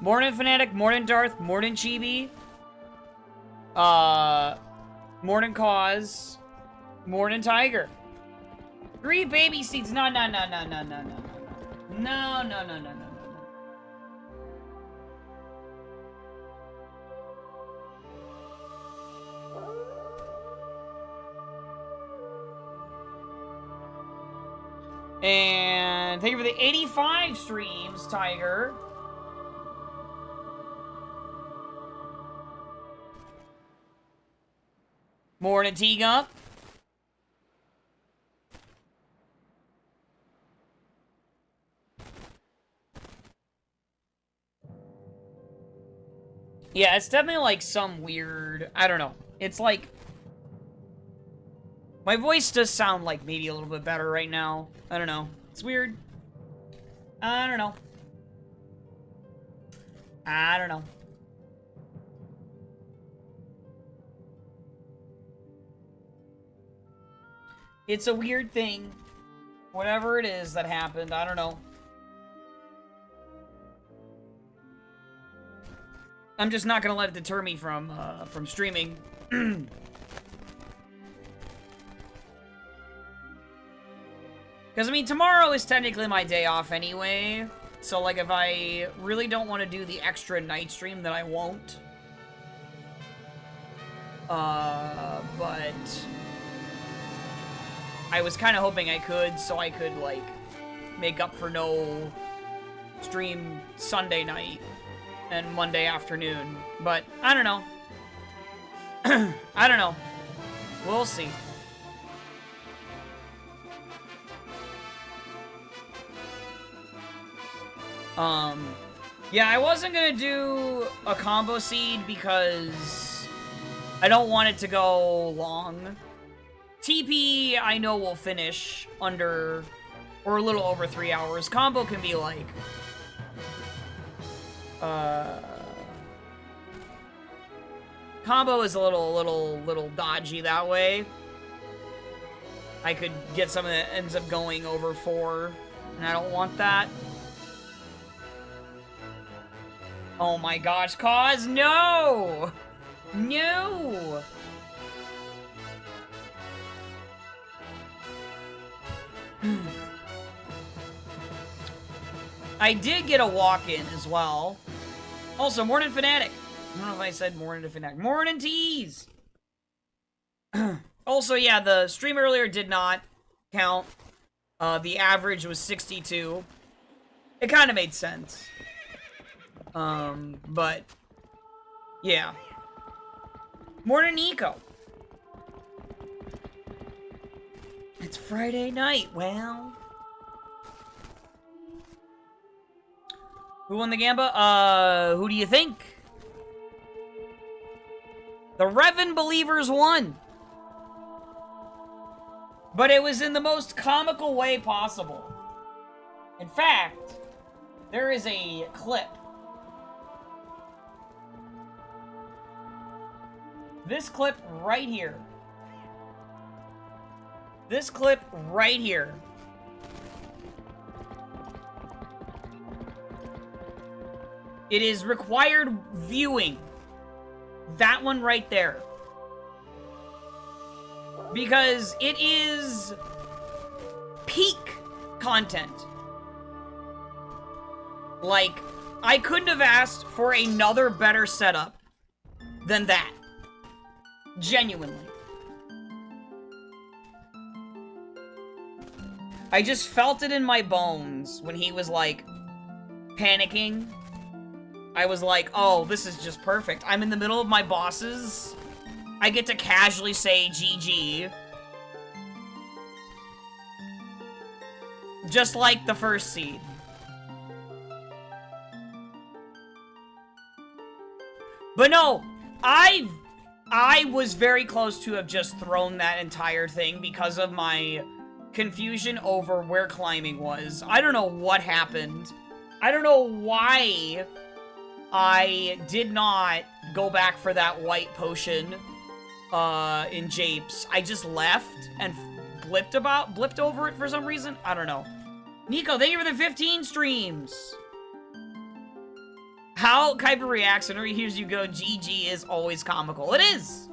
Morning Fanatic, morning Darth, morning Chibi. Morning Cause. Morning Tiger. 3 baby seeds. No. No. And thank you for the 85 streams, Tiger. Morning, T-Gump. Yeah, it's definitely like some weird... I don't know. It's like... My voice does sound like maybe a little bit better right now. I don't know. It's weird. I don't know. I don't know. It's a weird thing. Whatever it is that happened, I don't know. I'm just not gonna let it deter me from streaming. Because, I mean, tomorrow is technically my day off anyway. So, like, if I really don't want to do the extra night stream, then I won't. But... I was kind of hoping I could, so I could, like, make up for no stream Sunday night and Monday afternoon. But, I don't know. I don't know. We'll see. Yeah, I wasn't gonna do a combo seed because I don't want it to go long. TP, I know will finish under, or a little over 3 hours. Combo can be like, combo is a little dodgy that way. I could get something that ends up going over 4, and I don't want that. Oh my gosh, Cause, no! No! I did get a walk-in as well. Also, morning Fanatic. I don't know if I said morning to Fanatic. Morning Tease! Also, yeah, the stream earlier did not count. The average was 62. It kind of made sense. But, yeah. Morning, Nico. It's Friday night, well. Who won the Gamba? Who do you think? The Revan Believers won. But it was in the most comical way possible. In fact, there is a clip. This clip right here. This clip right here. It is required viewing. That one right there. Because it is peak content. Like, I couldn't have asked for another better setup than that. Genuinely. I just felt it in my bones when he was, like, panicking. I was like, oh, this is just perfect. I'm in the middle of my bosses. I get to casually say GG. Just like the first seed. But no, I was very close to have just thrown that entire thing because of my confusion over where climbing was. I don't know what happened. I don't know why I did not go back for that white potion in Japes. I just left and blipped over it for some reason. I don't know. Nico, thank you for the 15 streams. How Kuiper reacts whenever he hears you go GG is always comical. It is!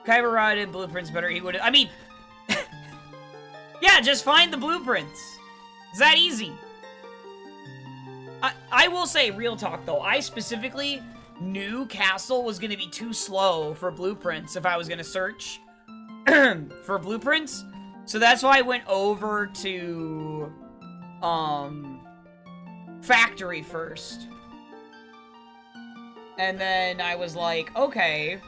Kuiper routed blueprints better. He would. I mean, yeah, just find the blueprints. It's that easy. I will say, real talk though, I specifically knew Castle was gonna be too slow for blueprints if I was gonna search for blueprints. So that's why I went over to Factory first. And then I was like, okay.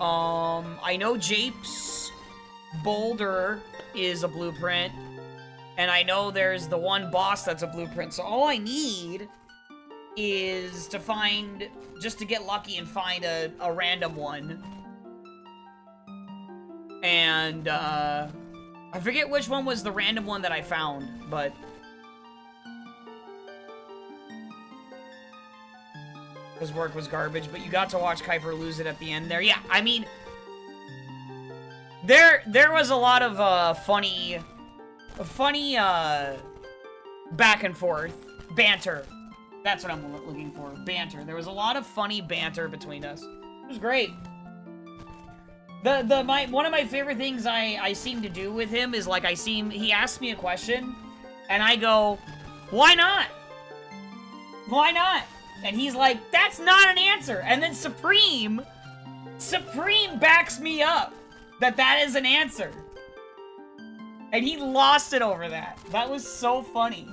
I know Jape's boulder is a blueprint, and I know there's the one boss that's a blueprint, so all I need is to find, just to get lucky and find a random one. And, I forget which one was the random one that I found, but... His work was garbage, but you got to watch Kuiper lose it at the end there. Yeah, I mean, there was a lot of funny back and forth banter. That's what I'm looking for. Banter. There was a lot of funny banter between us. It was great. One of my favorite things I seem to do with him is like he asks me a question, and I go, "Why not? Why not?" And he's like, "That's not an answer." And then Supreme backs me up that is an answer. And he lost it over that. That was so funny.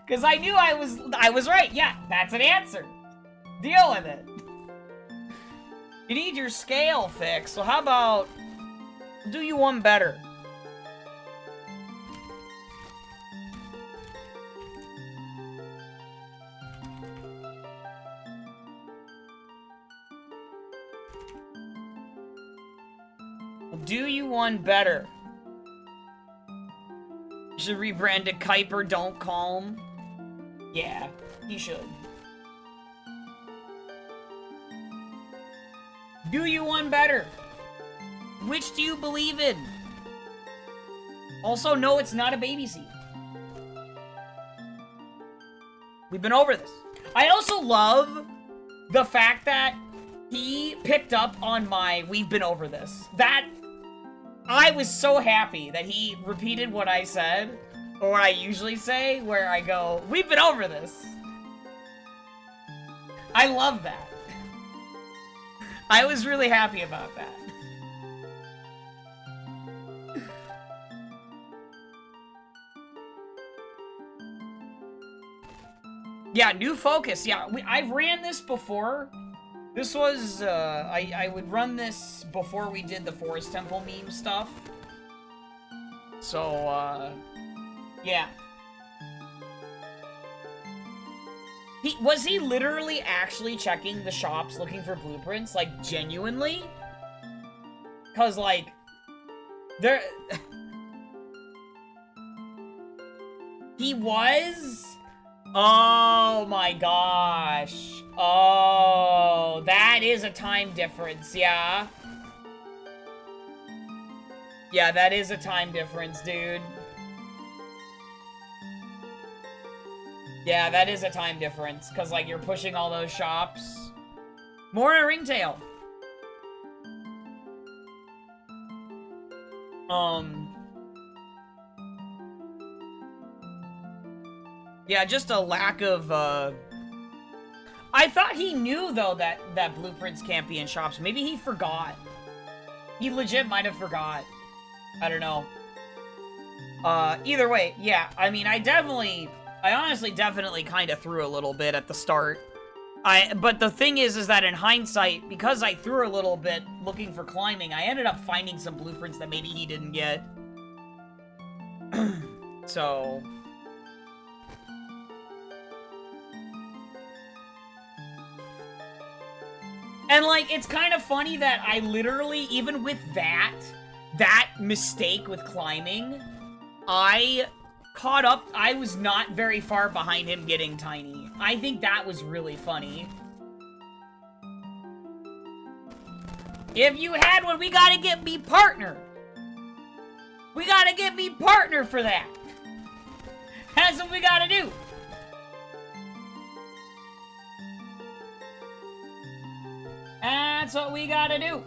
Because I knew I was right. Yeah, that's an answer. Deal with it. You need your scale fixed, so how about do you one better? Do you one better? You should rebrand it Kuiper Don't Calm. Yeah, he should. Do you one better? Which do you believe in? Also, no, it's not a baby seat. We've been over this. I also love the fact that he picked up on my "we've been over this." That I was so happy that he repeated what I said, or what I usually say, where I go, "We've been over this." I love that. I was really happy about that. Yeah, new focus. Yeah, I've ran this before. This was, I would run this before we did the Forest Temple meme stuff. So, yeah. Was he literally actually checking the shops looking for blueprints? Like, genuinely? Cause, like, there... He was? Oh my gosh. Oh, that is a time difference, yeah. Yeah, that is a time difference, dude. Yeah, that is a time difference, because, like, you're pushing all those shops. More in a ringtail. Yeah, just a lack of, I thought he knew, though, that blueprints can't be in shops. Maybe he forgot. He legit might have forgot. I don't know. Either way, yeah, I mean, I honestly definitely kind of threw a little bit at the start. But the thing is that in hindsight, because I threw a little bit looking for climbing, I ended up finding some blueprints that maybe he didn't get. So... And, like, it's kind of funny that I literally, even with that mistake with climbing, I caught up. I was not very far behind him getting tiny. I think that was really funny. If you had one, we gotta get me partner. We gotta get me partner for that. That's what we gotta do. That's what we gotta do.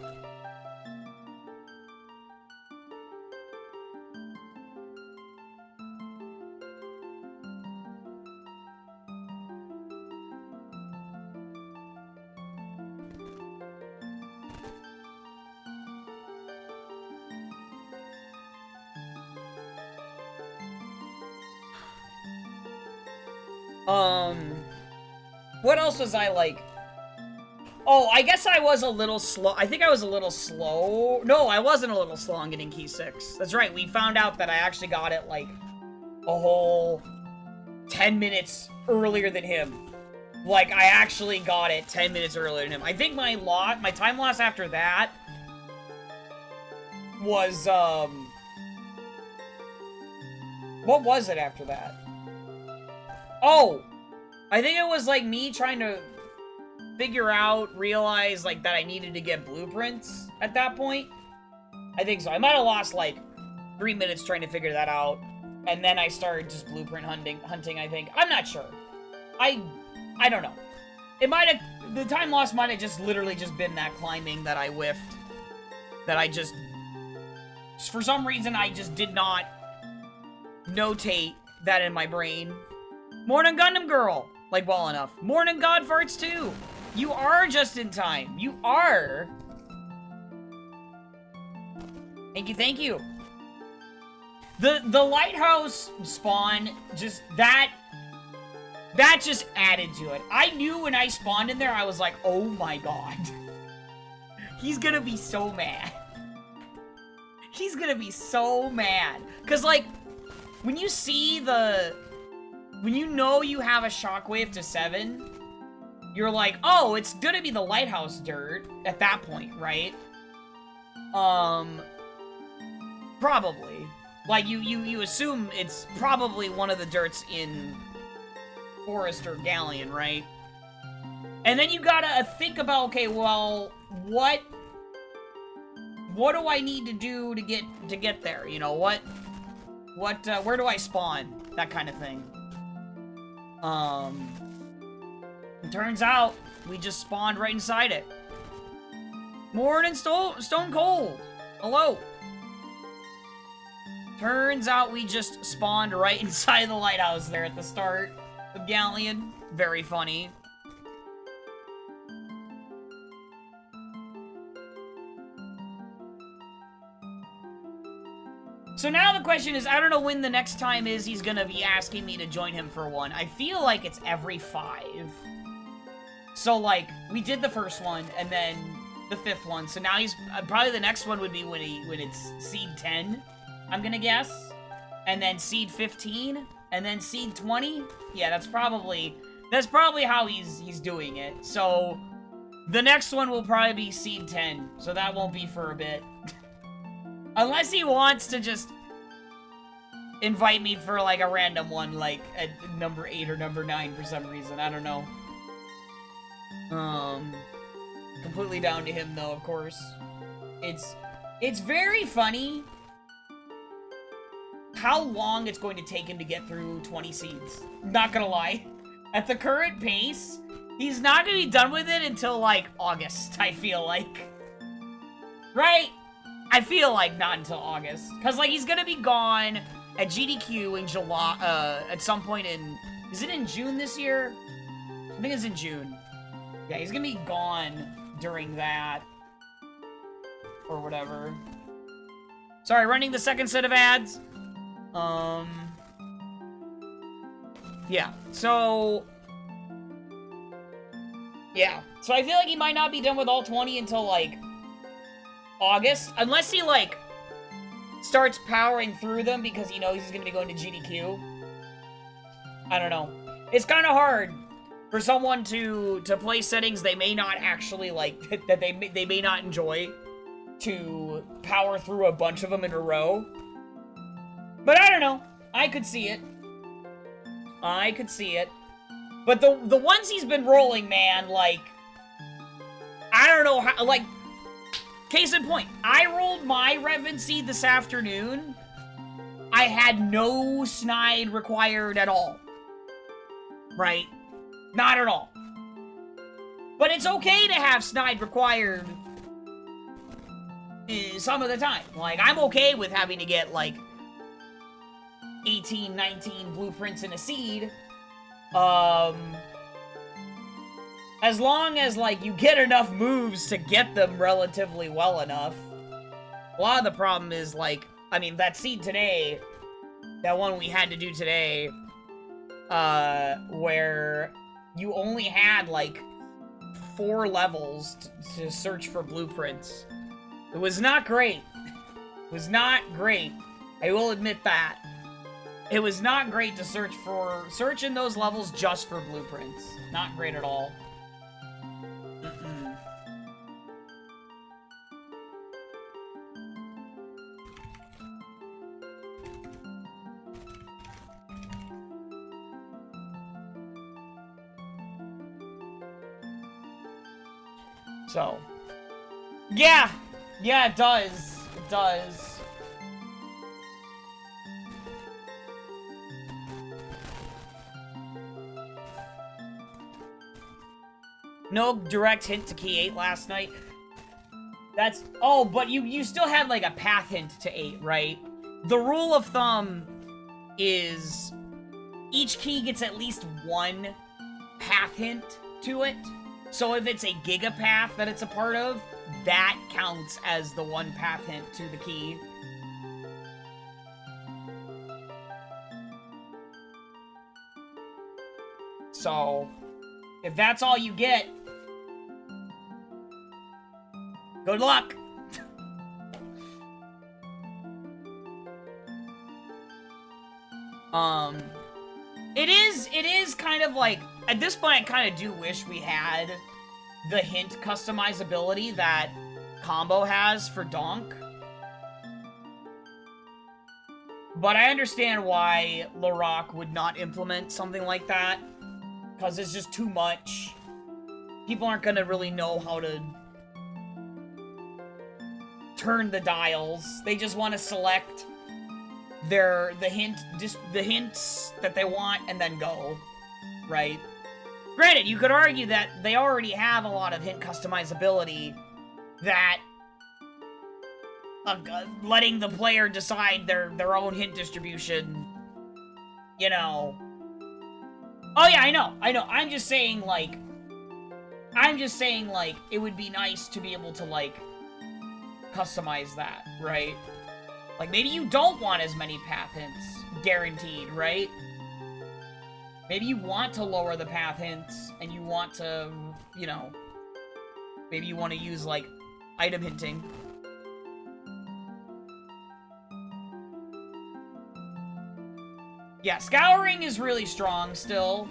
What else was I like? Oh, I guess I was a little slow. I think I was a little slow. No, I wasn't a little slow on getting key 6. That's right, we found out that I actually got it, like, a whole 10 minutes earlier than him. Like, I actually got it 10 minutes earlier than him. I think my time loss after that was, what was it after that? Oh! I think it was, like, me trying to realize, like, that I needed to get blueprints at that point. I think so. I might have lost, like, 3 minutes trying to figure that out. And then I started just blueprint hunting, I think. I'm not sure. I don't know. It might have... The time loss might have just literally just been that climbing that I whiffed. That I just... For some reason, I just did not notate that in my brain. Morning Gundam Girl! Like, well enough. Morning God Farts 2! You are just in time. You are. Thank you, thank you. The lighthouse spawn, just, that just added to it. I knew when I spawned in there, I was like, oh my god. He's gonna be so mad. He's gonna be so mad. Cause, like, when you see when you know you have a shockwave to 7, you're like, oh, it's gonna be the lighthouse dirt at that point, right? Probably. Like, you assume it's probably one of the dirts in Forest or Galleon, right? And then you gotta think about, okay, well, what do I need to do to get there? You know, where do I spawn? That kind of thing. It turns out, we just spawned right inside it. Morning, Stone Cold! Hello! Turns out we just spawned right inside the lighthouse there at the start of Galleon. Very funny. So now the question is, I don't know when the next time is he's gonna be asking me to join him for one. I feel like it's every 5. So, like, we did the first one, and then the 5th one. So now he's, probably the next one would be when it's Seed 10, I'm gonna guess. And then Seed 15, and then Seed 20. Yeah, that's probably how he's doing it. So, the next one will probably be Seed 10, so that won't be for a bit. Unless he wants to just invite me for, like, a random one, like, at number 8 or number 9 for some reason. I don't know. Completely down to him, though, of course. It's very funny how long it's going to take him to get through 20 seeds. Not gonna lie. At the current pace, he's not gonna be done with it until, like, August, I feel like. Right? I feel like not until August. Because, like, he's gonna be gone at GDQ in July, at some point in... Is it in June this year? I think it's in June. Yeah, he's gonna be gone during that. Or whatever. Sorry, running the second set of ads. Yeah, so... Yeah, so I feel like he might not be done with all 20 until, like, August. Unless he, like, starts powering through them because he knows he's gonna be going to GDQ. I don't know. It's kind of hard for someone to play settings they may not actually, like, that they may not enjoy, to power through a bunch of them in a row. But I don't know. I could see it. I could see it. But the ones he's been rolling, man, like... I don't know how... Like, case in point. I rolled my Revenant Seed this afternoon. I had no snide required at all. Right? Not at all. But it's okay to have snide required some of the time. Like, I'm okay with having to get, like, 18, 19 blueprints in a seed. As long as, like, you get enough moves to get them relatively well enough. A lot of the problem is, like, I mean, that seed today, that one we had to do today, where you only had, like, 4 levels to search for blueprints. It was not great. It was not great. I will admit that. It was not great to search in those levels just for blueprints. Not great at all. So, yeah, it does. It does. No direct hint to key 8 last night. That's, oh, but you still had like a path hint to 8, right? The rule of thumb is each key gets at least 1 path hint to it. So if it's a gigapath that it's a part of, that counts as the 1 path hint to the key. So, if that's all you get, good luck! It is kind of like, at this point I kind of do wish we had the hint customizability that Combo has for Donk. But I understand why Larock would not implement something like that, because it's just too much. People aren't gonna really know how to turn the dials. They just want to select the hints that they want and then go, right? Granted, you could argue that they already have a lot of hint customizability that letting the player decide their own hint distribution, you know. Oh yeah, I know. I'm just saying like it would be nice to be able to like customize that, right? Like, maybe you don't want as many path hints guaranteed, right? Maybe you want to lower the path hints, and you want to, you know, maybe you want to use, like, item hinting. Yeah, scouring is really strong still.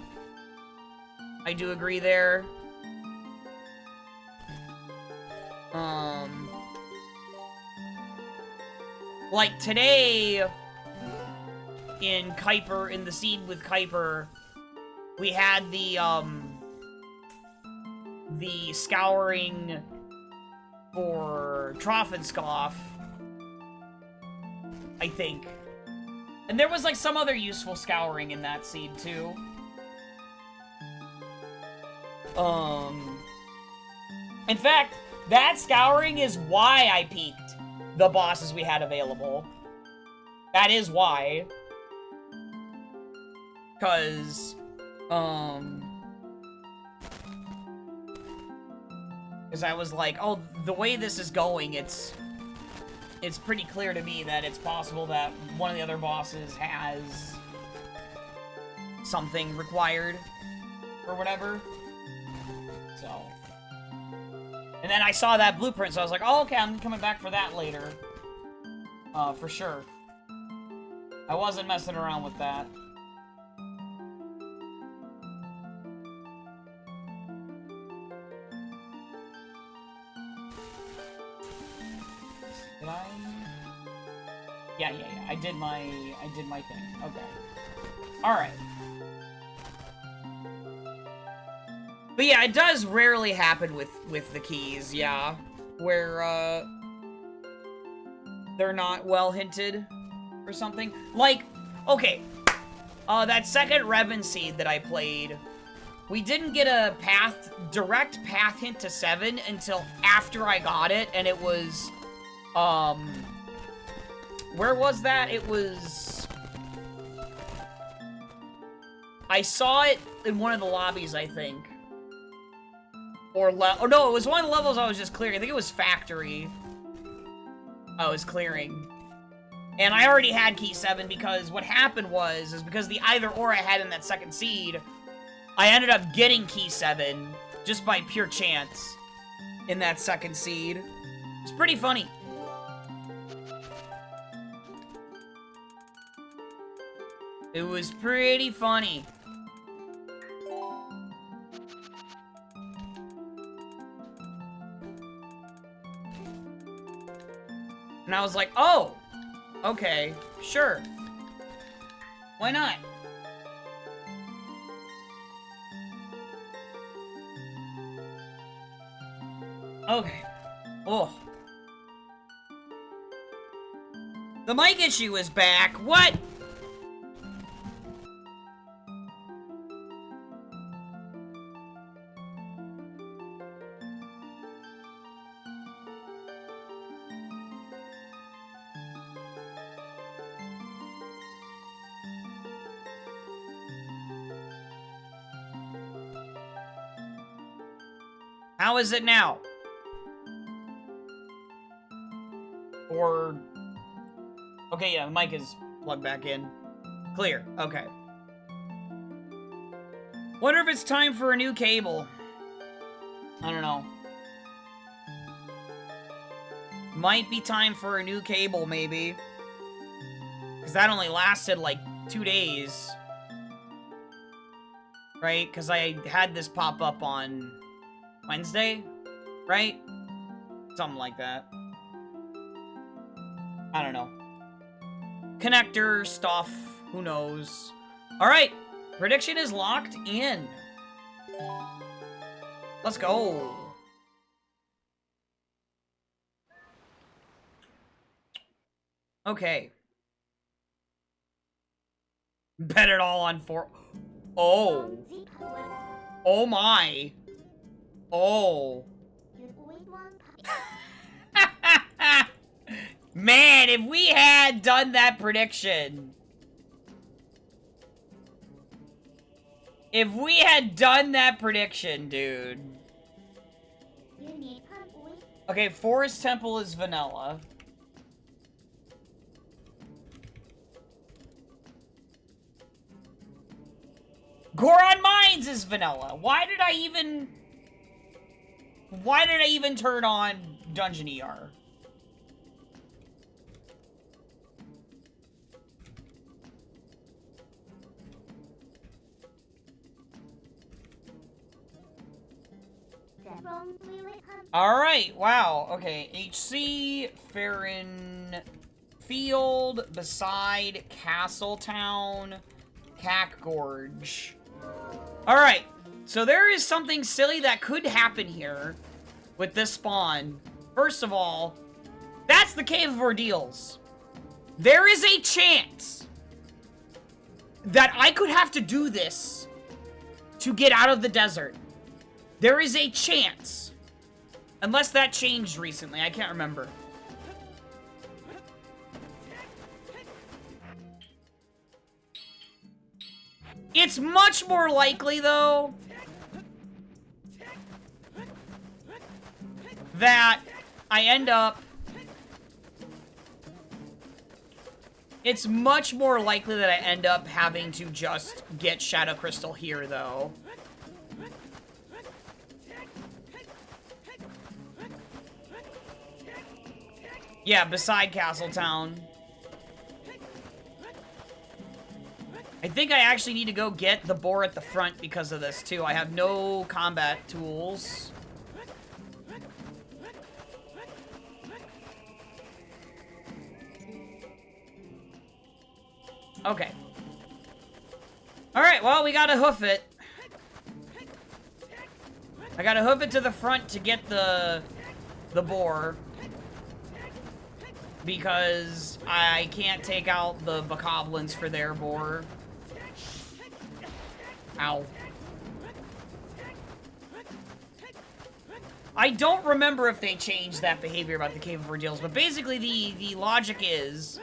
I do agree there. Like today, in Kuiper, in the seed with Kuiper, we had the scouring for Troffenskoff, I think. And there was like some other useful scouring in that seed too. In fact, that scouring is why I peaked the bosses we had available. That is why. Because I was like, oh, the way this is going, it's pretty clear to me that it's possible that one of the other bosses has something required or whatever. So, and then I saw that blueprint, so I was like, oh, okay, I'm coming back for that later. For sure. I wasn't messing around with that. Did I? Yeah. I did my thing. Okay. Alright. But yeah, it does rarely happen with the keys, yeah. Where, they're not well hinted. or something. Like, okay, that second Revan seed that I played, we didn't get a direct path hint to 7 until after I got it, and it was, where was that? It was, I saw it in one of the lobbies, I think. Or no, it was one of the levels I was just clearing. I think it was Factory. I was clearing. And I already had Key 7 because what happened was, because the either or I had in that second seed, I ended up getting Key 7 just by pure chance in that second seed. It's pretty funny. It was pretty funny. And I was like, oh, okay, sure. Why not? Okay. Oh. The mic issue is back. What? How is it now? Or... Okay, yeah, the mic is plugged back in. Clear, okay. Wonder if it's time for a new cable. I don't know. Might be time for a new cable, maybe. Because that only lasted, like, 2 days. Right? Because I had this pop up on Wednesday? Right? Something like that. I don't know. Connector stuff. Who knows? Alright. Prediction is locked in. Let's go. Okay. Bet it all on 4. Oh. Oh my. Oh. Man, if we had done that prediction. If we had done that prediction, dude. Okay, Forest Temple is vanilla. Goron Mines is vanilla. Why did I even turn on Dungeon ER? Alright, wow. Okay, HC, Farron Field, beside Castletown, Cack Gorge. Alright, so there is something silly that could happen here with this spawn. First of all, that's the Cave of Ordeals. There is a chance that I could have to do this to get out of the desert. There is a chance. Unless that changed recently, I can't remember. It's much more likely, though, that I end up... It's much more likely that I end up having to just get Shadow Crystal here, though. Yeah, beside Castletown. I think I actually need to go get the boar at the front because of this, too. I have no combat tools. Okay. Alright, well, we gotta hoof it. I gotta hoof it to the front to get the boar. because I can't take out the bokoblins for their boar. Ow. I don't remember if they changed that behavior about the Cave of Ordeals, but basically the logic is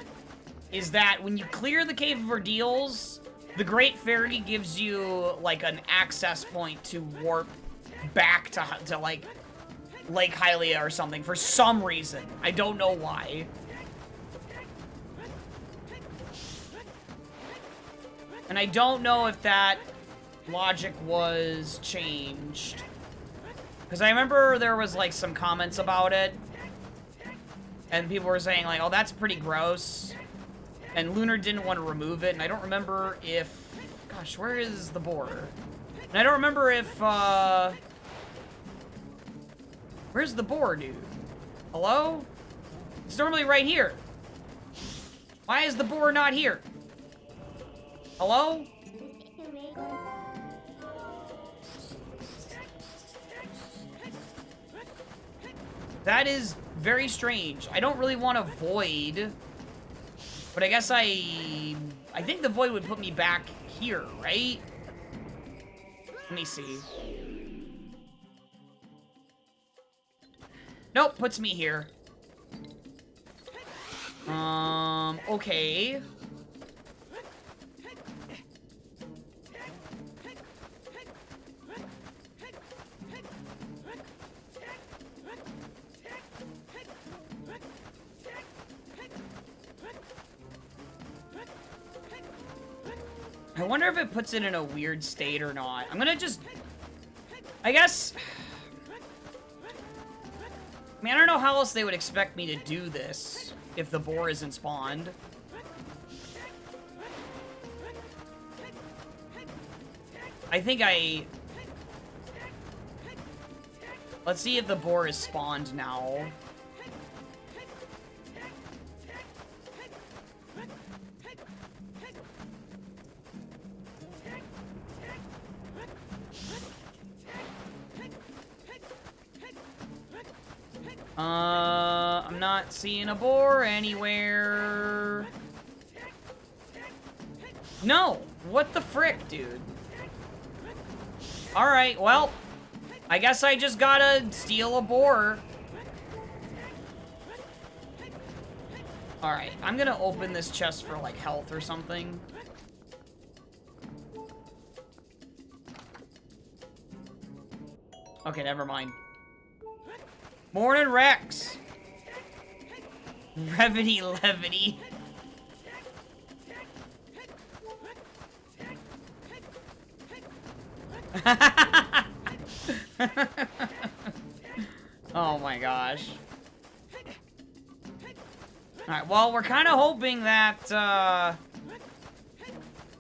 that when you clear the Cave of Ordeals, the Great Fairy gives you, like, an access point to warp back to like, Lake Hylia or something for some reason. I don't know why. And I don't know if that logic was changed. Because I remember there was, like, some comments about it. And people were saying, like, oh, that's pretty gross. And Lunar didn't want to remove it. And I don't remember if... Gosh, where is the boar? And I don't remember if, where's the boar, dude? Hello? It's normally right here. Why is the boar not here? Hello? That is very strange. I don't really want to void, but I guess I think the void would put me back here, right? Let me see. Nope, puts me here. Okay. I wonder if it puts it in a weird state or not. I'm gonna just... I guess... I mean, I don't know how else they would expect me to do this if the boar isn't spawned. I think I... Let's see if the boar is spawned now. I'm not seeing a boar anywhere. No! What the frick, dude? Alright, well, I guess I just gotta steal a boar. Alright, I'm gonna open this chest for, like, health or something. Okay, never mind. Morning, Rex! Revity levity. Oh my gosh. Alright, well, we're kind of hoping that,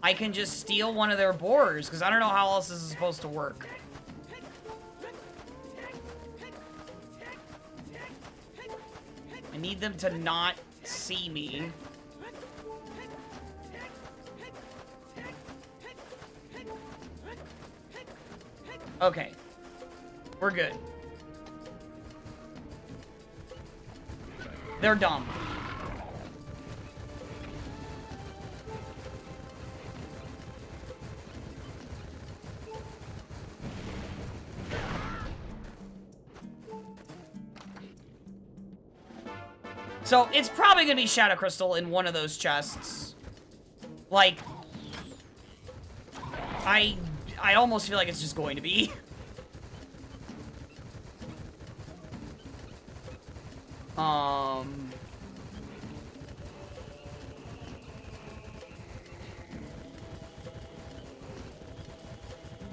I can just steal one of their boars, because I don't know how else this is supposed to work. I need them to not see me. Okay. We're good. They're dumb. So, it's probably gonna be Shadow Crystal in one of those chests. Like... I almost feel like it's just going to be.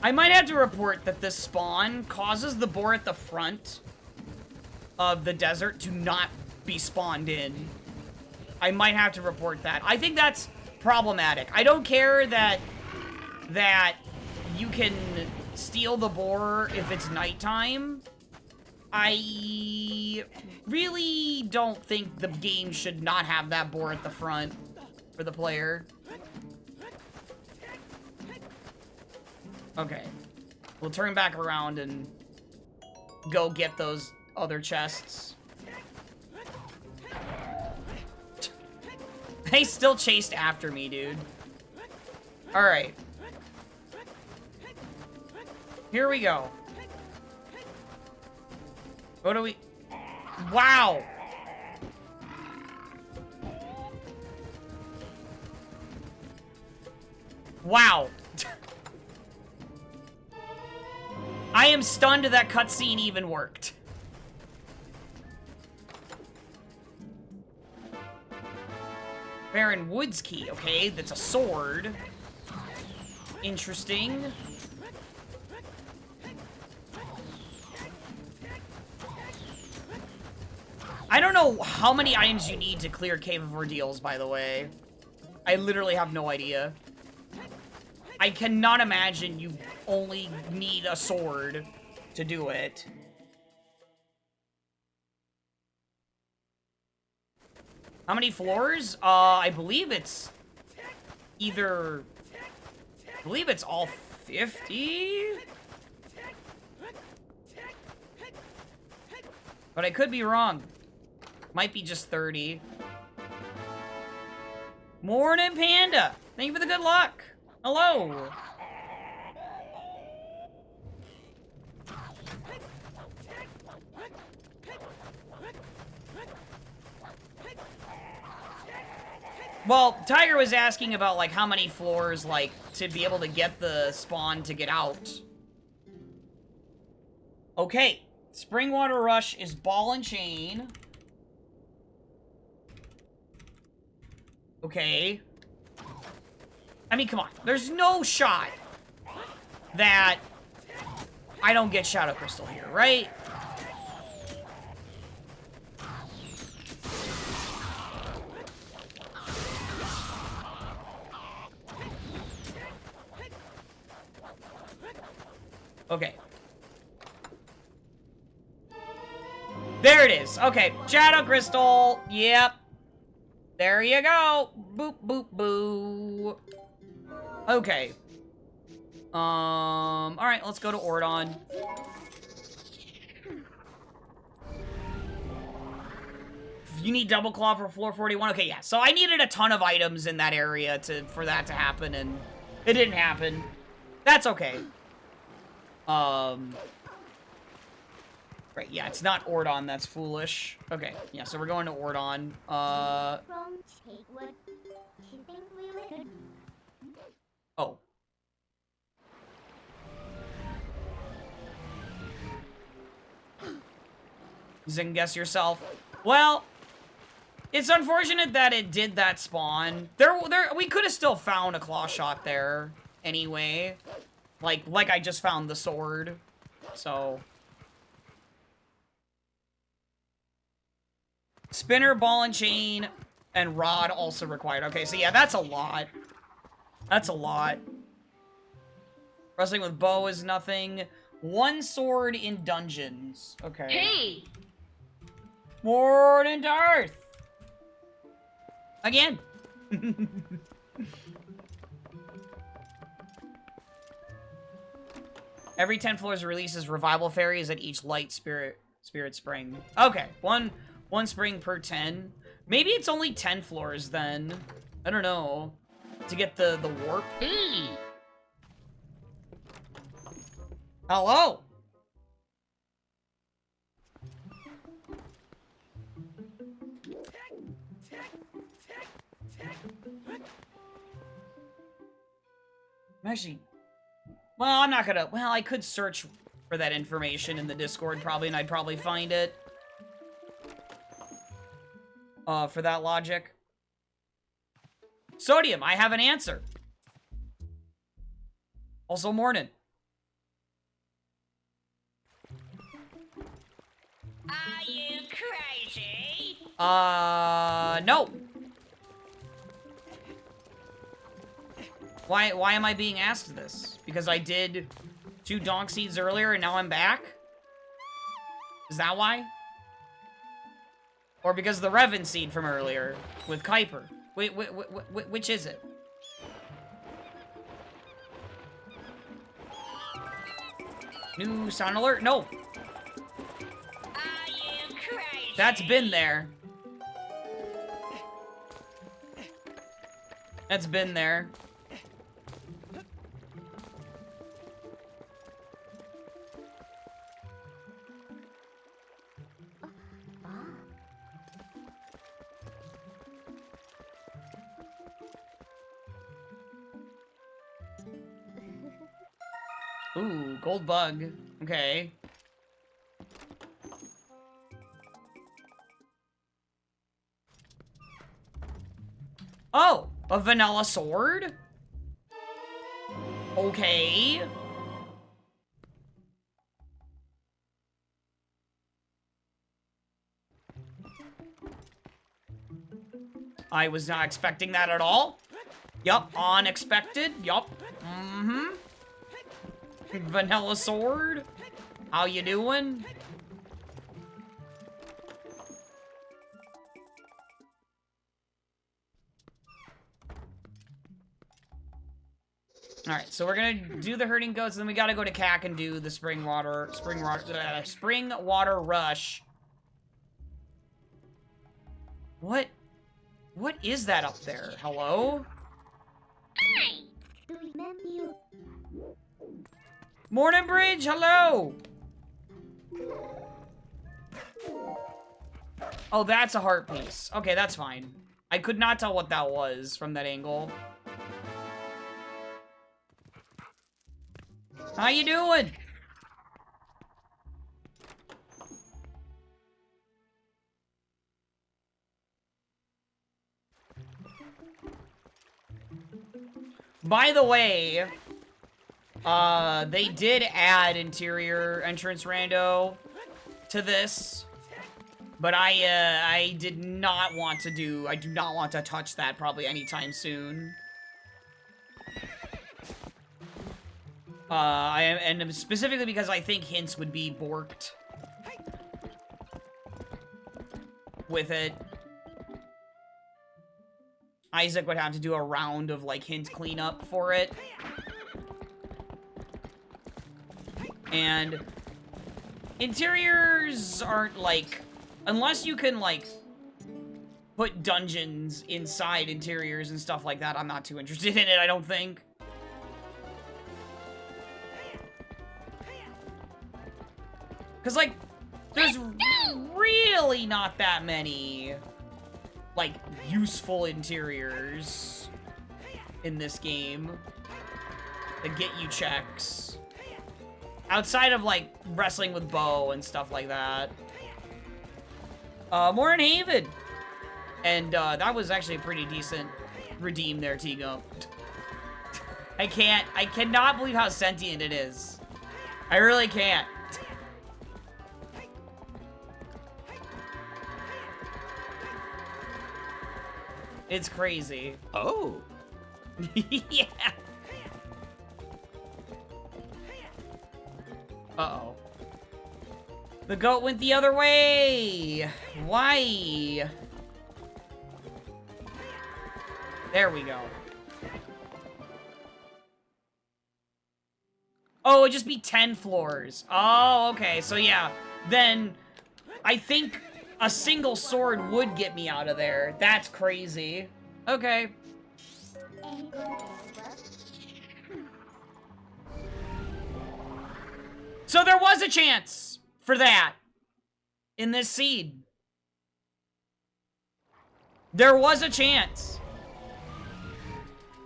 I might have to report that this spawn causes the boar at the front of the desert to not be spawned in. I might have to report that. I think that's problematic. I don't care that you can steal the boar if it's nighttime. I really don't think the game should not have that boar at the front for the player. Okay. We'll turn back around and go get those other chests. They still chased after me, dude. Alright. Here we go. What do we... Wow! Wow. I am stunned that cutscene even worked. Baron Wood's key, okay, that's a sword. Interesting. I don't know how many items you need to clear Cave of Ordeals, by the way. I literally have no idea. I cannot imagine you only need a sword to do it. How many floors? I believe it's either... I believe it's all 50? But I could be wrong. Might be just 30. Morning, Panda! Thank you for the good luck! Hello! Well, Tiger was asking about, like, how many floors, like, to be able to get the spawn to get out. Okay. Springwater Rush is ball and chain. Okay. I mean, come on. There's no shot that I don't get Shadow Crystal here, right? Okay. There it is. Okay. Shadow Crystal. Yep. There you go. Boop, boop, boo. Okay. Alright, let's go to Ordon. You need double claw for floor 41? Okay, yeah. So I needed a ton of items in that area for that to happen, and it didn't happen. That's okay. Right, yeah, it's not Ordon, that's foolish. Okay, yeah, so we're going to Ordon. Oh. You can guess yourself. Well, it's unfortunate that it did that spawn. We could have still found a claw shot there anyway. Like I just found the sword. So. Spinner, ball and chain, and rod also required. Okay, so yeah, that's a lot. That's a lot. Wrestling with bow is nothing. One sword in dungeons. Okay. Hey! Morning, Darth! Again. Every 10 floors releases revival fairies at each light spirit spring. Okay, one spring per 10. Maybe it's only 10 floors then. I don't know. To get the warp. Hello. Actually, well, I'm not gonna, well, I could search for that information in the Discord probably, and I'd probably find it. For that logic. Sodium, I have an answer. Also morning. Are you crazy? No. Why am I being asked this? Because I did 2 donk seeds earlier and now I'm back? Is that why? Or because of the Revan seed from earlier with Kuiper? Wait, which is it? New sound alert? No. Are you crazy? That's been there. That's been there. Ooh, gold bug. Okay. Oh, a vanilla sword? Okay. I was not expecting that at all. Yup, unexpected. Yup. Mm-hmm. Vanilla sword. How you doing? Alright, so we're gonna do the herding goats, and then we gotta go to CAC and do the spring water rush. What is that up there? Hello? Morning Bridge, hello! Oh, that's a heart piece. Okay, that's fine. I could not tell what that was from that angle. How you doing? By the way, they did add interior entrance rando to this, but I did not want to I do not want to touch that probably anytime soon. And specifically because I think hints would be borked with it. Isaac would have to do a round of, like, hint cleanup for it. And interiors aren't, like, unless you can, like, put dungeons inside interiors and stuff like that, I'm not too interested in it, I don't think. Because, like, there's really not that many, like, useful interiors in this game that get you checks. Outside of, like, wrestling with Bo and stuff like that. Morning Haven! And, that was actually a pretty decent redeem there, Tigo. I cannot believe how sentient it is. I really can't. It's crazy. Oh. Yeah. Uh-oh. The goat went the other way. Why? There we go. Oh, it'd just be 10 floors. Oh, okay. So yeah, then I think a single sword would get me out of there. That's crazy. Okay. So there was a chance for that in this seed. There was a chance.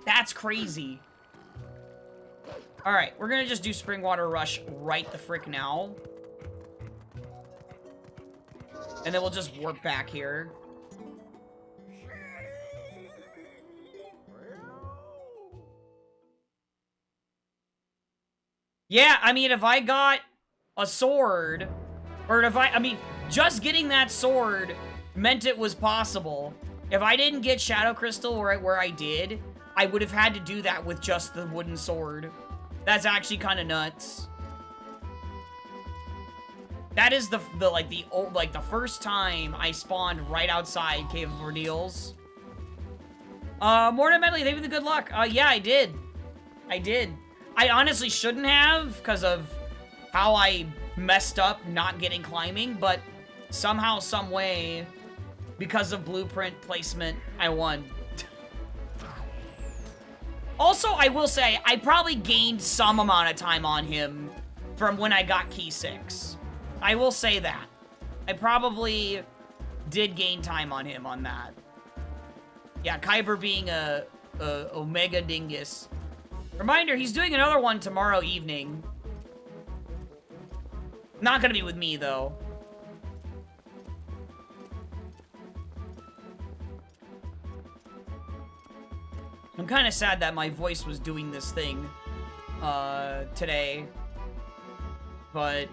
That's crazy. All right, we're gonna just do Spring Water Rush right the frick now. And then we'll just warp back here. Yeah, I mean, if I got a sword, or if I mean, just getting that sword meant it was possible. If I didn't get Shadow Crystal where I did, I would have had to do that with just the wooden sword. That's actually kind of nuts. That is the first time I spawned right outside Cave of Ordeals. Morning Medley, thank you for the good luck. Yeah, I did. I honestly shouldn't have, because of how I messed up not getting climbing, but somehow, some way, because of blueprint placement, I won. Also, I will say, I probably gained some amount of time on him from when I got Key 6. I will say that. I probably did gain time on him on that. Yeah, Kyber being a Omega Dingus. Reminder, he's doing another one tomorrow evening. Not gonna be with me, though. I'm kind of sad that my voice was doing this thing, today. But...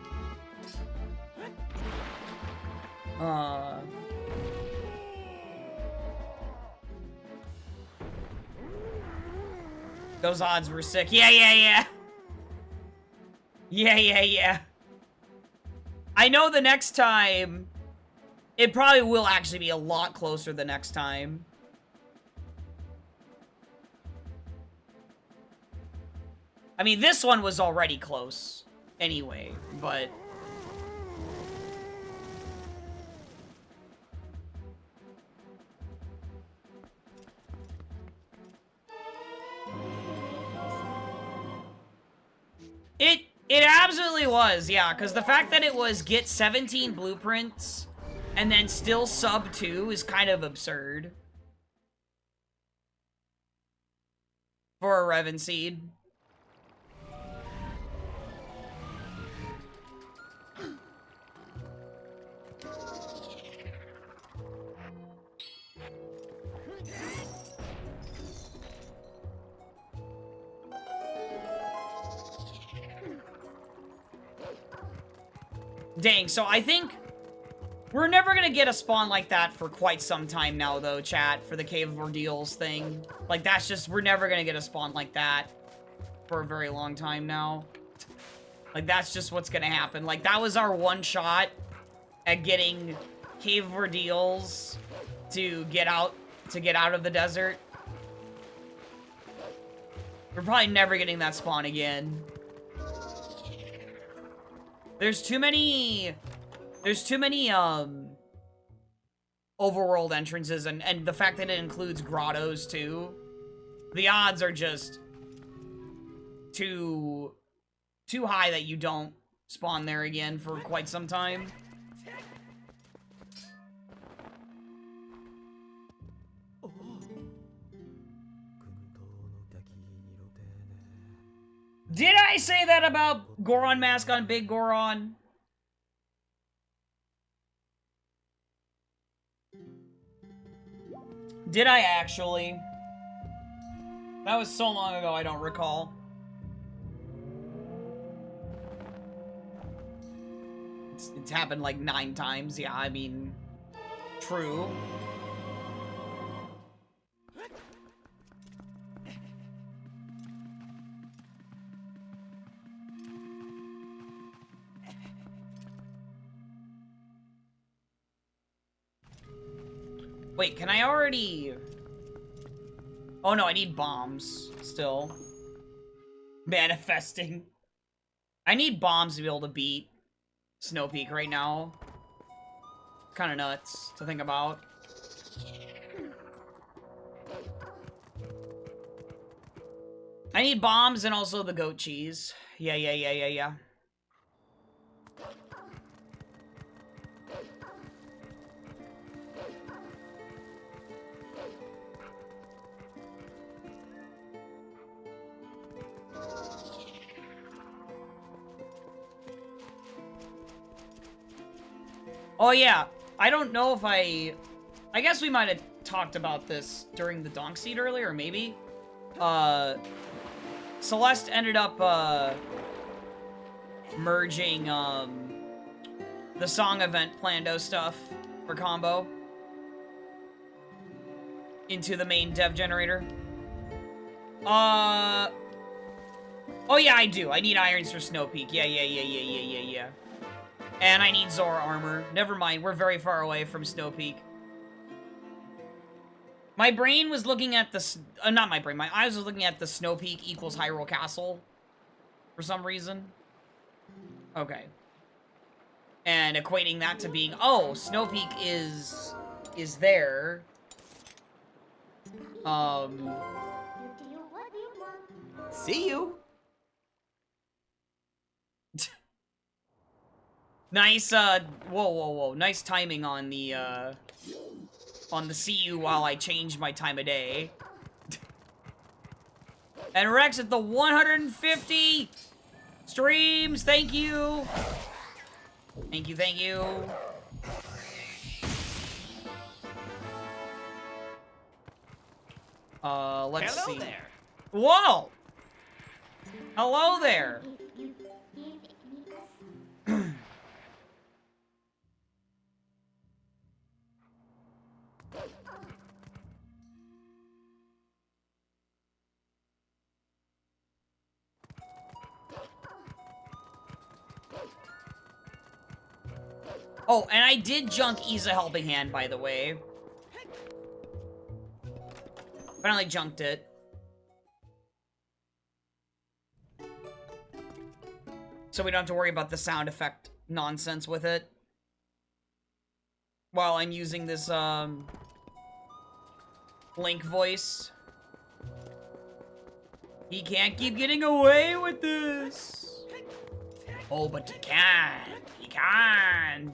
Those odds were sick. Yeah. Yeah. I know the next time... It probably will actually be a lot closer the next time. I mean, this one was already close anyway, but... It absolutely was, yeah, because the fact that it was get 17 blueprints and then still sub 2 is kind of absurd. For a Revan Seed. Dang, so I think we're never gonna get a spawn like that for quite some time now, though, chat, for the Cave of Ordeals thing. Like, that's just, we're never gonna get a spawn like that for a very long time now. Like, that's just what's gonna happen. Like, that was our one shot at getting Cave of Ordeals to get out of the desert. We're probably never getting that spawn again. There's too many overworld entrances, and the fact that it includes grottos too, the odds are just too high that you don't spawn there again for quite some time. Did I say that about Goron mask on Big Goron? Did I actually? That was so long ago, I don't recall. It's happened like 9 times. Yeah, I mean, true. Wait, can I already... Oh no, I need bombs still. Manifesting. I need bombs to be able to beat Snow Peak right now. Kind of nuts to think about. I need bombs and also the goat cheese. Yeah. Oh yeah, I don't know if I guess we might have talked about this during the Donk Seed earlier, maybe. Celeste ended up, merging, the song event Plando stuff for combo into the main dev generator. Oh yeah, I do. I need irons for Snow Peak. Yeah. And I need Zora armor. Never mind, we're very far away from Snow Peak. My brain was looking at the... not my brain, my eyes was looking at the Snow Peak equals Hyrule Castle. For some reason. Okay. And equating that to being... Oh, Snow Peak is there. See you. Nice, whoa. Nice timing on the see you while I change my time of day. And Rex at the 150 streams, thank you. Thank you. Let's see. Hello there. Whoa! Hello there. Oh, and I did junk Ease a Helping Hand, by the way. Finally junked it. So we don't have to worry about the sound effect nonsense with it. While I'm using this, Link voice. He can't keep getting away with this. Oh, but he can. He can.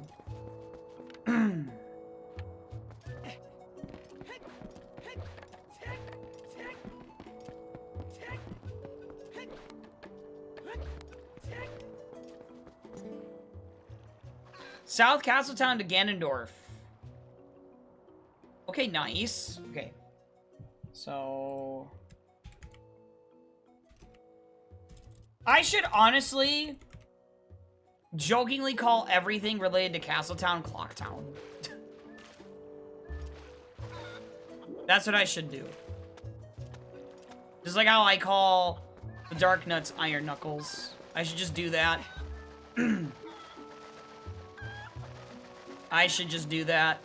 South Castletown to Ganondorf. Okay, nice. Okay. So... I should honestly jokingly call everything related to Castletown Clocktown. That's what I should do. Just like how I call the Dark Nuts Iron Knuckles. I should just do that. I should just do that.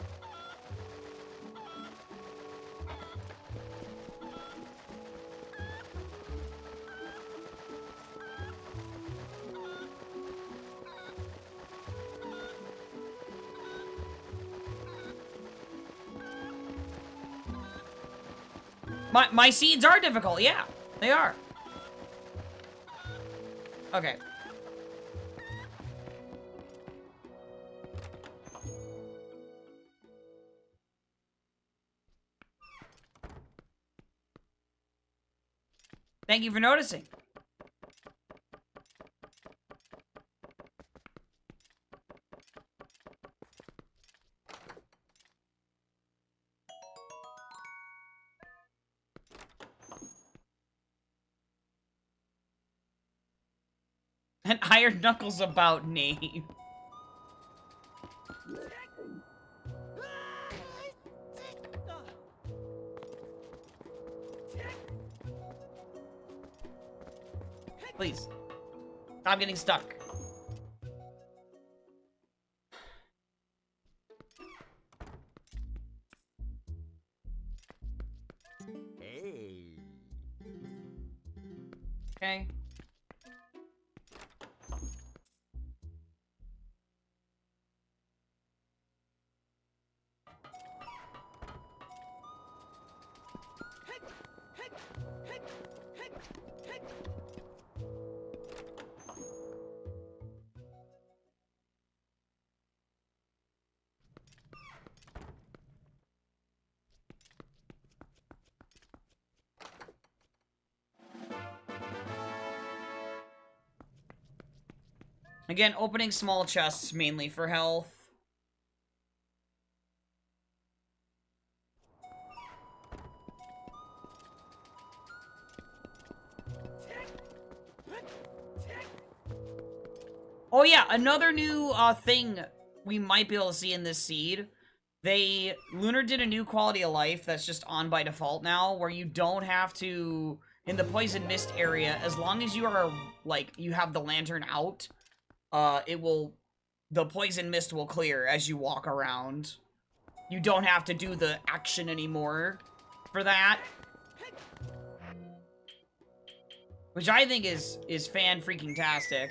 My seeds are difficult, yeah. They are. Okay. Thank you for noticing. An Iron Knuckles about name. Please. Stop getting stuck. Hey. Okay. Again, opening small chests mainly for health. Oh yeah, another new thing we might be able to see in this seed. Lunar did a new quality of life that's just on by default now, where you don't have to, in the Poison Mist area, as long as you are, like, you have the lantern out, the Poison Mist will clear as you walk around. You don't have to do the action anymore for that. Which I think is fan-freaking-tastic.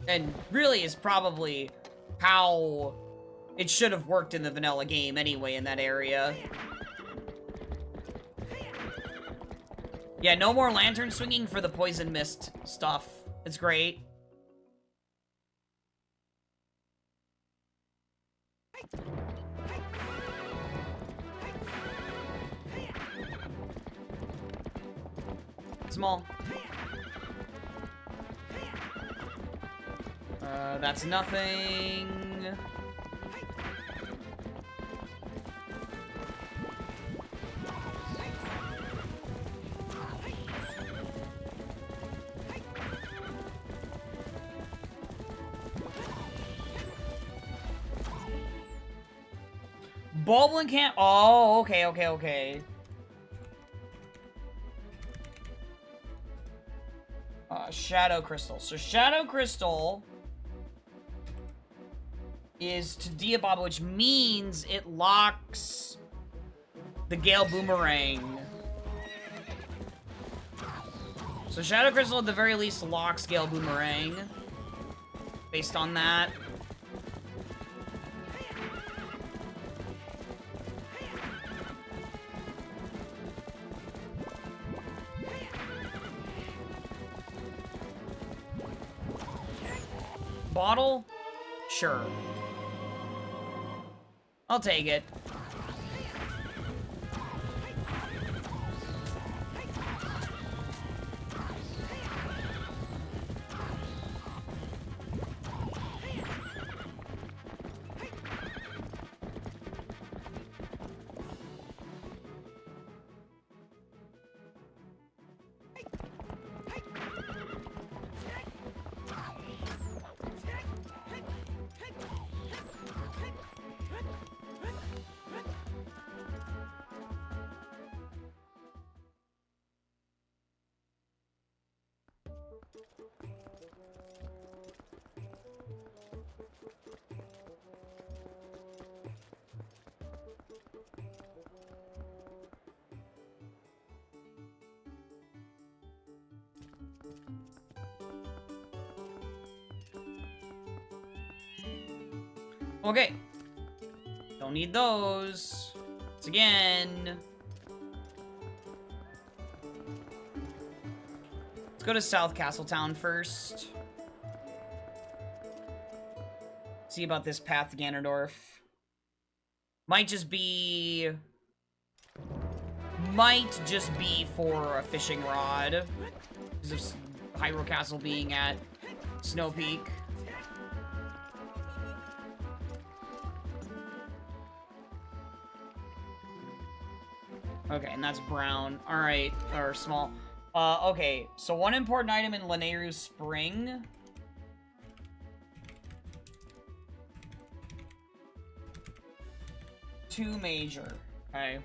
And really is probably how It should have worked in the vanilla game anyway in that area. Yeah, no more lantern swinging for the poison mist stuff. It's great. Small. That's nothing. Boblin can't. Oh, okay, okay, okay. Shadow Crystal. So Shadow Crystal is to Diabob, which means it locks the Gale Boomerang. So Shadow Crystal at the very least locks Gale Boomerang. Based on that. Bottle? Sure. I'll take it. Okay. Don't need those. Once again. Let's go to South Castletown first. See about this path to Ganondorf. Might just be for a fishing rod. Because of Hyrule Castle being at Snow Peak. Okay, and that's brown. Alright, or small. Okay, so one important item in Lanayru's Spring. Two major. Okay.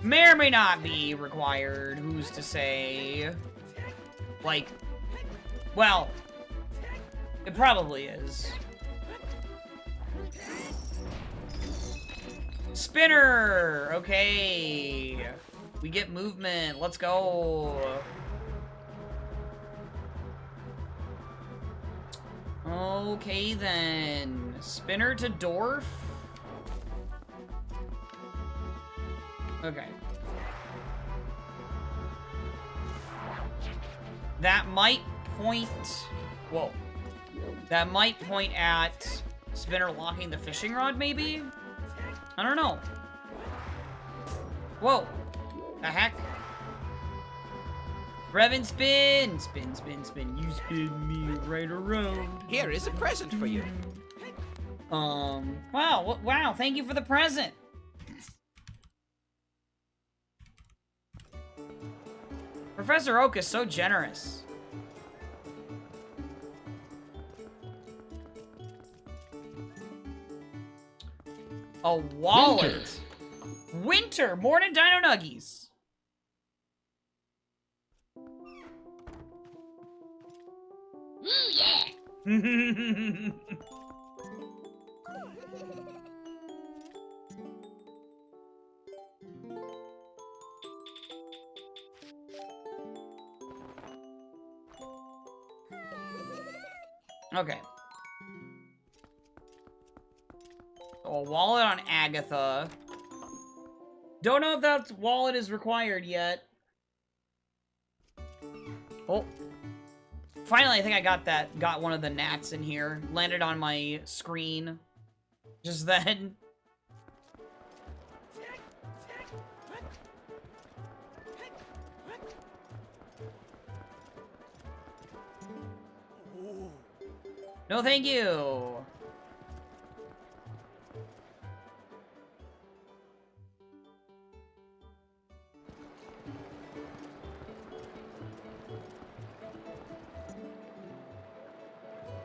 May or may not be required. Who's to say? Like, well, it probably is. Spinner! Okay. We get movement. Let's go. Okay, then. Spinner to Dwarf? Okay. That might point... Whoa. That might point at Spinner locking the fishing rod, maybe? I don't know. Whoa. The heck? Rev and spin! Spin, spin, spin. You spin me right around. Here is a present for you. Wow, wow, thank you for the present. Professor Oak is so generous. A wallet. Winter. More than Dino Nuggies. Yeah. Okay. A wallet on Agatha. Don't know if that wallet is required yet. Oh. Finally, I think I got one of the gnats in here. Landed on my screen. Just then. No, thank you.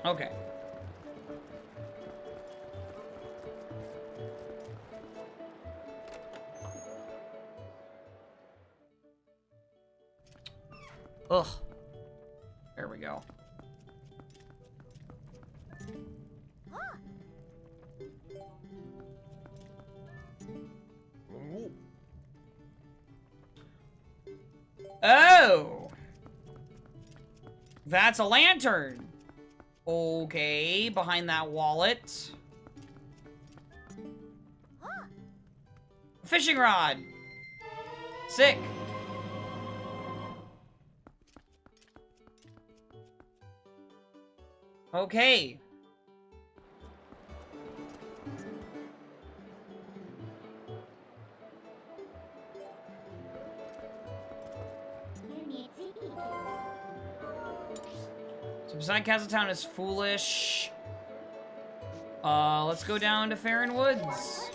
Okay. Ugh. There we go. Oh! That's a lantern. Okay, behind that wallet. Fishing rod. Sick. Okay. So beside Castletown is foolish. Let's go down to Farron Woods.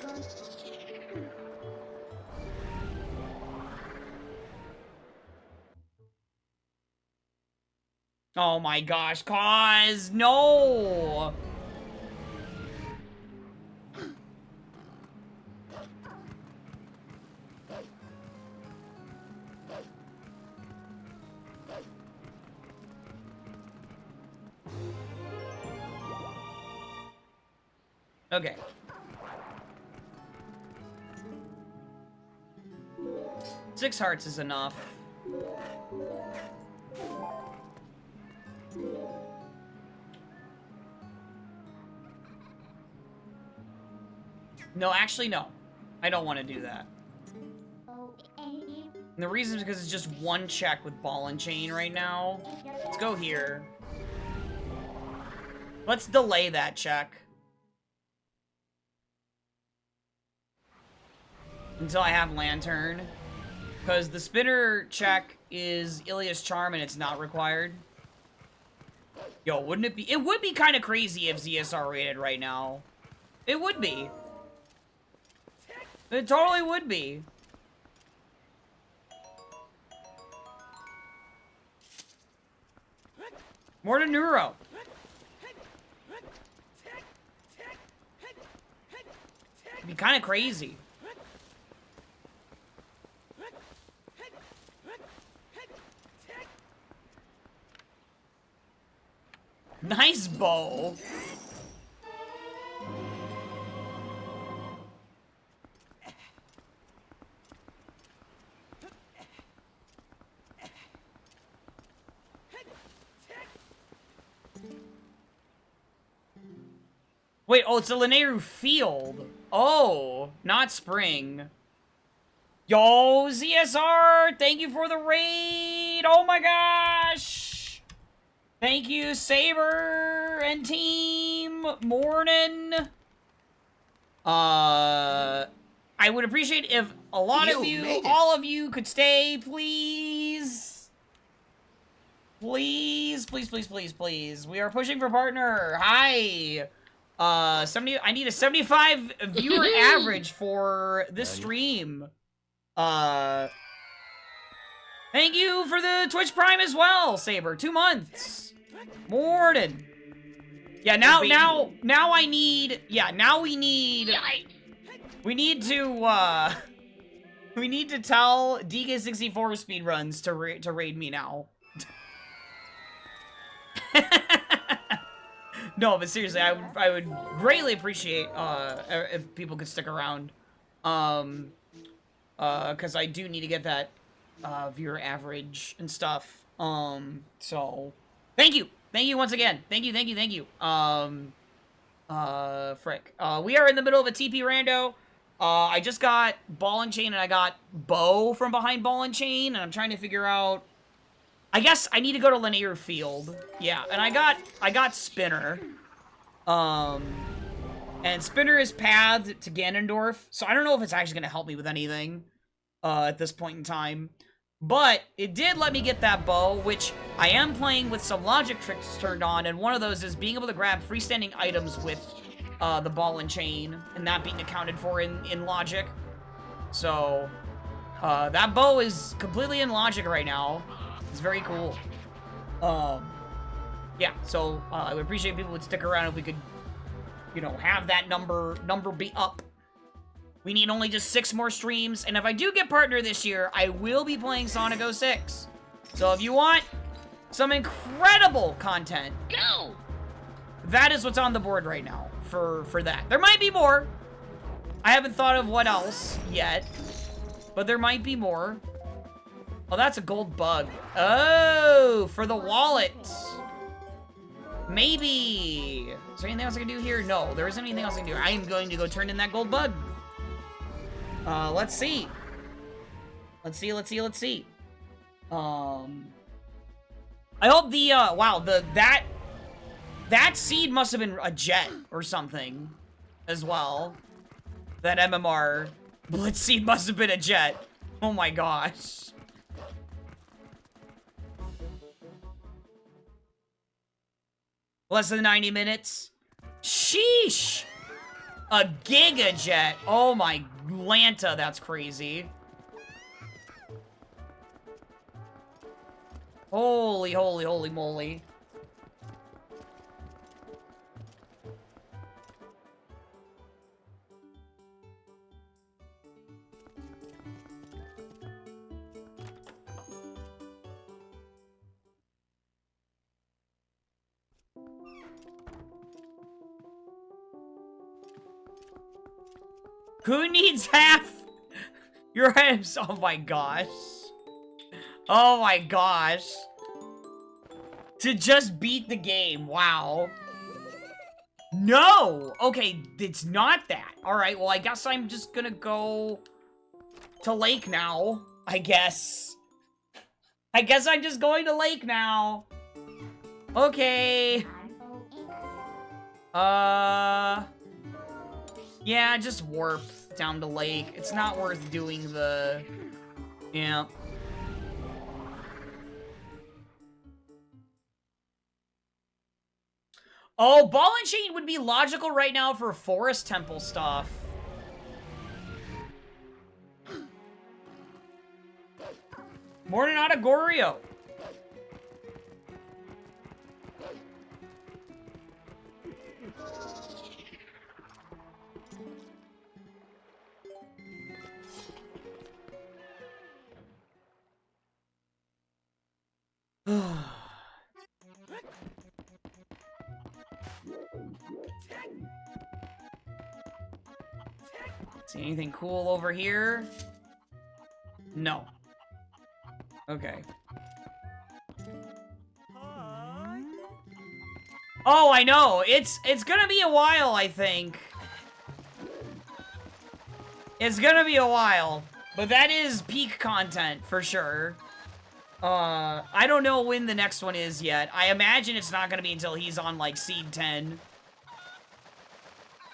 Oh my gosh, Cause, no! Okay. Six hearts is enough. No, actually, no. I don't want to do that. And the reason is because it's just one check with ball and chain right now. Let's go here. Let's delay that check. Until I have Lantern. Because the spinner check is Ilia's Charm and it's not required. Yo, wouldn't it be? It would be kind of crazy if ZSR rated right now. It would be. It totally would be. More to Neuro. It'd be kind of crazy. Nice bow. Wait, oh, it's a Linearu field. Oh, not spring. Yo, ZSR, thank you for the raid. Oh my gosh. Thank you, Saber and team. Morning. I would appreciate if a lot of you, all of you could stay, please. Please, please, please, please, please. We are pushing for partner. Hi. I need a 75 viewer average for this stream. Thank you for the Twitch Prime as well, Saber. 2 months. Morning. Yeah, now I need, yeah, now we need to, we need to tell DK64 speedruns to raid me now. No, but seriously, I would greatly appreciate, if people could stick around. Cause I do need to get that, viewer average and stuff. So, thank you! Thank you once again. Thank you, thank you, thank you. Frick. We are in the middle of a TP rando. I just got ball and chain and I got bow from behind ball and chain, and I'm trying to figure out... I guess I need to go to linear field. Yeah, and I got spinner. And spinner is pathed to Ganondorf, so I don't know if it's actually gonna help me with anything, at this point in time. But it did let me get that bow, which I am playing with some logic tricks turned on, and one of those is being able to grab freestanding items with the ball and chain, and that being accounted for in logic. So, that bow is completely in logic right now. It's very cool. Yeah, so I would appreciate if people would stick around if we could, you know, have that number be up. We need only just 6 more streams, and if I do get partner this year, I will be playing Sonic 06. So if you want some incredible content, Go! that is what's on the board right now for that. There might be more. I haven't thought of what else yet, but there might be more. Oh, that's a gold bug. Oh, for the wallet. Maybe. Is there anything else I can do here? No, there isn't anything else I can do. I am going to go turn in that gold bug. Let's see. Let's see. I hope the, wow, that seed must have been a jet or something as well. That MMR blitz seed must have been a jet. Oh my gosh. Less than 90 minutes. Sheesh. A Giga Jet. Oh my Lanta, that's crazy. Holy moly. Who needs half your hands? Oh my gosh. Oh my gosh. To just beat the game. Wow. No! Okay, it's not that. Alright, well, I guess I'm just gonna go to Lake now. I guess. I guess I'm just going to Lake now. Okay. Yeah, just warp down to Lake. It's not worth doing the... Yeah. Oh, Ball and Chain would be logical right now for Forest Temple stuff. Morninata Gorio. See anything cool over here? No. Okay. Oh, I know. It's gonna be a while, I think. It's gonna be a while. But that is peak content, for sure. I don't know when the next one is yet. I imagine it's not gonna be until he's on, like, Seed 10.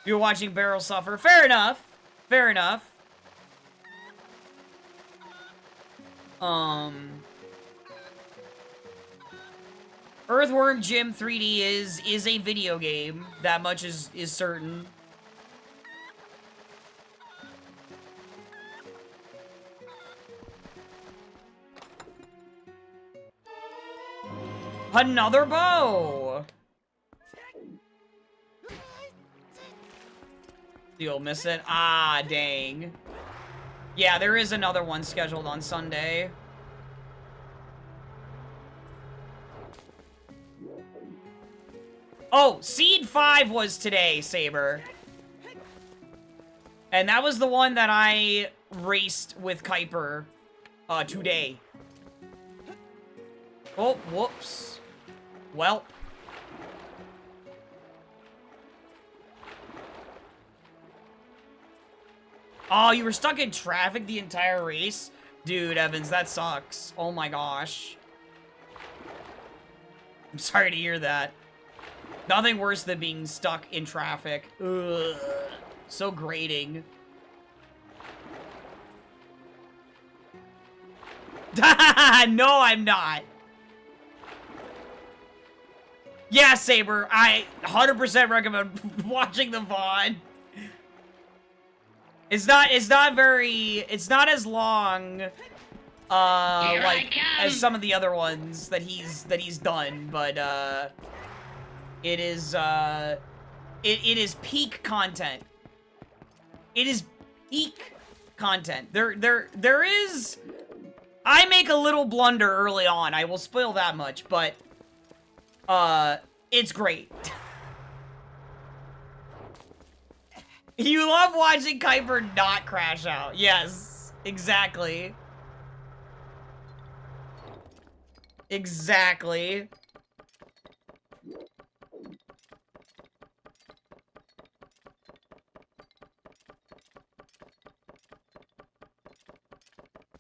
You're watching Barrel suffer. Fair enough. Fair enough. Earthworm Jim 3D is a video game. That much is certain. Another bow! You'll miss it? Ah, dang. Yeah, there is another one scheduled on Sunday. Oh, Seed 5 was today, Saber. And that was the one that I raced with Kuiper today. Oh, whoops. Welp. Oh, you were stuck in traffic the entire race? Dude, Evans, that sucks. Oh my gosh. I'm sorry to hear that. Nothing worse than being stuck in traffic. Ugh. So grating. No, I'm not. Yeah, Saber, I 100% recommend watching the VOD. It's not as long, like, as some of the other ones that he's done, but, it is peak content. It is peak content. There is, I make a little blunder early on, I will spoil that much, but, it's great. You love watching Kuiper not crash out. Yes, exactly. Exactly.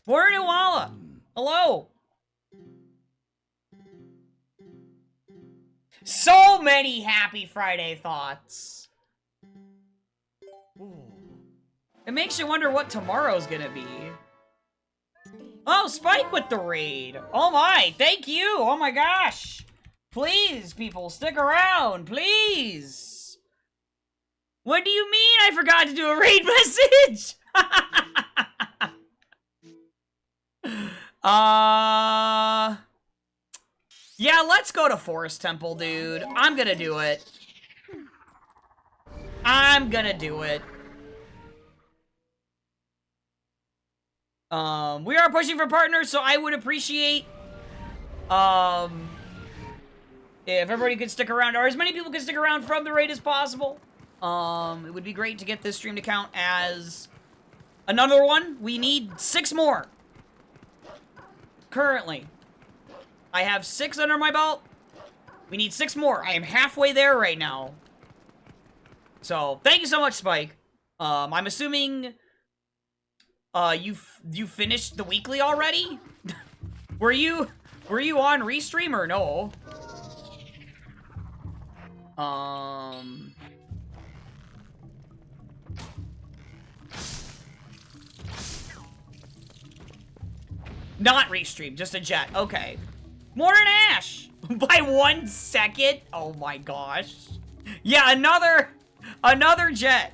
Warniwala! Hello! So many happy Friday thoughts. It makes you wonder what tomorrow's gonna be. Oh, Spike with the raid. Oh my, thank you. Oh my gosh. Please, people, stick around, please. What do you mean I forgot to do a raid message? Yeah, let's go to Forest Temple, dude. I'm gonna do it. I'm gonna do it. We are pushing for partners, so I would appreciate, if everybody could stick around, or as many people could stick around from the raid as possible. It would be great to get this stream to count as another one. We need 6 more. Currently. I have 6 under my belt. We need 6 more. I am halfway there right now. So, thank you so much, Spike. I'm assuming, you finished the weekly already? Were you on Restream or no? Not Restream, just a jet. Okay. Morning, Ash! By 1 second? Oh my gosh. Yeah, another jet.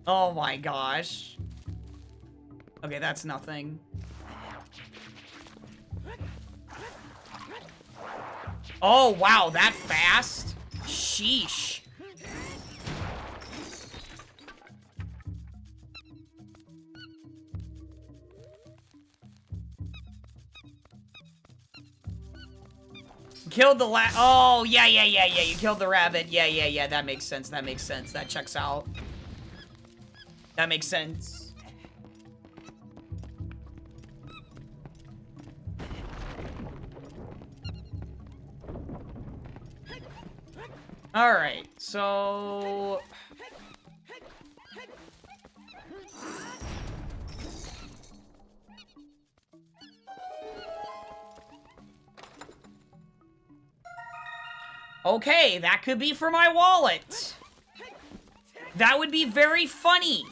Oh my gosh. Okay, that's nothing. Oh, wow, that fast? Sheesh. Killed the oh, yeah, you killed the rabbit. Yeah, that makes sense, that checks out. That makes sense. Alright, so... Okay, that could be for my wallet. That would be very funny.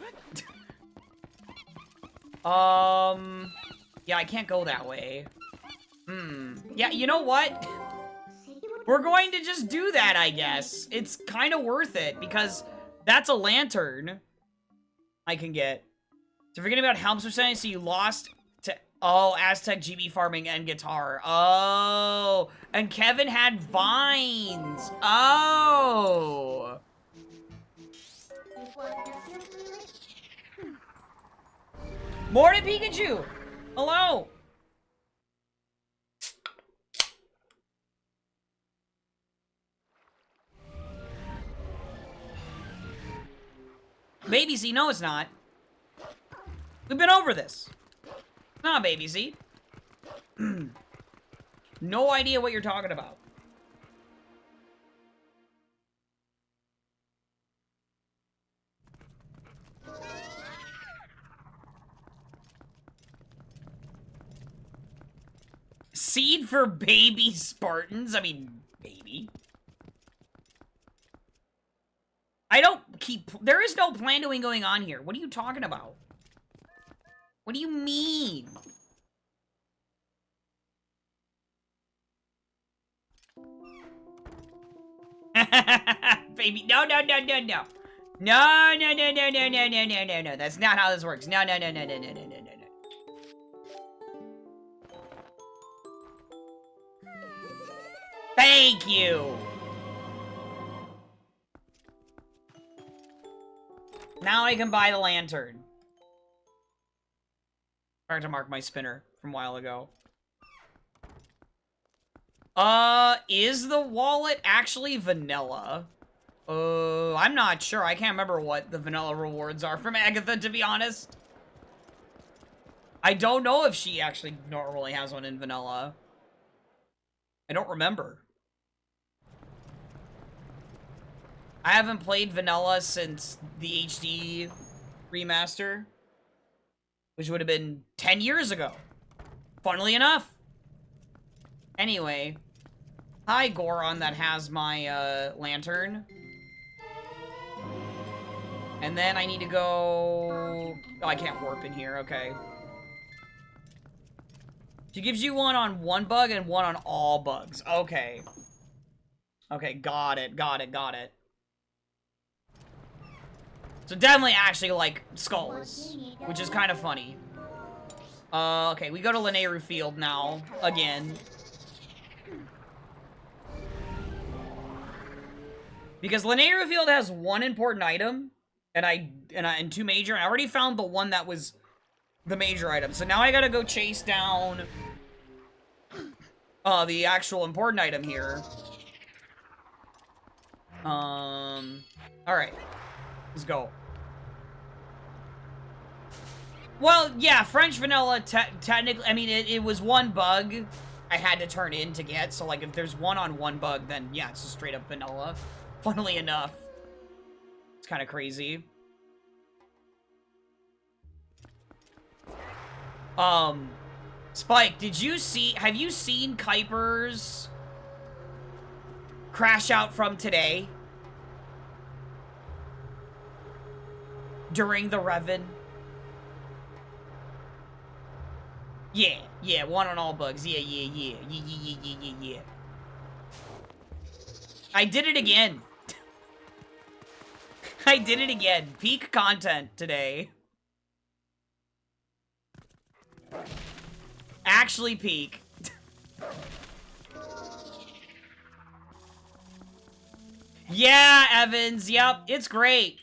Yeah, I can't go that way. Yeah, you know what? We're going to just do that, I guess. It's kind of worth it, because that's a lantern I can get. So forgetting about helms percentage, so you lost to, oh, Aztec, GB farming, and guitar. Oh, and Kevin had vines. Oh. Morning, Pikachu. Hello. Baby Z, no it's not. We've been over this. Nah, Baby Z. No idea what you're talking about. seed for baby Spartans? I mean, baby. I don't keep... There is no planning going on here. What are you talking about? What do you mean? Baby, no, no, no, no, no. No, no, no, no, no, no, no, no, no, no. That's not how this works. No, no, no, no, no, no, no, no, no. Thank you. Now I can buy the lantern. Trying to mark my spinner from a while ago. Is the wallet actually vanilla? I'm not sure. I can't remember what the vanilla rewards are from Agatha, to be honest. I don't know if she actually normally has one in vanilla. I don't remember. I haven't played vanilla since the HD remaster, which would have been 10 years ago. Funnily enough. Anyway. Hi, Goron, that has my, lantern. And then I need to go... Oh, I can't warp in here, okay. She gives you one on one bug and one on all bugs. Okay. Okay, got it, got it, got it. So definitely actually like skulls, which is kind of funny. Okay, we go to Lanayru Field now, again. Because Lanayru Field has one important item, and two major, and I already found the one that was the major item. So now I gotta go chase down the actual important item here. Alright. Let's go. Well, yeah, French vanilla, technically, I mean, it was one bug I had to turn in to get, so, like, if there's one on one bug, then, yeah, it's just straight up vanilla. Funnily enough. It's kind of crazy. Spike, have you seen Kuiper's crash out from today? During the Revan? Yeah, yeah, one on all bugs. Yeah, yeah, yeah. Yeah, yeah, yeah, yeah, yeah. I did it again. I did it again. Peak content today. Actually peak. Yeah, Evans. Yep, it's great.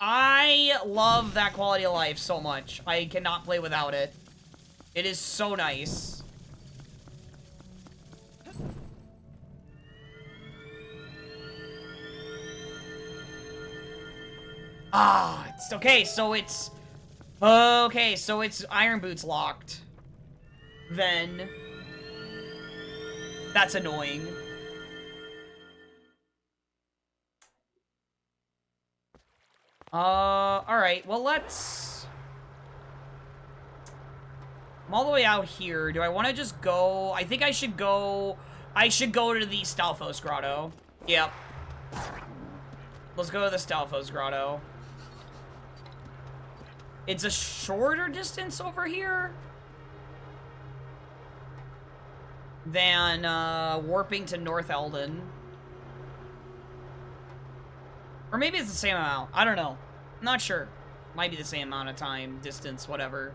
I love that quality of life so much. I cannot play without it. It is so nice. Ah, it's okay, so it's... Okay, so it's Iron Boots locked. Then... That's annoying. Alright, well let's... I'm all the way out here. Do I want to just go... I think I should go... I should go to the Stalfos Grotto. Yep. Let's go to the Stalfos Grotto. It's a shorter distance over here than, warping to North Eldon. Or maybe it's the same amount. I don't know. I'm not sure. Might be the same amount of time, distance, whatever.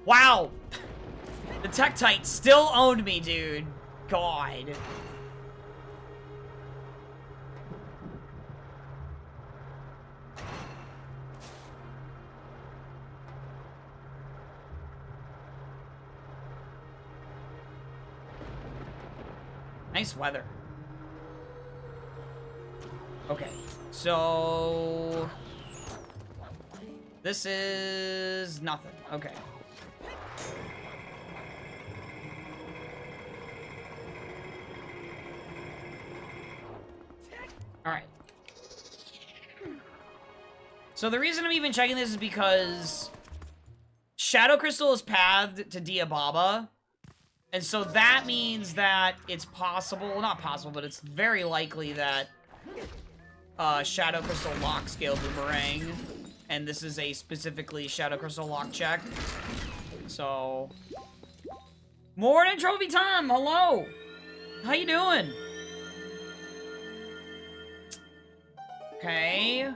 Wow! The Tektite still owned me, dude. God. Nice weather. Okay, so... This is nothing. Okay. Alright. So the reason I'm even checking this is because Shadow Crystal is pathed to Diababa. And so that means that it's possible, well, not possible, but it's very likely that Shadow Crystal locks Gale Boomerang. And this is a specifically Shadow Crystal lock check. So... Morning, Trophy Tom! Hello! How you doing? Okay.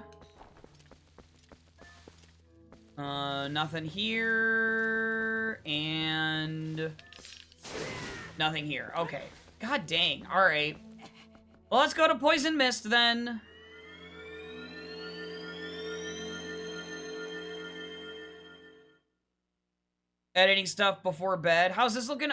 Nothing here. And... nothing here. Okay. God dang. Alright. Well, let's go to Poison Mist, then. Editing stuff before bed. How's this looking?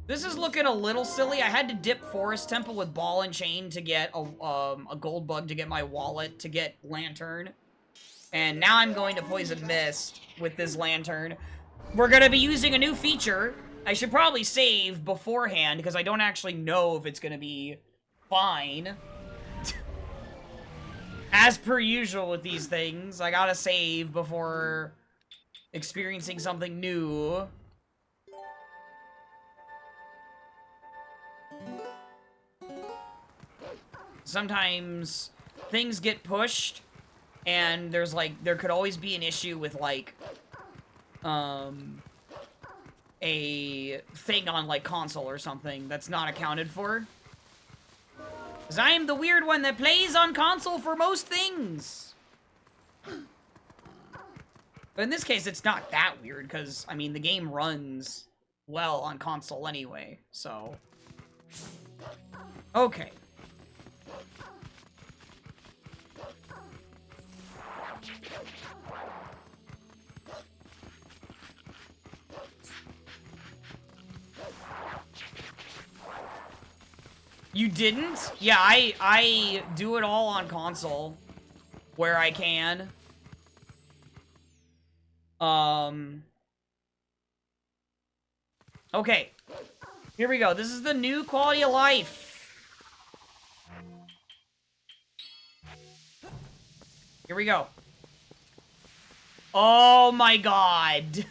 This is looking a little silly. I had to dip Forest Temple with Ball and Chain to get a gold bug to get my wallet to get Lantern. And now I'm going to Poison Mist with this Lantern. We're gonna be using a new feature. I should probably save beforehand because I don't actually know if it's gonna be fine. As per usual with these things, I gotta save before experiencing something new. Sometimes things get pushed and there's like, there could always be an issue with like, a thing on like console or something that's not accounted for. Because I am the weird one that plays on console for most things. But in this case, it's not that weird, because, I mean, the game runs well on console anyway, so... Okay. You didn't? Yeah, I do it all on console, where I can. Okay. Here we go. This is the new quality of life. Here we go. Oh my god.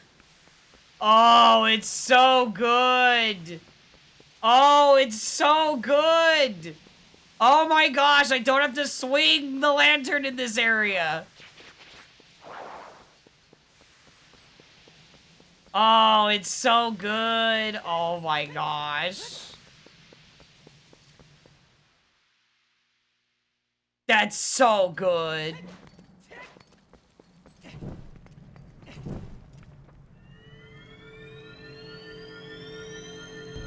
Oh, it's so good. Oh, it's so good. Oh my gosh, I don't have to swing the lantern in this area. Oh, it's so good. Oh my gosh. That's so good.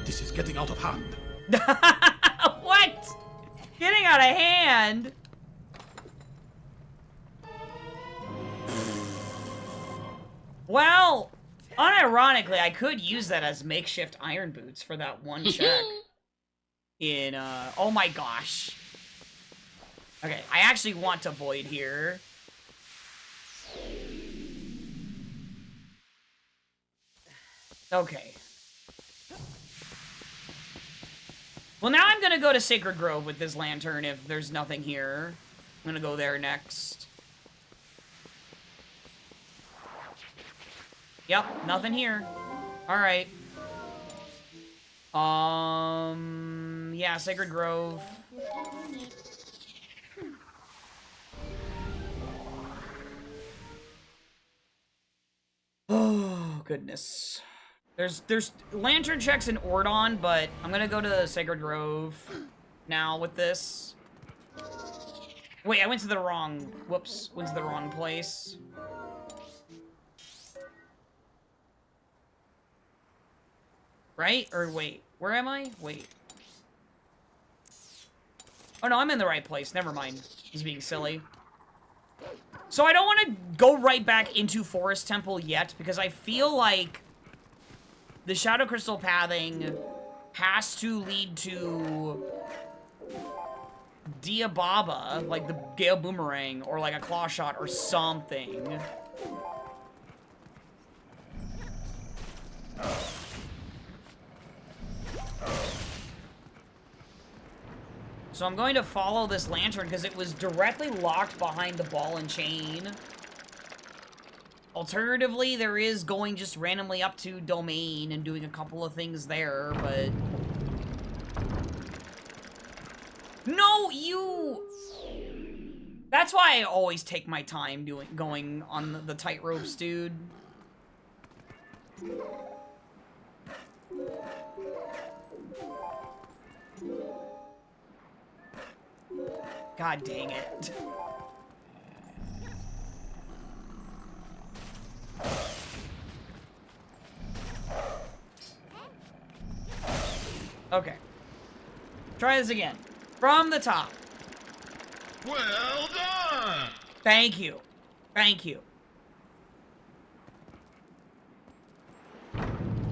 This is getting out of hand. What? Getting out of hand? Well, unironically, I could use that as makeshift iron boots for that one check. In, oh my gosh. Okay, I actually want to void here. Okay. Well, now I'm gonna go to Sacred Grove with this lantern if there's nothing here. I'm gonna go there next. Yep, nothing here. Alright. Yeah, Sacred Grove. Oh, goodness. There's lantern checks in Ordon, but I'm gonna go to Sacred Grove now with this. Wait, I went to the wrong... Whoops, went to the wrong place. Right? Or wait, where am I? Wait. Oh no, I'm in the right place. Never mind. He's being silly. So I don't want to go right back into Forest Temple yet, because I feel like the Shadow Crystal pathing has to lead to Diababa, like the Gale Boomerang, or like a Claw Shot or something. So I'm going to follow this lantern because it was directly locked behind the ball and chain. Alternatively, there is going just randomly up to Domain and doing a couple of things there, but... No, you... That's why I always take my time going on the tightropes, dude. God dang it. Okay. Try this again. From the top. Well done! Thank you. Thank you.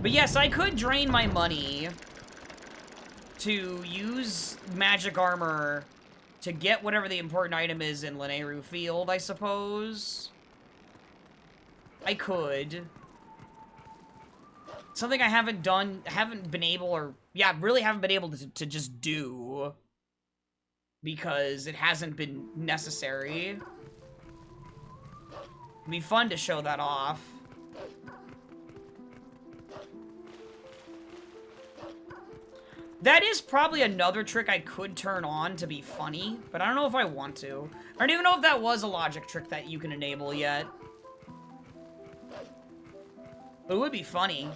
But yes, I could drain my money to use magic armor to get whatever the important item is in Lanayru Field, I suppose. I could. Something I haven't done, haven't been able, or, yeah, really haven't been able to just do. Because it hasn't been necessary. It'd be fun to show that off. That is probably another trick I could turn on to be funny, but I don't know if I want to. I don't even know if that was a logic trick that you can enable yet. But it would be funny.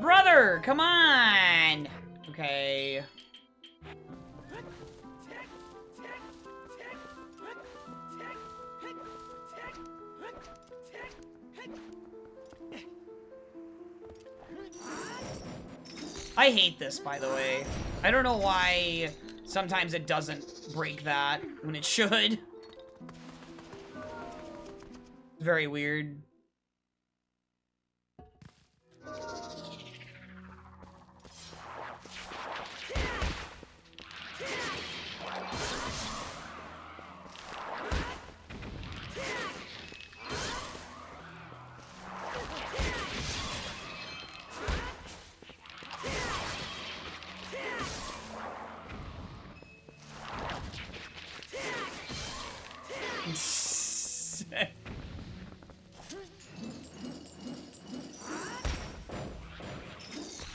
Brother, come on! Okay. I hate this, by the way. I don't know why sometimes it doesn't break that when it should. Very weird.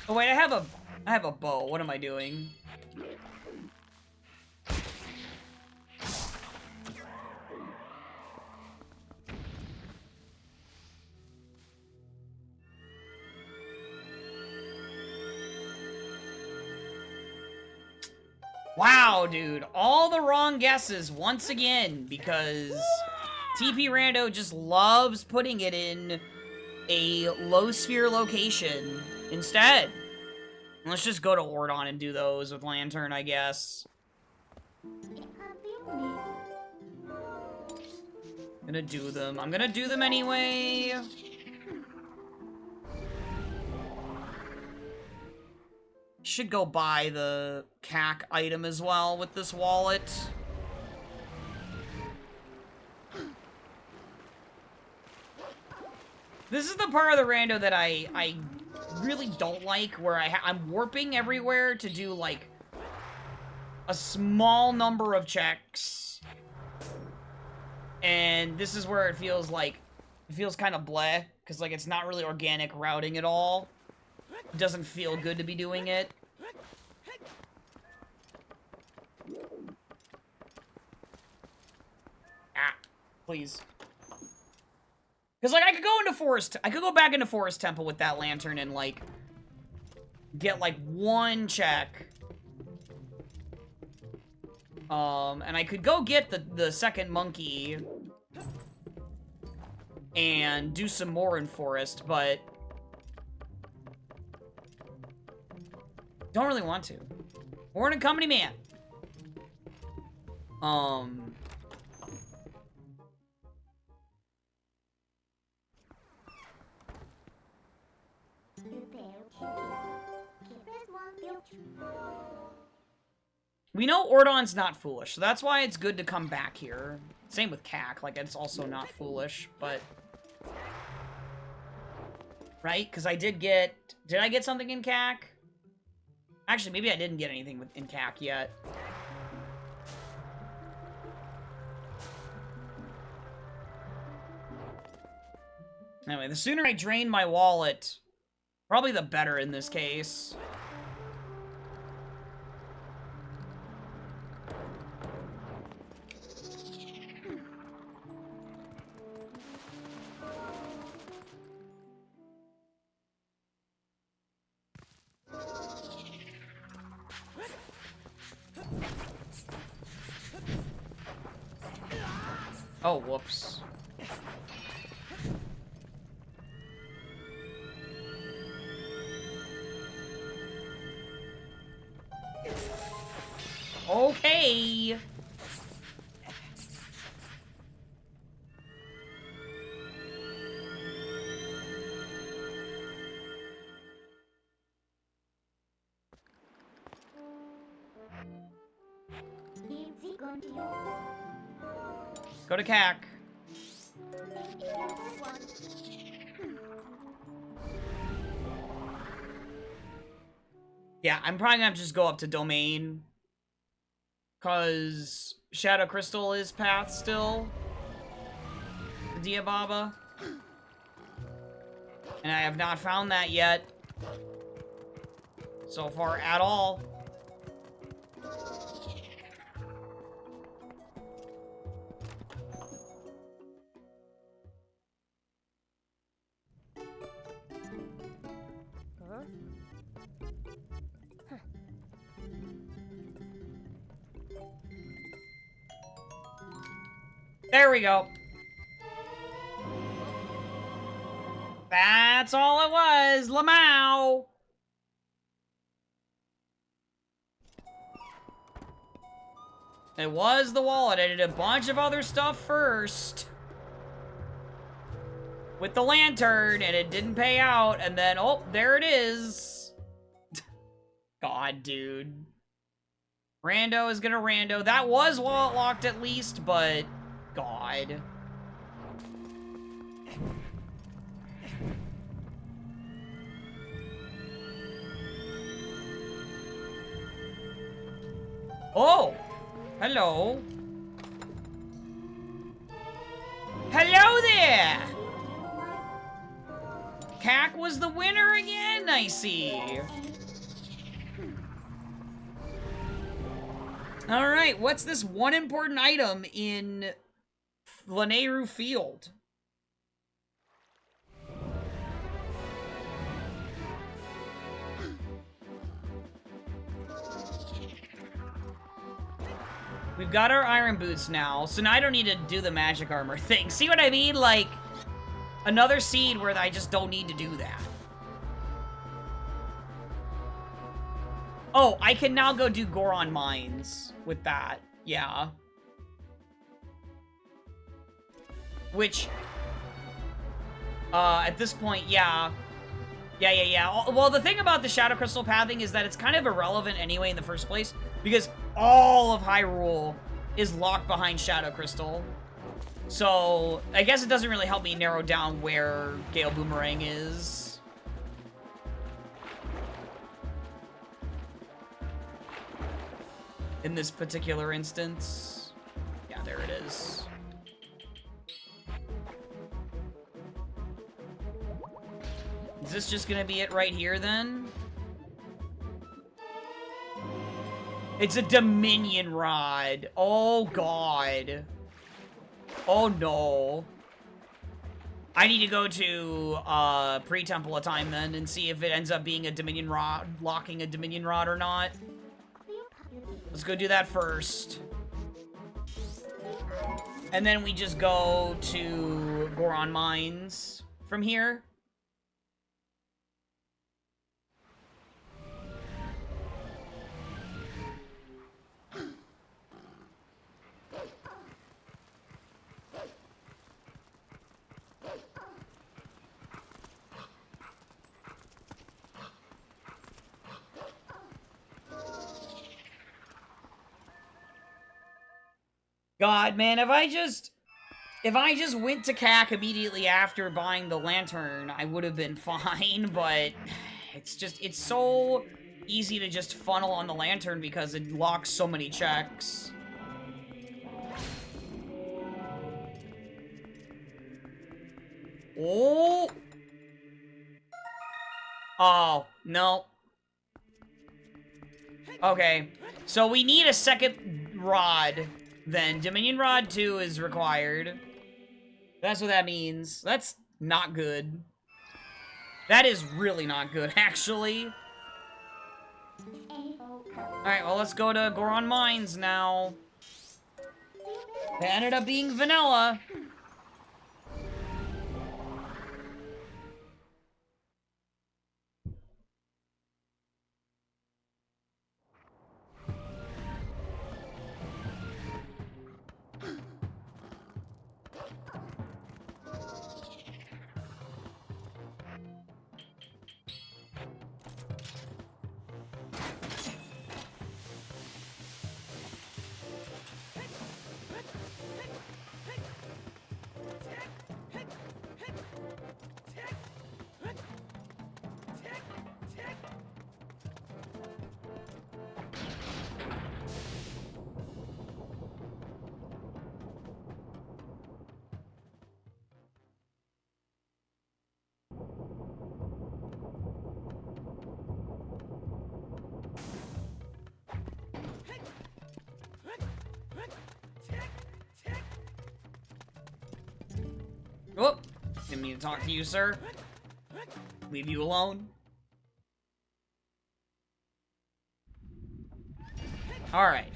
Oh wait, I have a bow. What am I doing? Wow, dude. All the wrong guesses once again because TP Rando just loves putting it in a low sphere location instead. Let's just go to Ordon and do those with Lantern, I guess. Gonna do them. I'm gonna do them anyway. Should go buy the CAC item as well with this wallet. This is the part of the rando that I really don't like, where I'm warping everywhere to do, like, a small number of checks. And this is where it feels like, it feels kind of bleh, because, like, it's not really organic routing at all. It doesn't feel good to be doing it. Ah, please. Because, like, I could go back into Forest Temple with that lantern and, like, get, like, one check. And I could go get the second monkey and do some more in Forest, but don't really want to. We're in a company man. We know Ordon's not foolish, so that's why it's good to come back here. Same with CAC, like, it's also not foolish, but Right? Because I did get... Did I get something in CAC? Actually, maybe I didn't get anything in CAC yet. Anyway, the sooner I drain my wallet, probably the better in this case. Oh, whoops. Okay. Go to CAC. Yeah, I'm probably gonna have to just go up to Domain. Because Shadow Crystal is path still. The Diababa. And I have not found that yet. So far at all. There we go. That's all it was, Lamau. It was the wallet. I did a bunch of other stuff first. With the lantern, and it didn't pay out, and then, oh, there it is. God, dude. Rando is gonna rando. That was wallet locked at least, but... God. Oh! Hello. Hello there! CAC was the winner again, I see. Alright, what's this one important item in Lanayru Field? We've got our iron boots now, so now I don't need to do the magic armor thing. See what I mean? Like, another seed where I just don't need to do that. Oh, I can now go do Goron Mines with that. Yeah. Which, at this point, yeah. Yeah. Well, the thing about the Shadow Crystal pathing is that it's kind of irrelevant anyway in the first place, because all of Hyrule is locked behind Shadow Crystal. So, I guess it doesn't really help me narrow down where Gale Boomerang is. In this particular instance. Yeah, there it is. Is this just gonna be it right here, then? It's a Dominion Rod. Oh, God. Oh, no. I need to go to, pre-Temple of Time, then, and see if it ends up being a Dominion Rod, locking a Dominion Rod or not. Let's go do that first. And then we just go to Goron Mines from here. God, man, if I just... If I just went to CAC immediately after buying the lantern, I would have been fine, but it's so easy to just funnel on the lantern because it locks so many checks. Oh! Oh, no. Okay, so we need a second rod, then. Dominion Rod 2 is required. That's what that means. That's not good. That is really not good, actually. Alright, well, let's go to Goron Mines now. It ended up being vanilla. Oh, didn't mean to talk to you, sir. Leave you alone. Alright.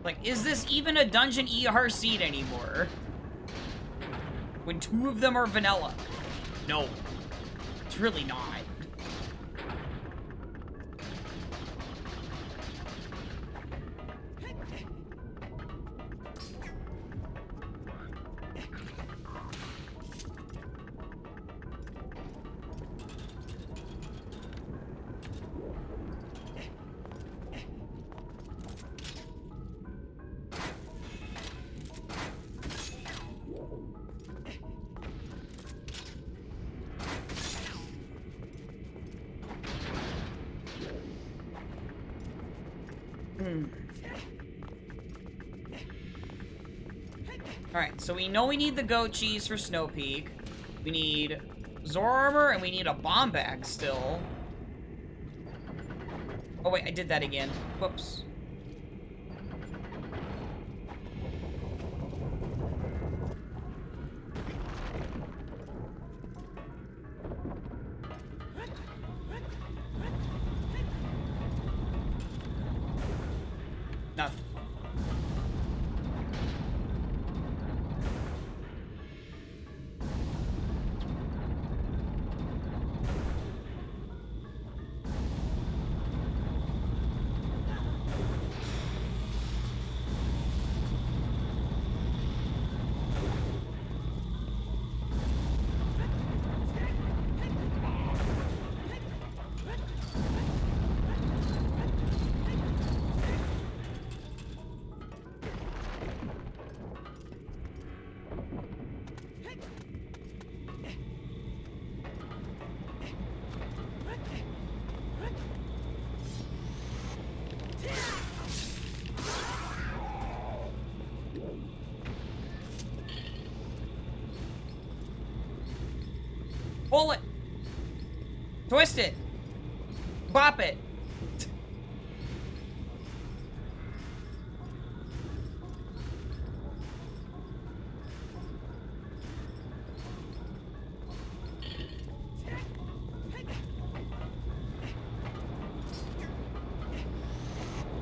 Like, is this even a dungeon ER seed anymore? When 2 of them are vanilla. No. It's really not. Alright, so we know we need the goat cheese for Snow Peak. We need Zor armor, and we need a bomb bag still. Oh wait, I did that again. Whoops. Nothing. Pull it! Twist it! Bop it!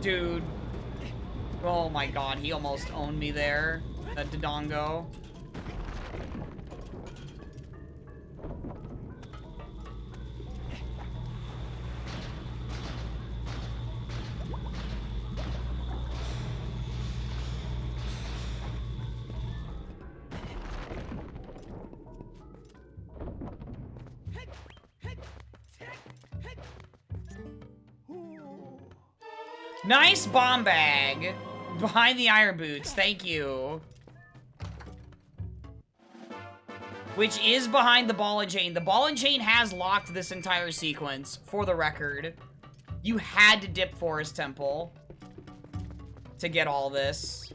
Dude. Oh my god, he almost owned me there. That Dodongo. Nice bomb bag. Behind the iron boots. Thank you. Which is behind the ball and chain. The ball and chain has locked this entire sequence, for the record. You had to dip Forest Temple to get all this.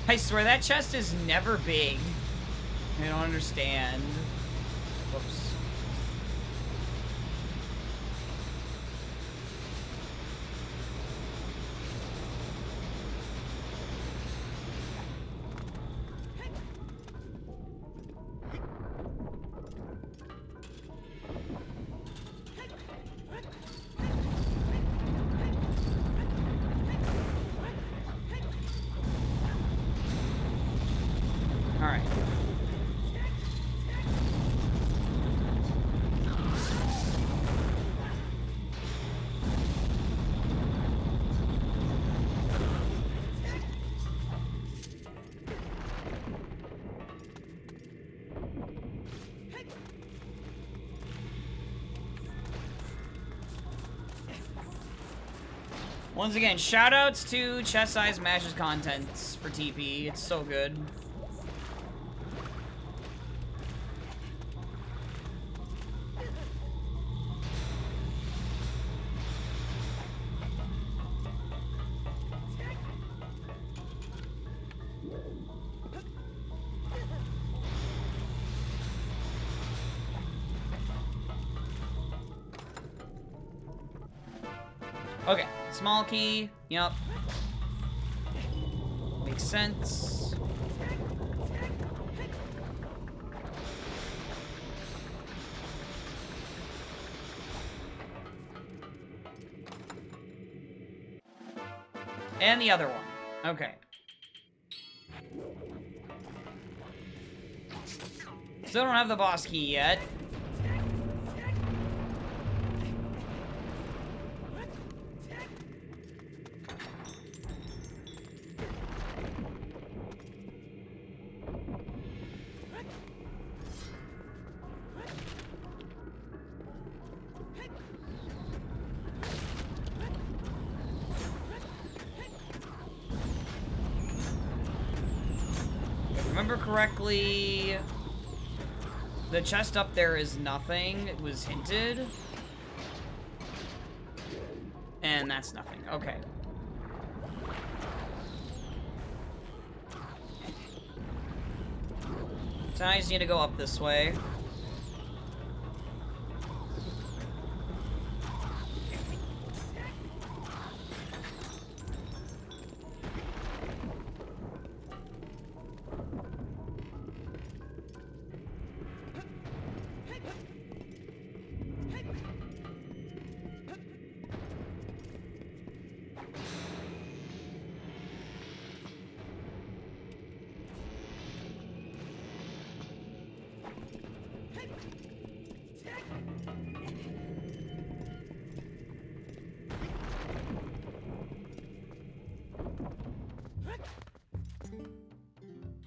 I swear that chest is never big. I don't understand. Whoops. Alright. Once again, shoutouts to Chest Size Matches Contents for TP. It's so good. Okay, small key. Yep. Makes sense. And the other one. Okay. Still don't have the boss key yet. Remember correctly, the chest up there is nothing. It was hinted. And that's nothing. Okay. So I just need to go up this way.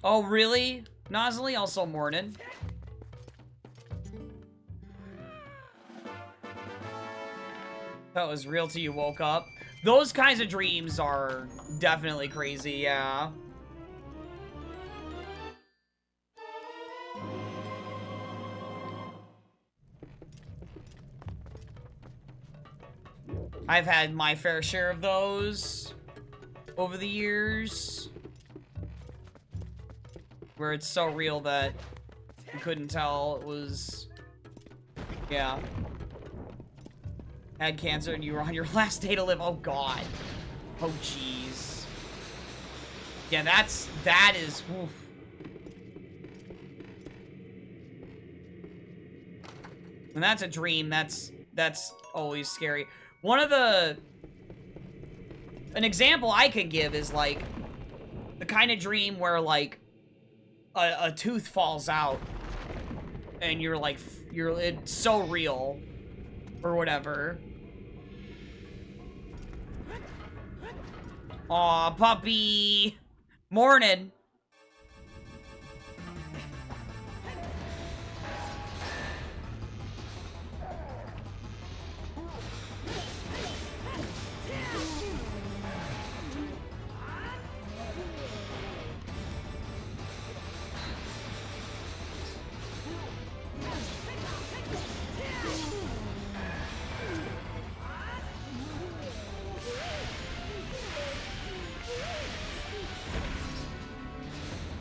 Oh, really? Nosley, also morning. That was real till you woke up. Those kinds of dreams are definitely crazy, yeah. I've had my fair share of those over the years. Where it's so real that you couldn't tell it was... Yeah. Had cancer and you were on your last day to live. Oh, God. Oh, jeez. Yeah, that is... Oof. When that's a dream, that's always scary. One of the... An example I can give is, like... The kind of dream where, like, a tooth falls out. And you're like, it's so real. Or whatever. Aw, puppy. Morning.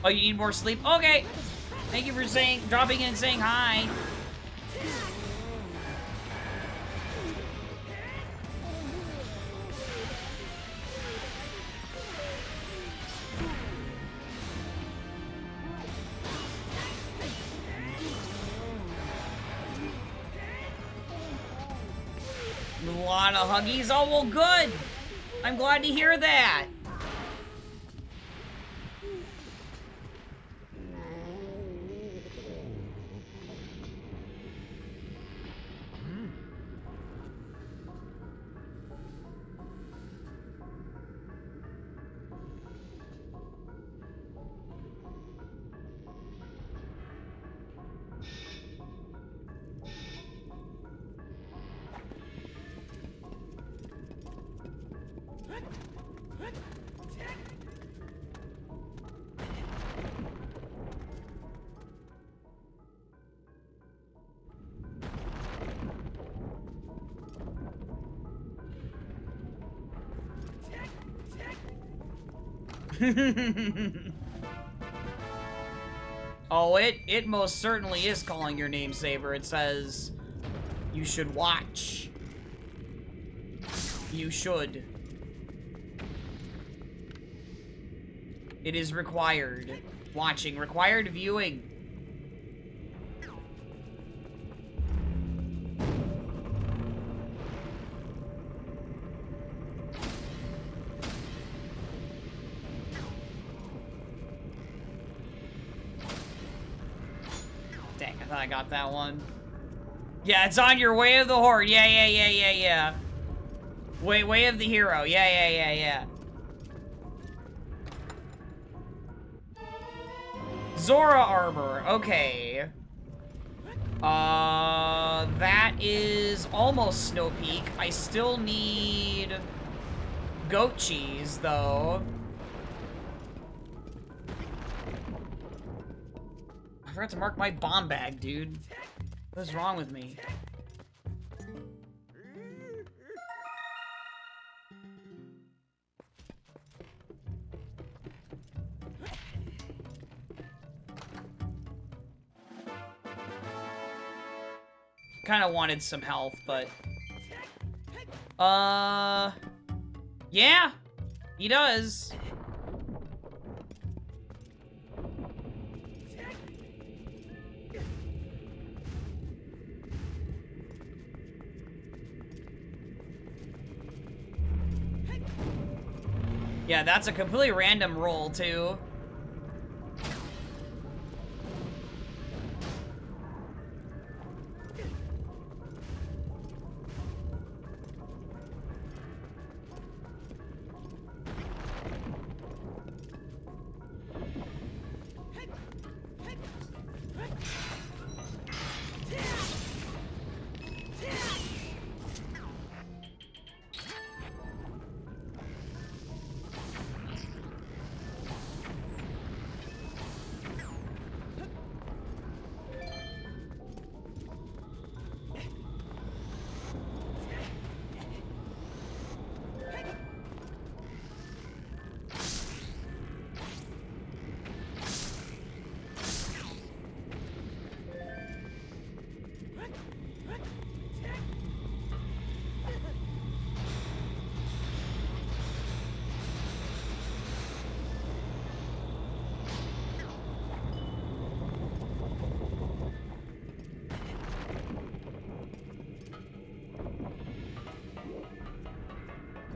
Oh, you need more sleep? Okay. Thank you for dropping in and saying hi. A lot of huggies. Oh, well, good. I'm glad to hear that. Oh, it most certainly is calling your name, Saber. It says, you should watch. You should. It is required. Watching. Required viewing. Dang, I thought I got that one. Yeah, it's on your Way of the Horde. Yeah. Way of the Hero. Yeah. Zora armor. Okay. That is almost Snow Peak. I still need goat cheese, though. I forgot to mark my bomb bag, dude. What's wrong with me? Kind of wanted some health, but... Yeah! He does. Yeah, that's a completely random roll, too.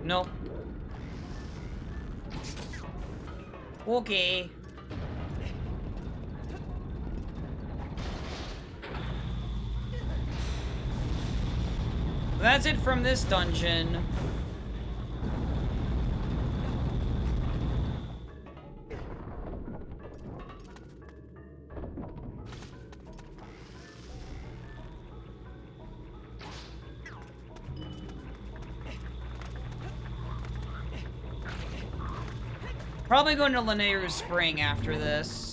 Nope. Okay. That's it from this dungeon. Probably going to Lanayru Spring after this.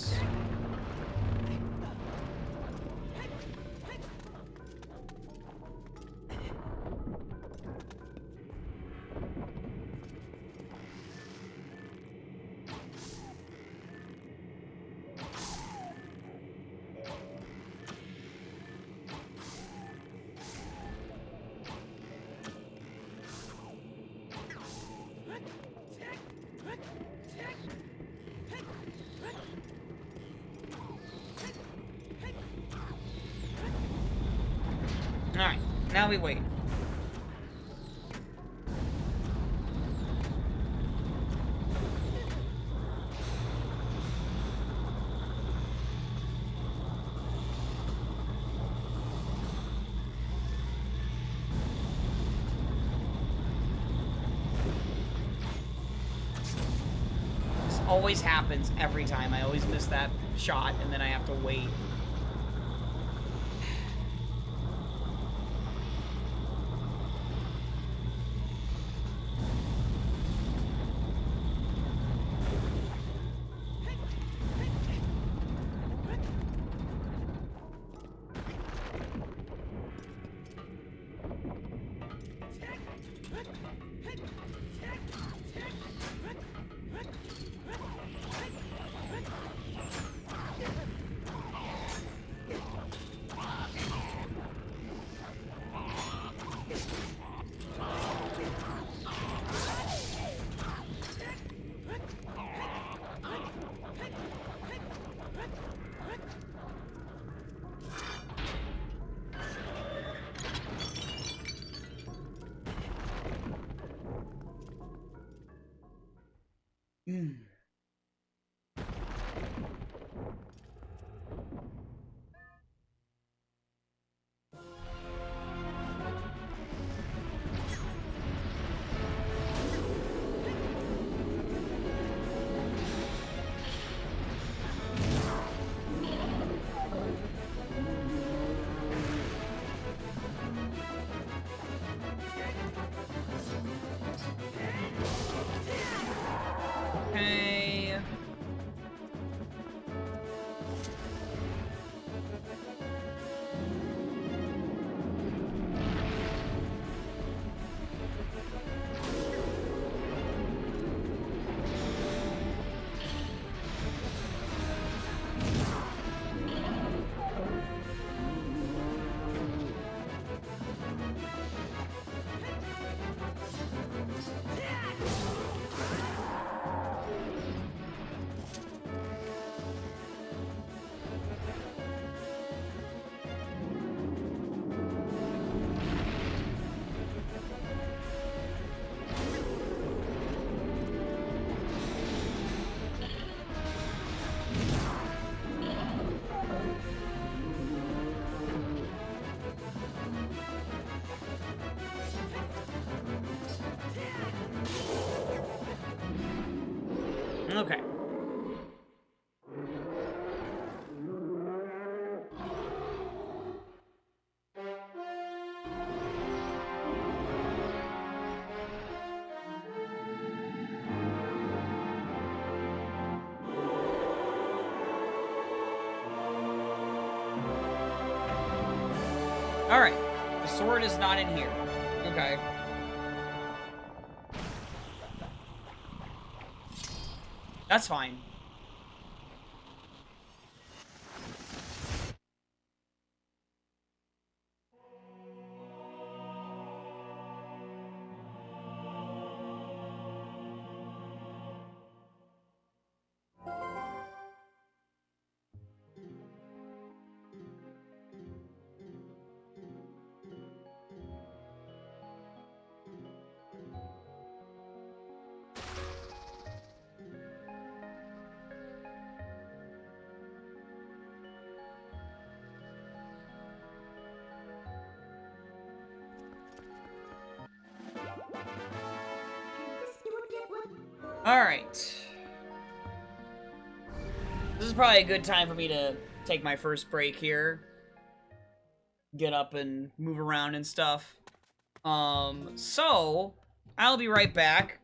Alright, now we wait. This always happens every time. I always miss that shot, and then I have to wait. Okay. Okay. Alright. The sword is not in here. Okay. That's fine. Alright. This is probably a good time for me to take my first break here. Get up and move around and stuff. So, I'll be right back.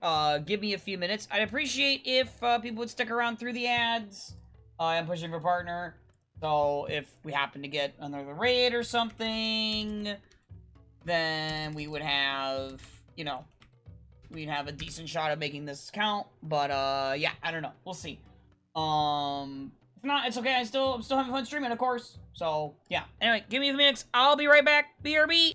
Give me a few minutes. I'd appreciate if people would stick around through the ads. I am pushing for partner. So, if we happen to get another raid or something, then we would have, you know, we'd have a decent shot of making this count. But, yeah, I don't know. We'll see. If not, it's okay. I'm still having fun streaming, of course. So, yeah. Anyway, give me a few minutes. I'll be right back. BRB!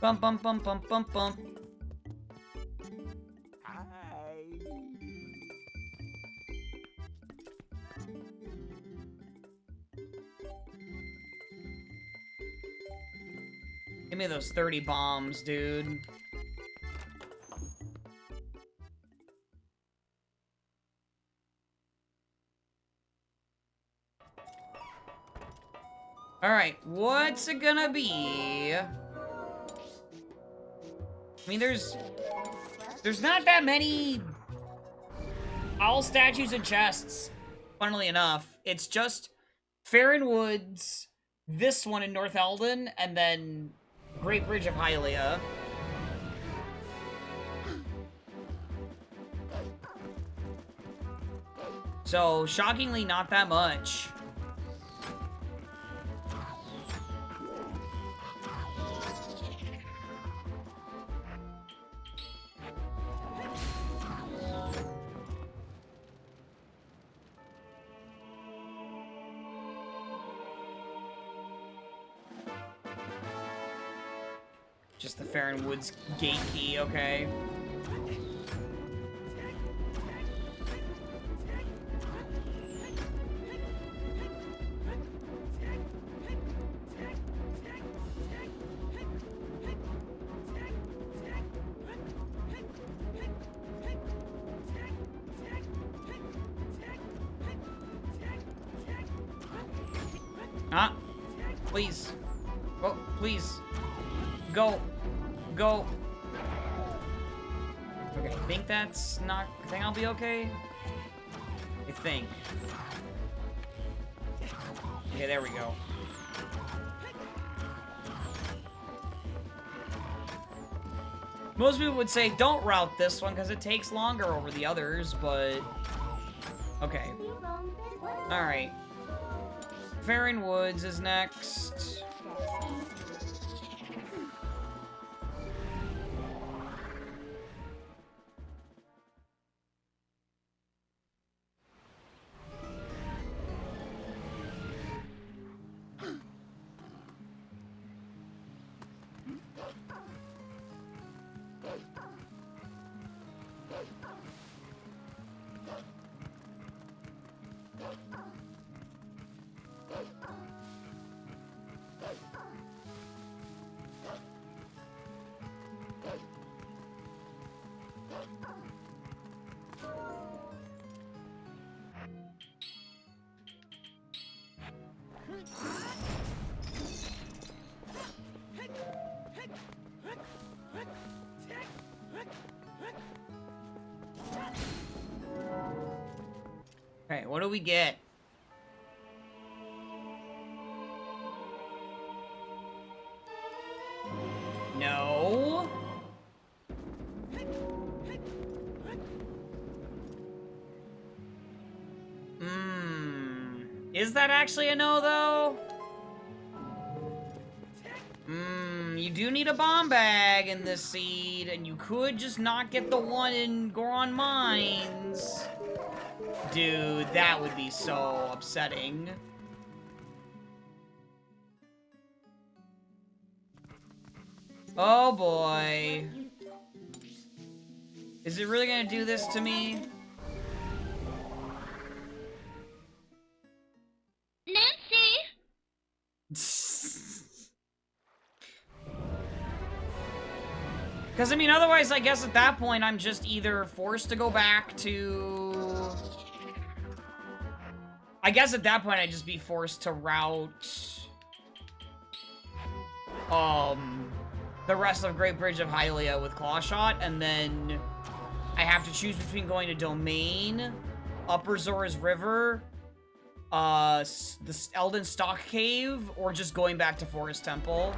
Bum bum bum bum bum bum. Hi. Give me those 30 bombs, dude. Alright, what's it gonna be? I mean, there's not that many owl statues and chests, funnily enough. It's just Farron Woods, this one in North Eldon, and then Great Bridge of Hylia. So, shockingly, not that much. Just the Farron Woods gate key, okay. Ah, please. Oh, please. Go. Go. Okay, I think that's not... I think I'll be okay. I think. Okay, there we go. Most people would say don't route this one because it takes longer over the others, but... Okay. Alright. Farron Woods is next. Okay, what do we get? No. Is that actually a no, though? You do need a bomb bag in this seed, and you could just not get the one in Goron Mines. Dude, that would be so upsetting. Oh boy. Is it really gonna do this to me? Nancy! Because, I mean, otherwise, I guess at that point, I'm just either forced to go back to... I guess at that point, I'd just be forced to route... the rest of Great Bridge of Hylia with Clawshot, and then I have to choose between going to Domain, Upper Zora's River, the Elden Stock Cave, or just going back to Forest Temple.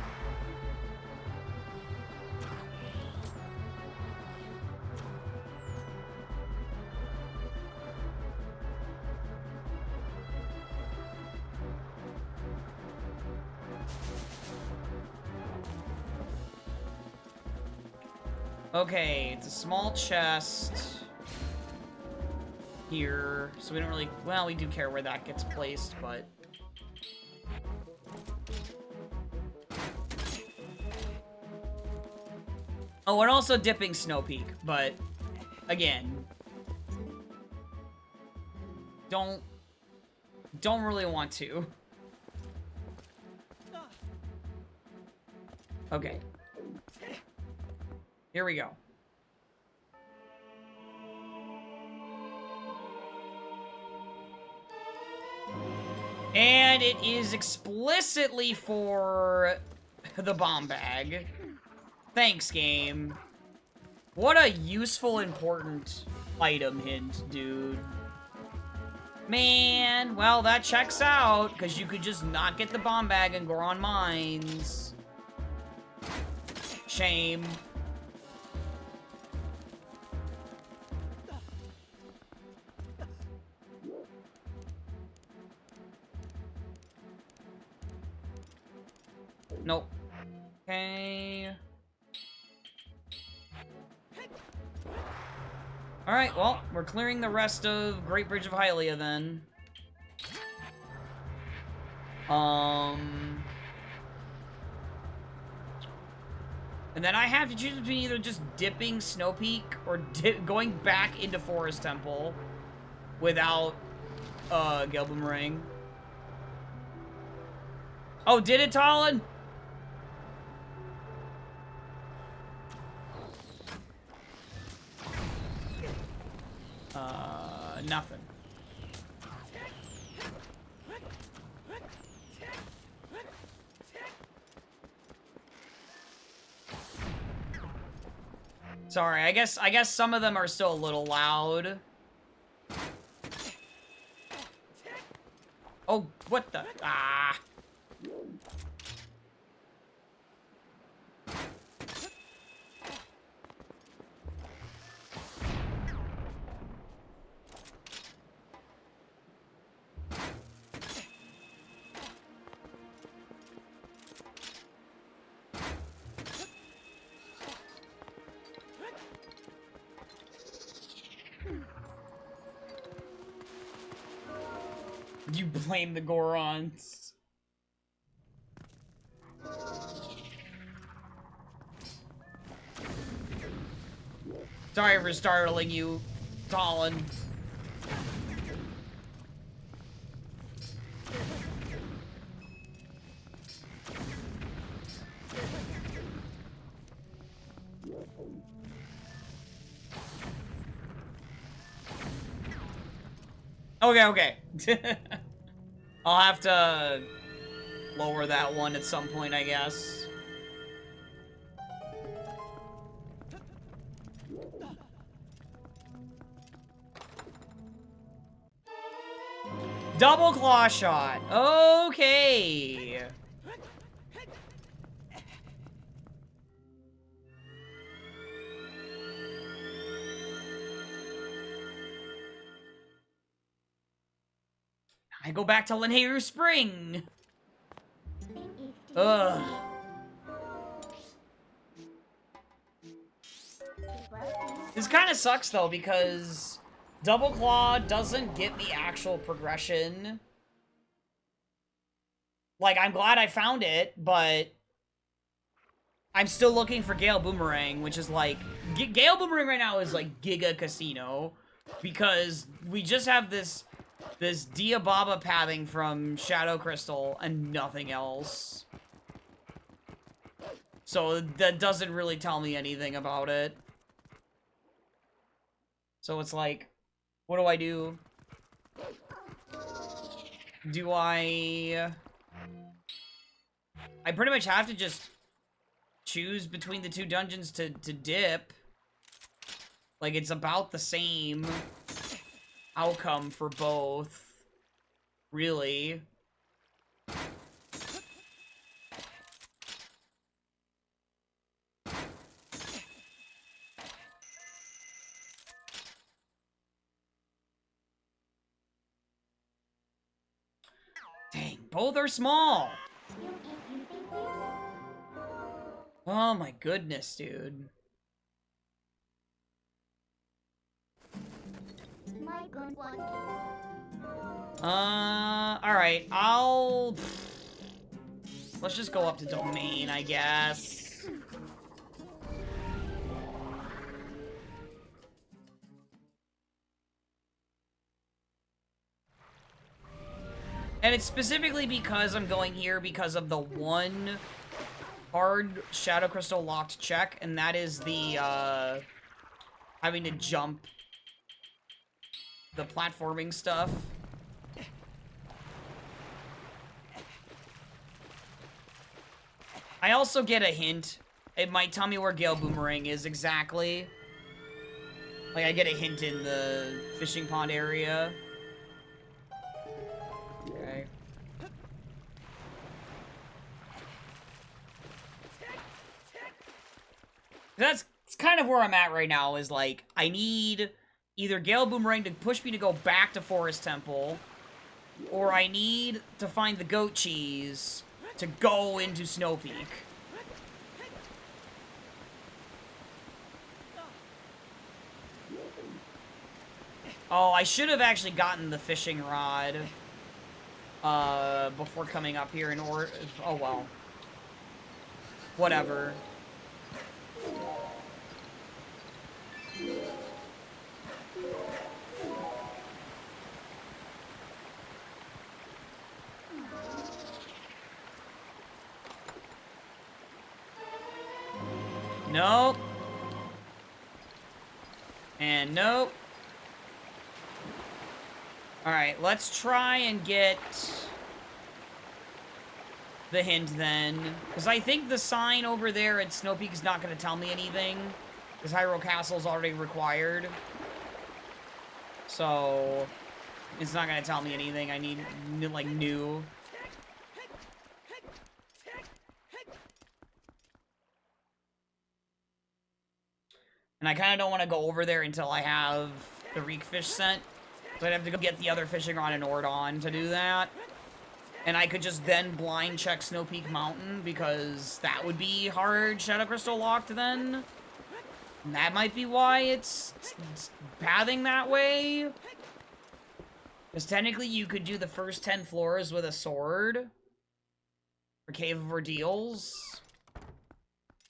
Okay, it's a small chest here, so we don't really... Well, we do care where that gets placed, but... Oh, and also dipping Snow Peak, but again, don't really want to. Okay. Here we go. And it is explicitly for the bomb bag. Thanks, game. What a useful, important item hint, dude. Man, well, that checks out, because you could just not get the bomb bag and go on mines. Shame. Nope. Okay. Alright, well, we're clearing the rest of Great Bridge of Hylia then. And then I have to choose between either just dipping Snow Peak or going back into Forest Temple without, Gale Boomerang. Oh, did it, Talon? Nothing. Sorry, I guess some of them are still a little loud. Oh, what the? Ah. You blame the Gorons. Sorry for startling you, Talon. Okay. I'll have to lower that one at some point, I guess. Double claw shot. Okay. I go back to Lanayru Spring. Ugh. This kind of sucks though, because Double Claw doesn't get the actual progression. Like, I'm glad I found it, but I'm still looking for Gale Boomerang, which is like, Gale Boomerang right now is like Giga Casino, because we just have this Diababa pathing from Shadow Crystal and nothing else. So that doesn't really tell me anything about it. So it's like, what do I do? Do I pretty much have to just choose between the two dungeons to dip. Like, it's about the same outcome for both, really. Dang, both are small. Oh my goodness, dude. Alright, let's just go up to domain, I guess. And it's specifically because I'm going here because of the one hard Shadow Crystal locked check, and that is the, having to jump the platforming stuff. I also get a hint. It might tell me where Gale Boomerang is exactly. Like, I get a hint in the fishing pond area. Okay. That's kind of where I'm at right now, is like, I need either Gale Boomerang to push me to go back to Forest Temple, or I need to find the goat cheese to go into Snow Peak. Oh, I should have actually gotten the fishing rod before coming up here in order. Oh well. Whatever. Nope. And nope. Alright, let's try and get the hint then. Because I think the sign over there at Snow Peak is not going to tell me anything. Because Hyrule Castle is already required. So, it's not going to tell me anything. I need, like, new. And I kind of don't want to go over there until I have the reek fish sent. So I'd have to go get the other fishing rod in Ordon to do that. And I could just then blind check Snow Peak Mountain, because that would be hard Shadow Crystal locked then. And that might be why it's pathing that way. Because technically you could do the first 10 floors with a sword. For Cave of Ordeals.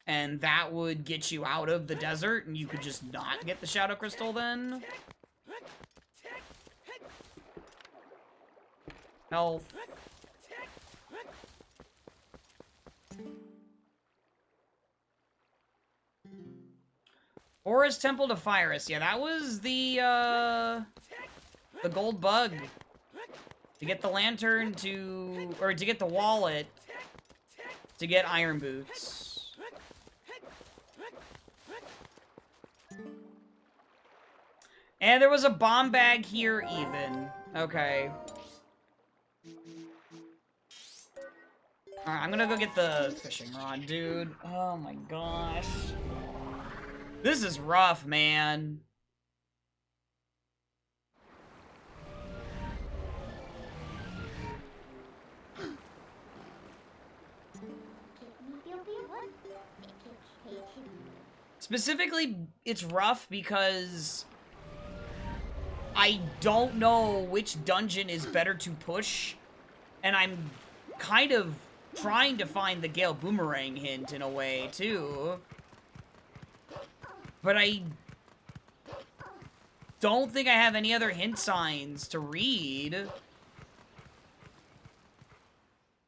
And that would get you out of the desert, and you could just not get the Shadow Crystal then. Health. Forest Temple to Fyrus. Yeah, that was the gold bug. To get the lantern to... or to get the wallet to get Iron Boots. And there was a bomb bag here even. Okay. Alright, I'm gonna go get the fishing rod, dude. Oh my gosh. This is rough, man. Specifically, it's rough because I don't know which dungeon is better to push, and I'm kind of trying to find the Gale Boomerang hint in a way, too. But I don't think I have any other hint signs to read.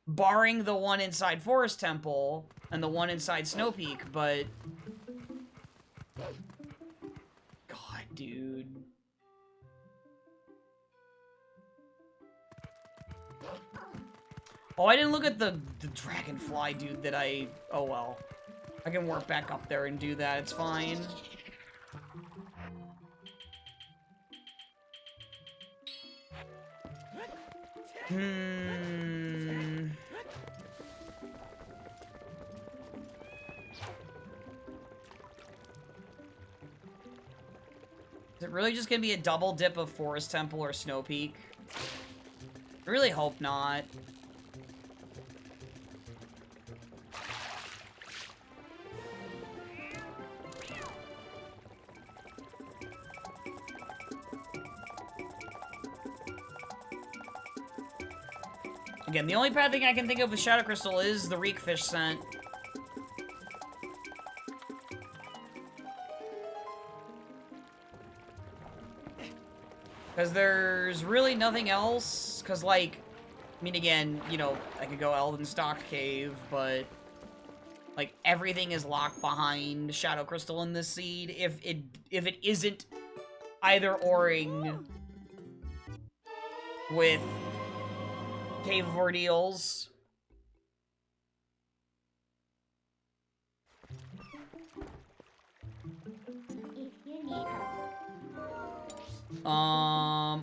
Barring the one inside Forest Temple and the one inside Snow Peak, but... God, dude. Oh, I didn't look at the dragonfly, dude, that I... Oh, well. I can work back up there and do that. It's fine. Is it really just gonna be a double dip of Forest Temple or Snow Peak? I really hope not. Again, the only bad thing I can think of with Shadow Crystal is the reek fish scent. Because there's really nothing else. Because, like, I mean, again, you know, I could go Elvenstock Cave, but like everything is locked behind Shadow Crystal in this seed. If it isn't either oring with Cave of Ordeals.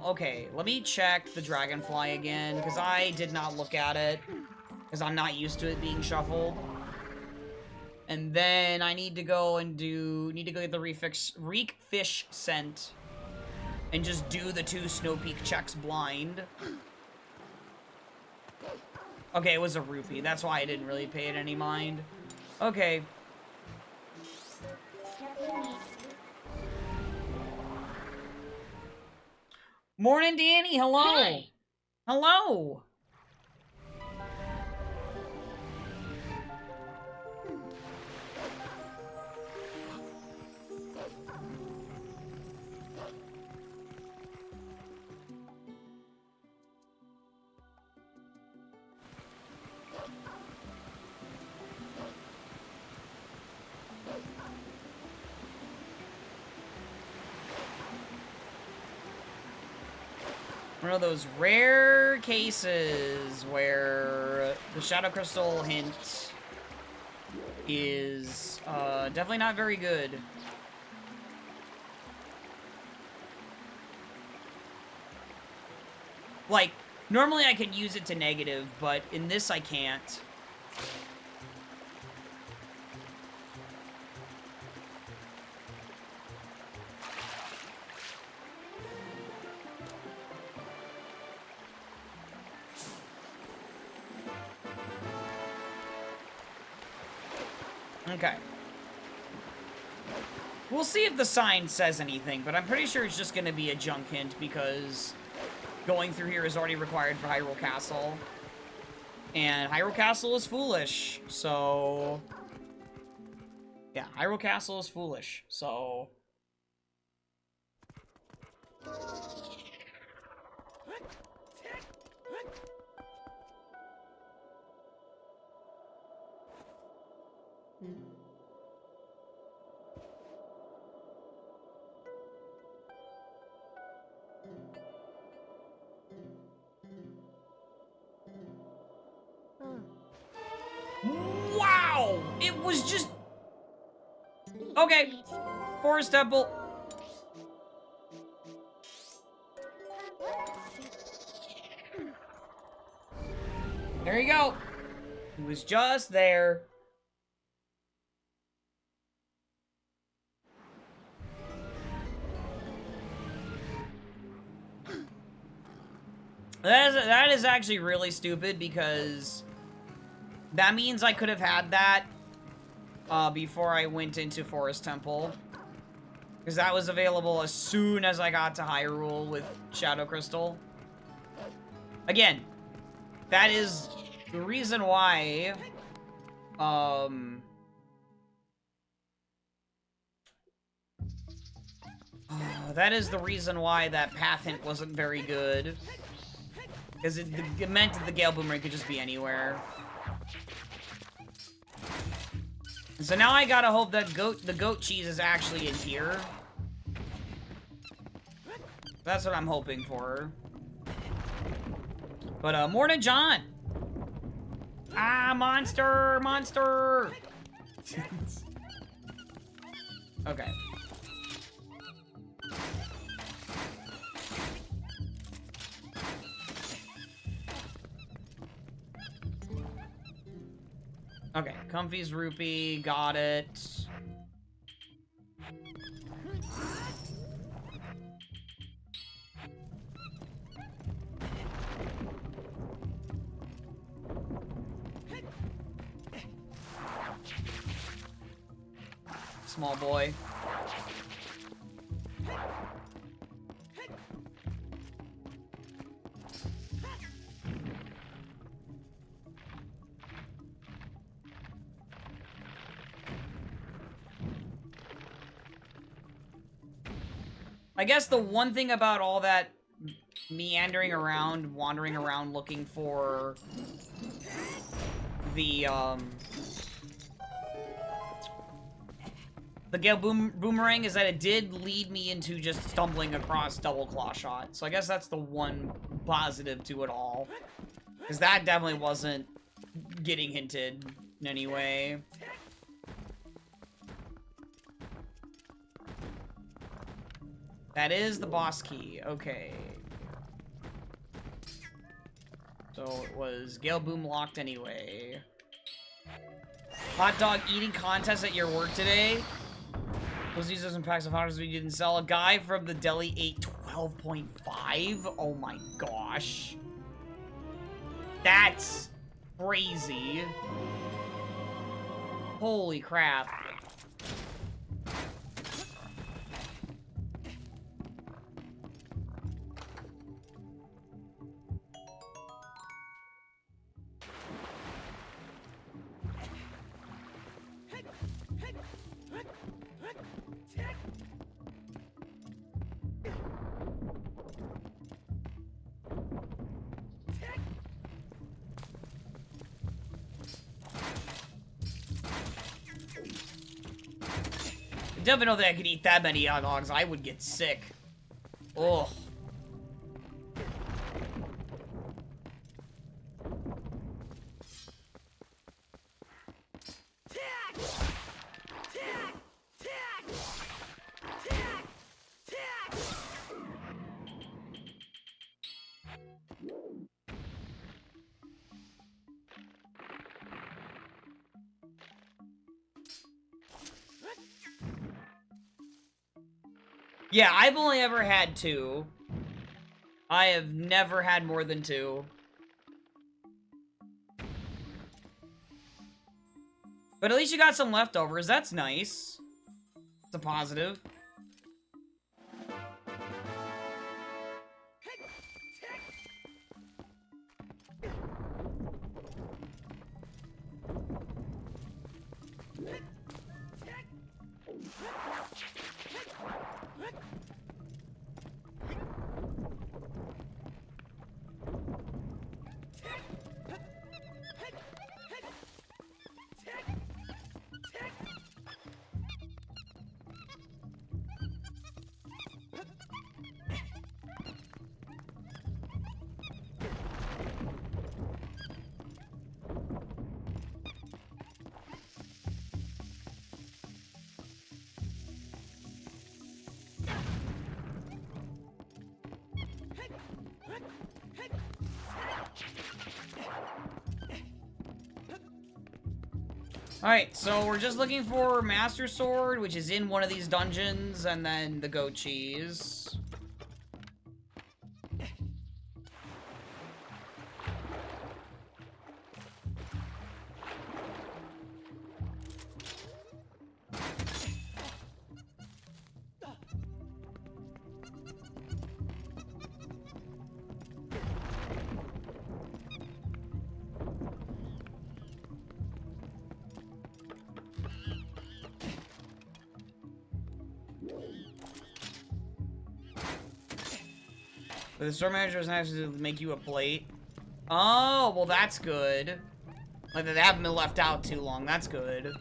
Okay, let me check the Dragonfly again, because I did not look at it, because I'm not used to it being shuffled. And then I need to go and get the Reek Fish scent, and just do the 2 Snow Peak checks blind. Okay, it was a rupee, that's why I didn't really pay it any mind. Okay. Morning, Danny. Hello. Hi. Hello. One of those rare cases where the Shadow Crystal hint is definitely not very good. Like, normally I could use it to negative, but in this I can't. Okay. We'll see if the sign says anything, but I'm pretty sure it's just going to be a junk hint because going through here is already required for Hyrule Castle. And Hyrule Castle is foolish, so... Yeah, Hyrule Castle is foolish, so... Wow! It was just... Okay. Forest Temple. There you go. He was just there. That is actually really stupid because that means I could have had that before I went into Forest Temple. Because that was available as soon as I got to Hyrule with Shadow Crystal. Again, that is the reason why that is the reason why that path hint wasn't very good. Because it meant that the Gale Boomerang could just be anywhere. And so now I gotta hope that the goat cheese is actually in here. That's what I'm hoping for. But, morning, John! Ah, monster! Monster! Okay. Okay, Comfy's Rupee, got it. Small boy. I guess the one thing about all that meandering around, wandering around looking for the Gale Boomerang is that it did lead me into just stumbling across Double Claw Shot. So I guess that's the one positive to it all. Because that definitely wasn't getting hinted in any way. That is the boss key. Okay. So it was Gale Boom locked anyway. Hot dog eating contest at your work today? Those users and packs of hot dogs we didn't sell. A guy from the deli ate 12.5? Oh my gosh. That's crazy. Holy crap. I definitely know that I could eat that many hot dogs. I would get sick. Ugh. Yeah, I've only ever had 2. I have never had more than 2. But at least you got some leftovers. That's nice. It's a positive. Alright, so we're just looking for Master Sword, which is in one of these dungeons, and then the goat cheese. The store manager was nice to make you a plate. Oh, well that's good. Like, they haven't been left out too long. That's good.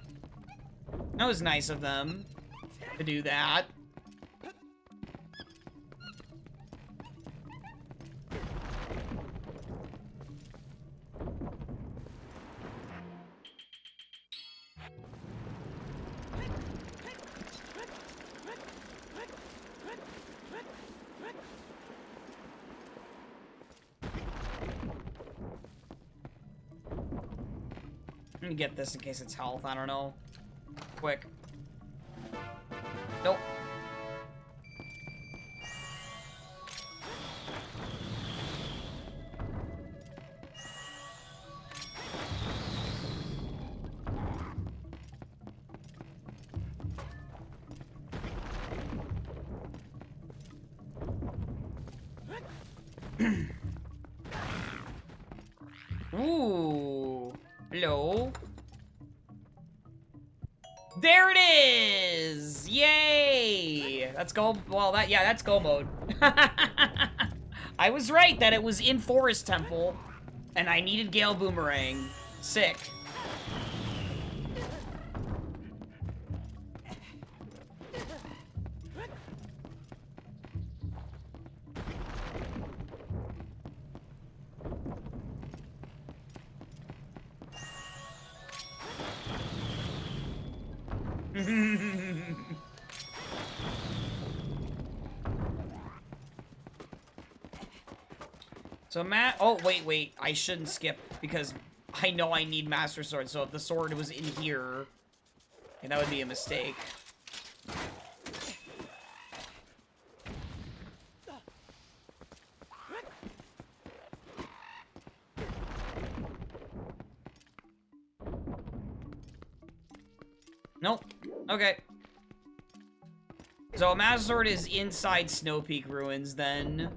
That was nice of them to do that. Let me get this in case it's health. I don't know. Quick. Nope. Ooh. Hello. There it is! Yay! Let's go. Well, that's go mode. I was right that it was in Forest Temple, and I needed Gale Boomerang. Sick. So, oh, wait. I shouldn't skip, because I know I need Master Sword, so if the sword was in here, and that would be a mistake. Nope. Okay. So, a Master Sword is inside Snow Peak Ruins, then.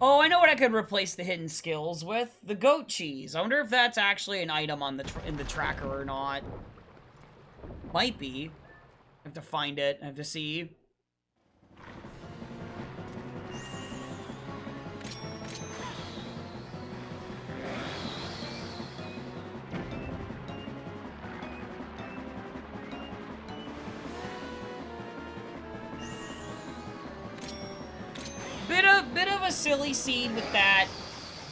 Oh, I know what I could replace the hidden skills with. The goat cheese. I wonder if that's actually an item on the in the tracker or not. Might be. I have to find it. I have to see. Bit of a silly seed with that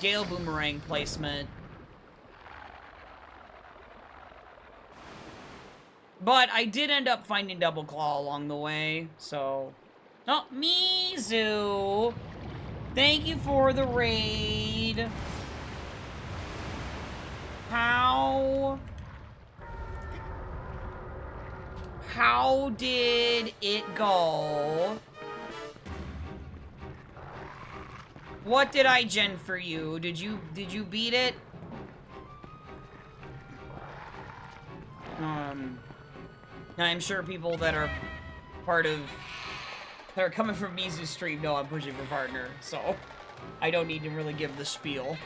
Gale Boomerang placement. But I did end up finding Double Claw along the way, so... Oh, Mizu! Thank you for the raid. How did it go? What did I gen for you? Did you beat it? I'm sure people that are that are coming from Mizu's stream know I'm pushing for partner, so I don't need to really give the spiel.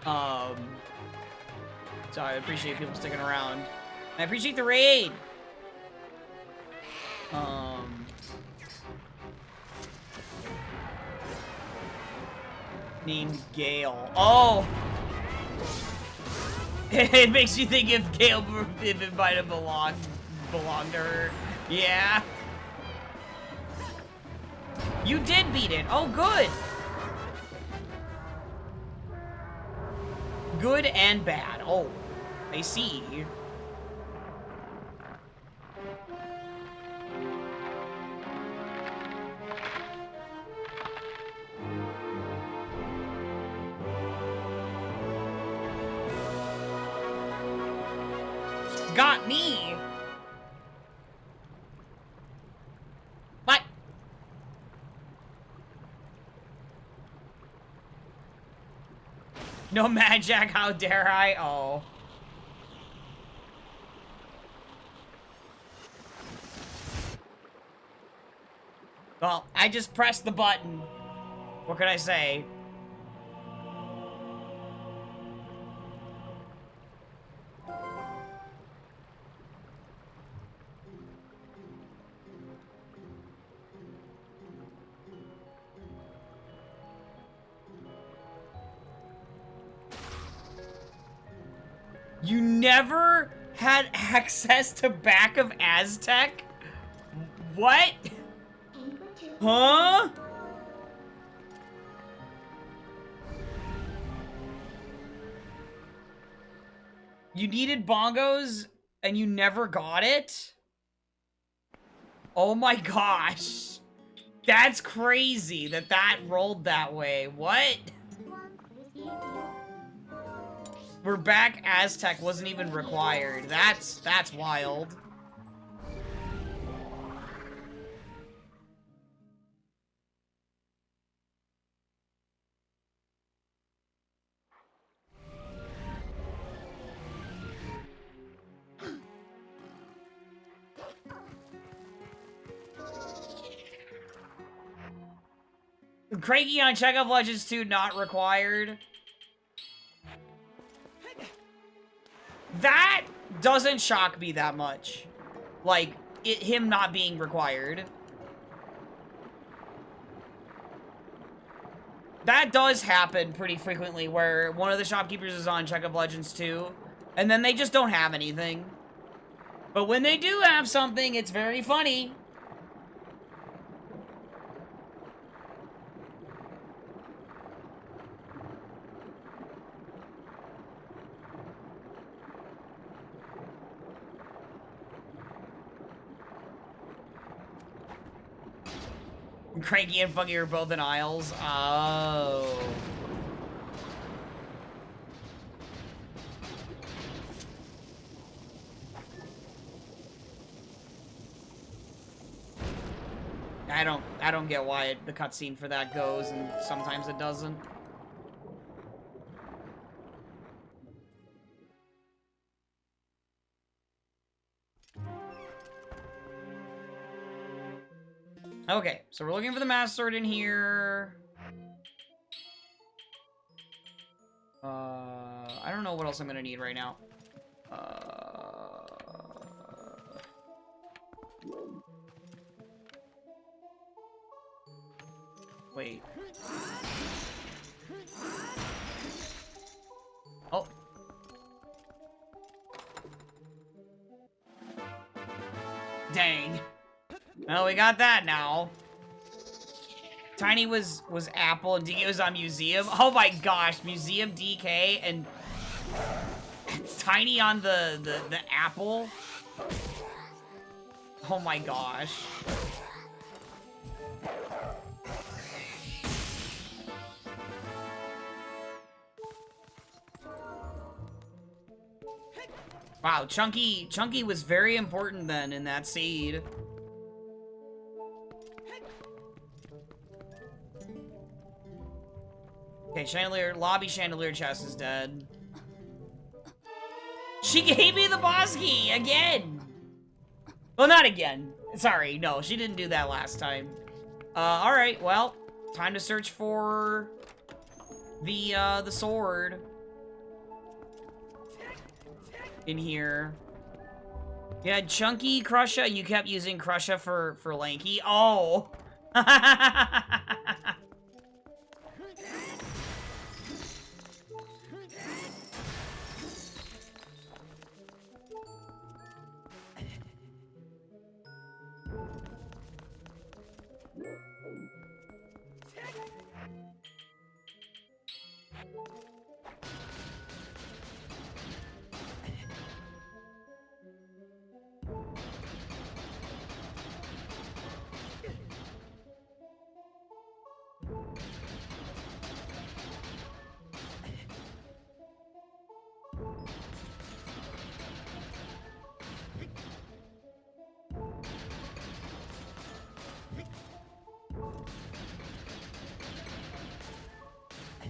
So I appreciate people sticking around. I appreciate the raid. Named Gale. Oh! It makes you think if Gale, if it might have belonged to her. Yeah. You did beat it. Oh, good. Good and bad. Oh, I see. Got me. What? No magic, how dare I? Oh. Well, I just pressed the button. What can I say? You never had access to Back of Aztec? What? Huh? You needed bongos and you never got it? Oh my gosh. That's crazy that that rolled that way. What? Where Back Aztec wasn't even required. That's wild. Cranky on Check of Legends 2 not required. That doesn't shock me that much. Like, him not being required. That does happen pretty frequently, where one of the shopkeepers is on Check of Legends 2, and then they just don't have anything. But when they do have something, it's very funny. Cranky and Funky are both in aisles. Oh. I don't get why the cutscene for that goes and sometimes it doesn't. Okay, so we're looking for the Master Sword in here. I don't know what else I'm gonna need right now. Wait. Oh. Dang. Well, we got that now. Tiny was Apple and DK was on Museum. Oh my gosh, Museum, DK, and Tiny on the Apple. Oh my gosh. Wow, Chunky was very important then in that seed. Okay, Chandelier, lobby Chandelier chest is dead. She gave me the boss key again. Well, not again. Sorry, no, she didn't do that last time. All right, well, time to search for the sword in here. You had Chunky, Crusha, and you kept using Crusha for Lanky. Oh.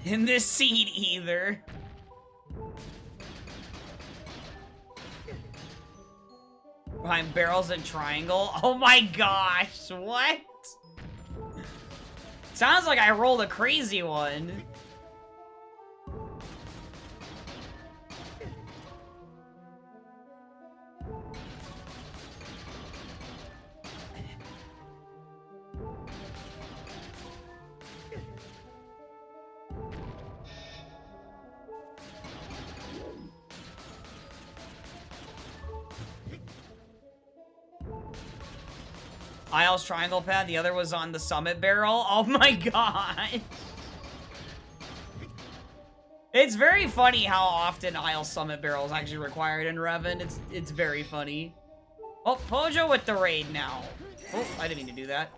In this seed either. Behind barrels and triangle. Oh my gosh, what? Sounds like I rolled a crazy one. Isles triangle pad, the other was on the summit barrel. Oh my god. It's very funny how often Isle summit barrel is actually required in Revan. It's very funny. Oh, Pojo with the raid now. Oh, I didn't mean to do that.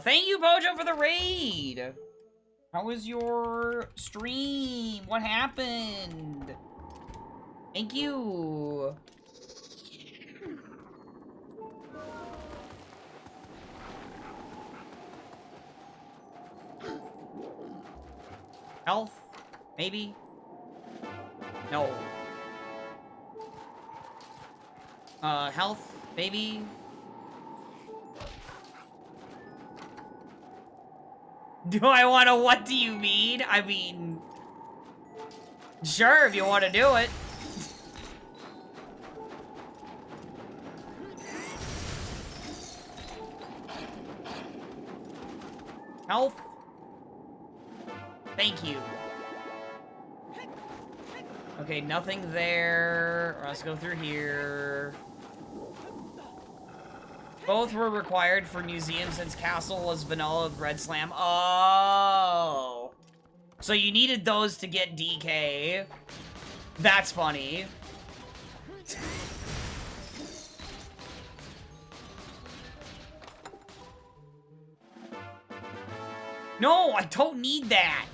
Thank you, Pojo, for the raid. How was your stream? What happened? Thank you. Health? Maybe? No. Health? Maybe? Do I want to? What do you mean? I mean, sure, if you want to do it. Health. Thank you. Okay, nothing there. Let's go through here. Both were required for museum since Castle was vanilla with Red Slam. Oh. So you needed those to get DK. That's funny. No, I don't need that.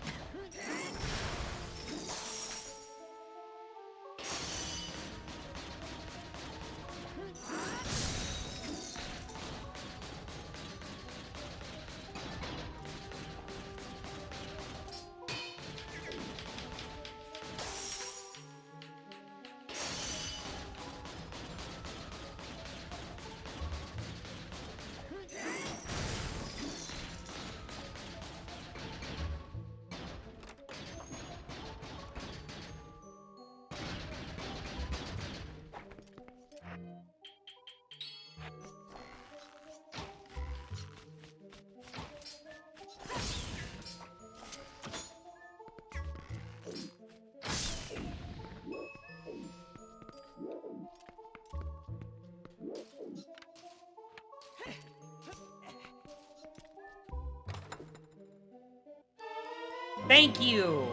Thank you.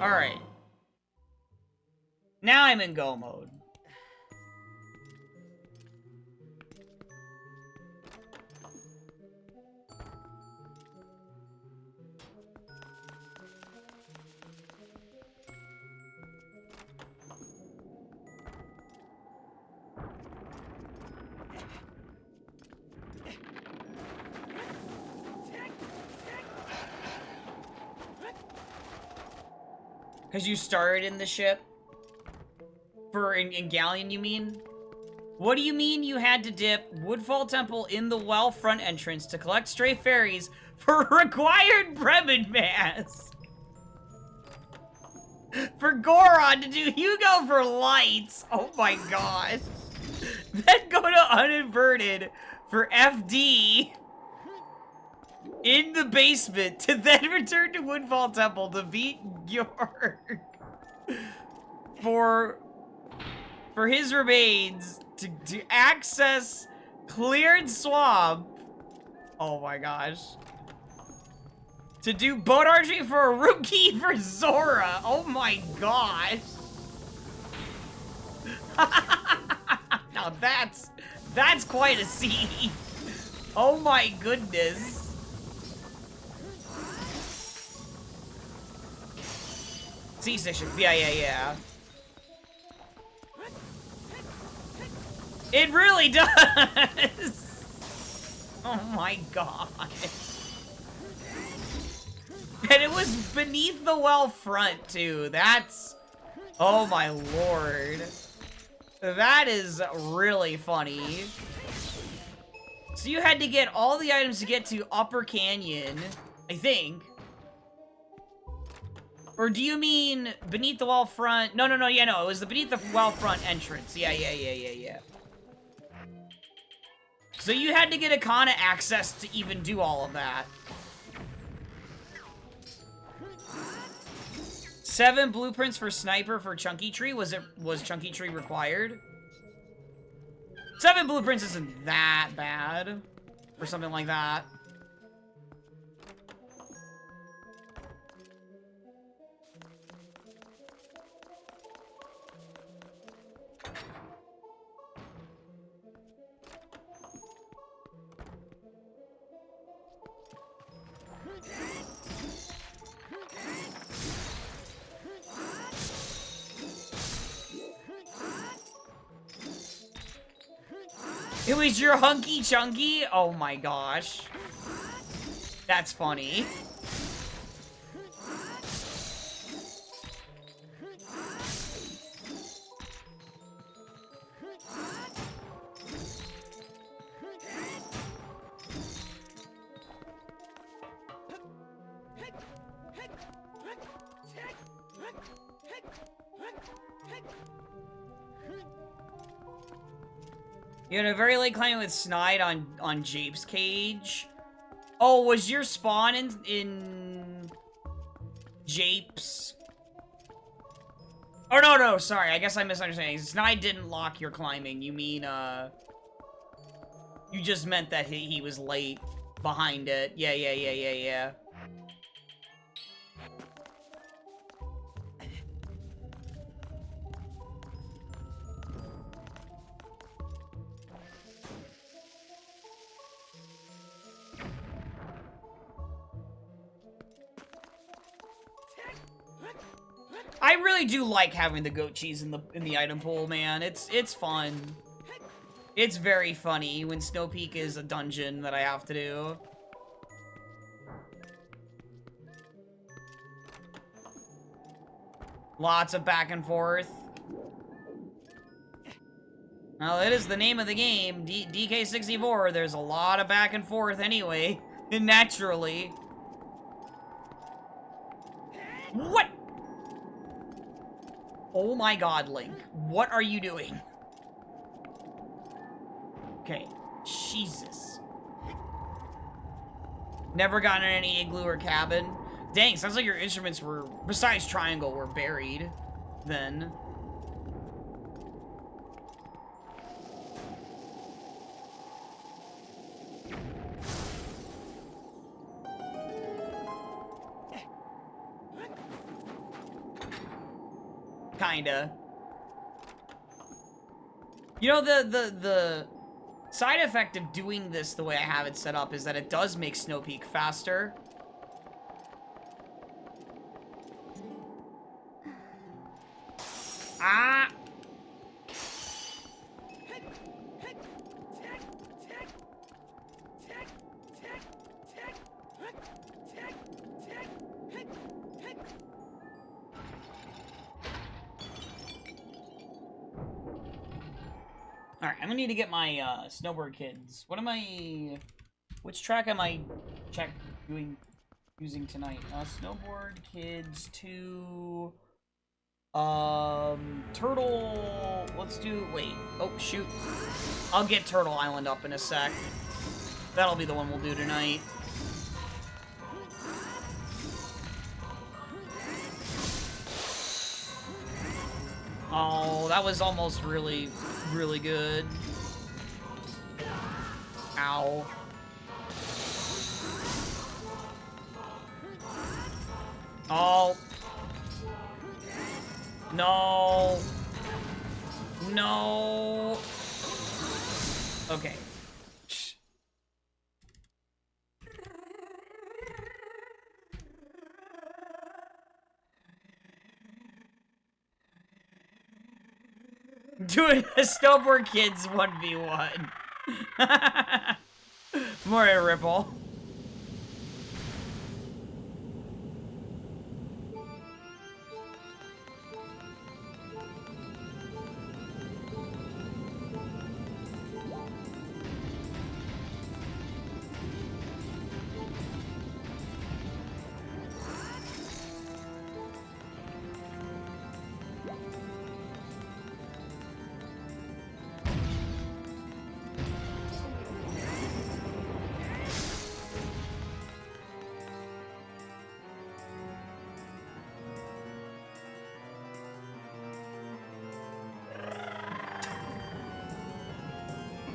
All right. Now I'm in go mode. Because you started in the ship? In Galleon, you mean? What do you mean you had to dip Woodfall Temple in the well front entrance to collect stray fairies for required Bremen mask? For Goron to do Hugo for lights? Oh my gosh. Then go to uninverted for FD in the basement to then return to Woodfall Temple to beat Georg for his remains to access cleared swamp. Oh my gosh. To do boat archery for a room key for Zora. Oh my gosh. Now that's quite a scene. Oh my goodness. C-section. Yeah. It really does. Oh my god. And it was beneath the well front too. That's, oh my lord. That is really funny. So you had to get all the items to get to Upper Canyon, I think. Or do you mean beneath the well front? No, yeah, no, it was the beneath the well front entrance. Yeah. So you had to get Akana access to even do all of that. 7 blueprints for sniper for Chunky Tree. Was Chunky Tree required? 7 blueprints isn't that bad. Or something like that. It was your hunky chunky? Oh my gosh. That's funny. You had a very late climbing with Snide on Jape's cage. Oh, was your spawn in Jape's? Oh, no, sorry. I guess I'm misunderstanding. Snide didn't lock your climbing. You mean, you just meant that he was late behind it. Yeah. I really do like having the goat cheese in the item pool, man. It's fun. It's very funny when Snow Peak is a dungeon that I have to do. Lots of back and forth. Well, it is the name of the game, DK64. There's a lot of back and forth anyway, naturally. What? Oh my god, Link. What are you doing? Okay. Jesus. Never gotten in any igloo or cabin. Dang, sounds like your instruments were, besides triangle, were buried then. Kinda. You know, the side effect of doing this the way I have it set up is that it does make Snow Peak faster. Ah! Alright, I'm gonna need to get my snowboard kids. Which track am I using tonight? Snowboard kids to Turtle. Wait. Oh shoot. I'll get Turtle Island up in a sec. That'll be the one we'll do tonight. Oh, that was almost really good. Ow. Oh. No. No. Okay. Doing a snowboard kids 1v1. More a ripple.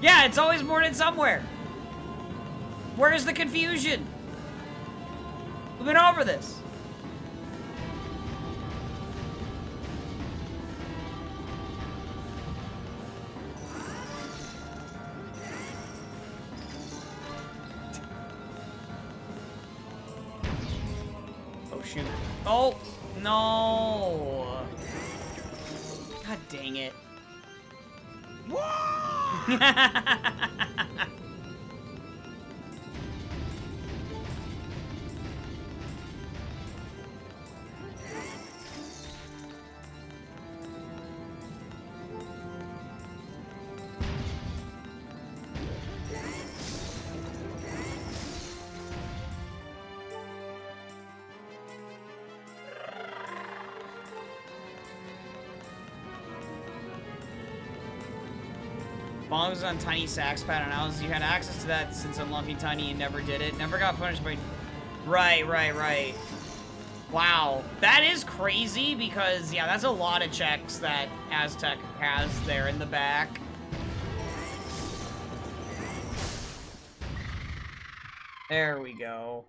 Yeah, it's always morning somewhere. Where is the confusion? We've been over this. Oh, shoot. Oh, no. God dang it. Bongs on Tiny Sax pattern. You had access to that since unlocking Tiny and never did it. Never got punished by... Right. Wow. That is crazy because, yeah, that's a lot of checks that Aztec has there in the back. There we go.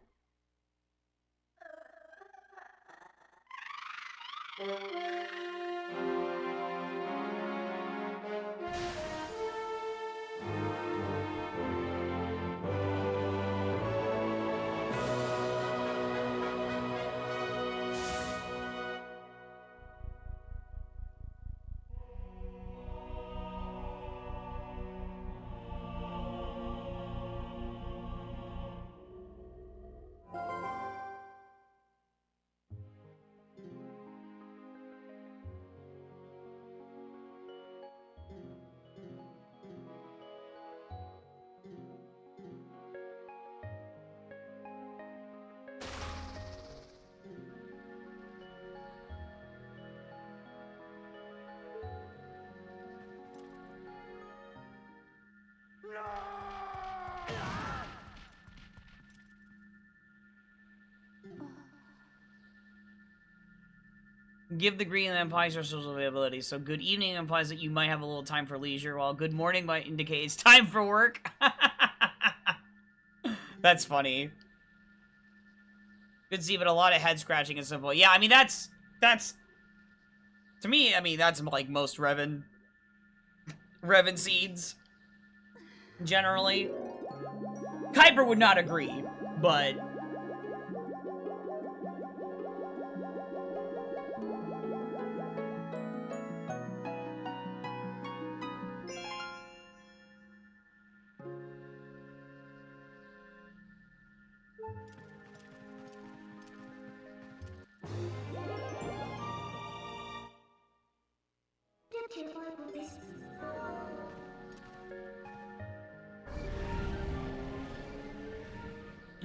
Give the green that implies your social availability. So good evening implies that you might have a little time for leisure, while good morning might indicate it's time for work. That's funny. Good see, but a lot of head scratching and simple. Yeah, I mean that's to me, I mean that's like most Revan seeds. Generally. Kuiper would not agree, but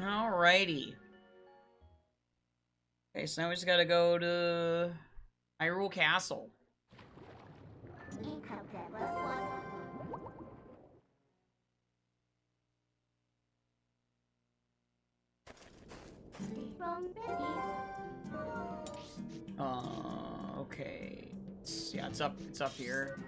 alrighty. Okay, so now we just gotta go to Hyrule Castle. Okay. Yeah, it's up here.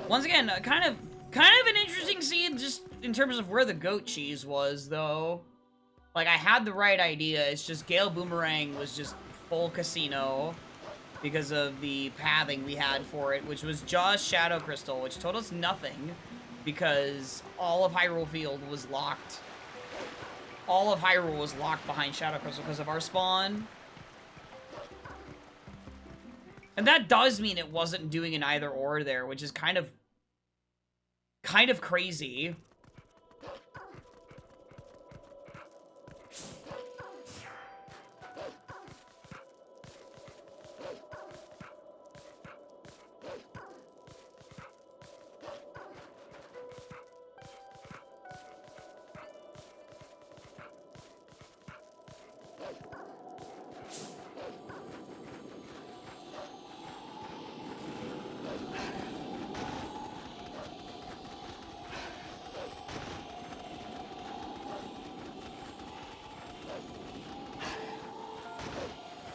Once again, kind of an interesting scene just in terms of where the goat cheese was, though. Like, I had the right idea, it's just Gale Boomerang was just full casino because of the pathing we had for it, which was just Shadow Crystal, which told us nothing because all of Hyrule Field was locked. All of Hyrule was locked behind Shadow Crystal because of our spawn. And that does mean it wasn't doing an either or there, which is kind of crazy.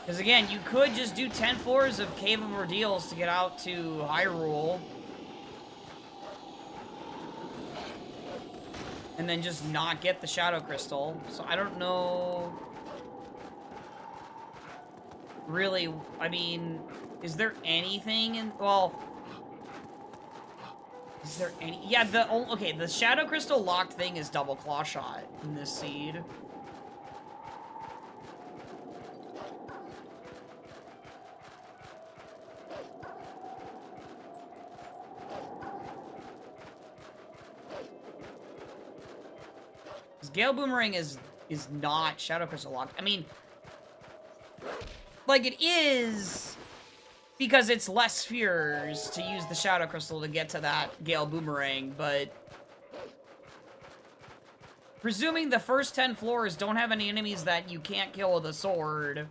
Because again, you could just do 10 floors of Cave of Ordeals to get out to Hyrule. And then just not get the Shadow Crystal. So I don't know... Really, I mean, is there anything in... Well... Is there any... Yeah, okay, the Shadow Crystal locked thing is double claw shot in this seed. Gale Boomerang is not Shadow Crystal locked. I mean, like, it is Because it's less spheres to use the Shadow Crystal to get to that Gale Boomerang, but... Presuming the first 10 floors don't have any enemies that you can't kill with a sword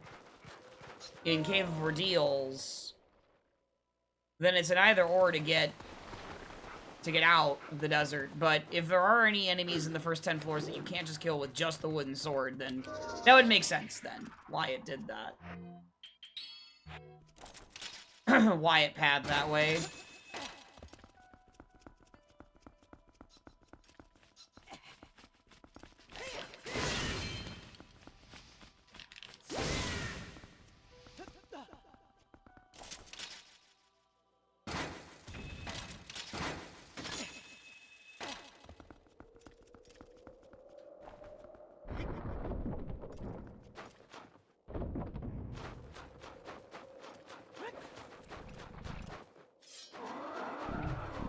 in Cave of Ordeals, then it's an either-or to get out of the desert. But if there are any enemies in the first 10 floors that you can't just kill with just the wooden sword, then that would make sense then, why it did that. Why it pad that way.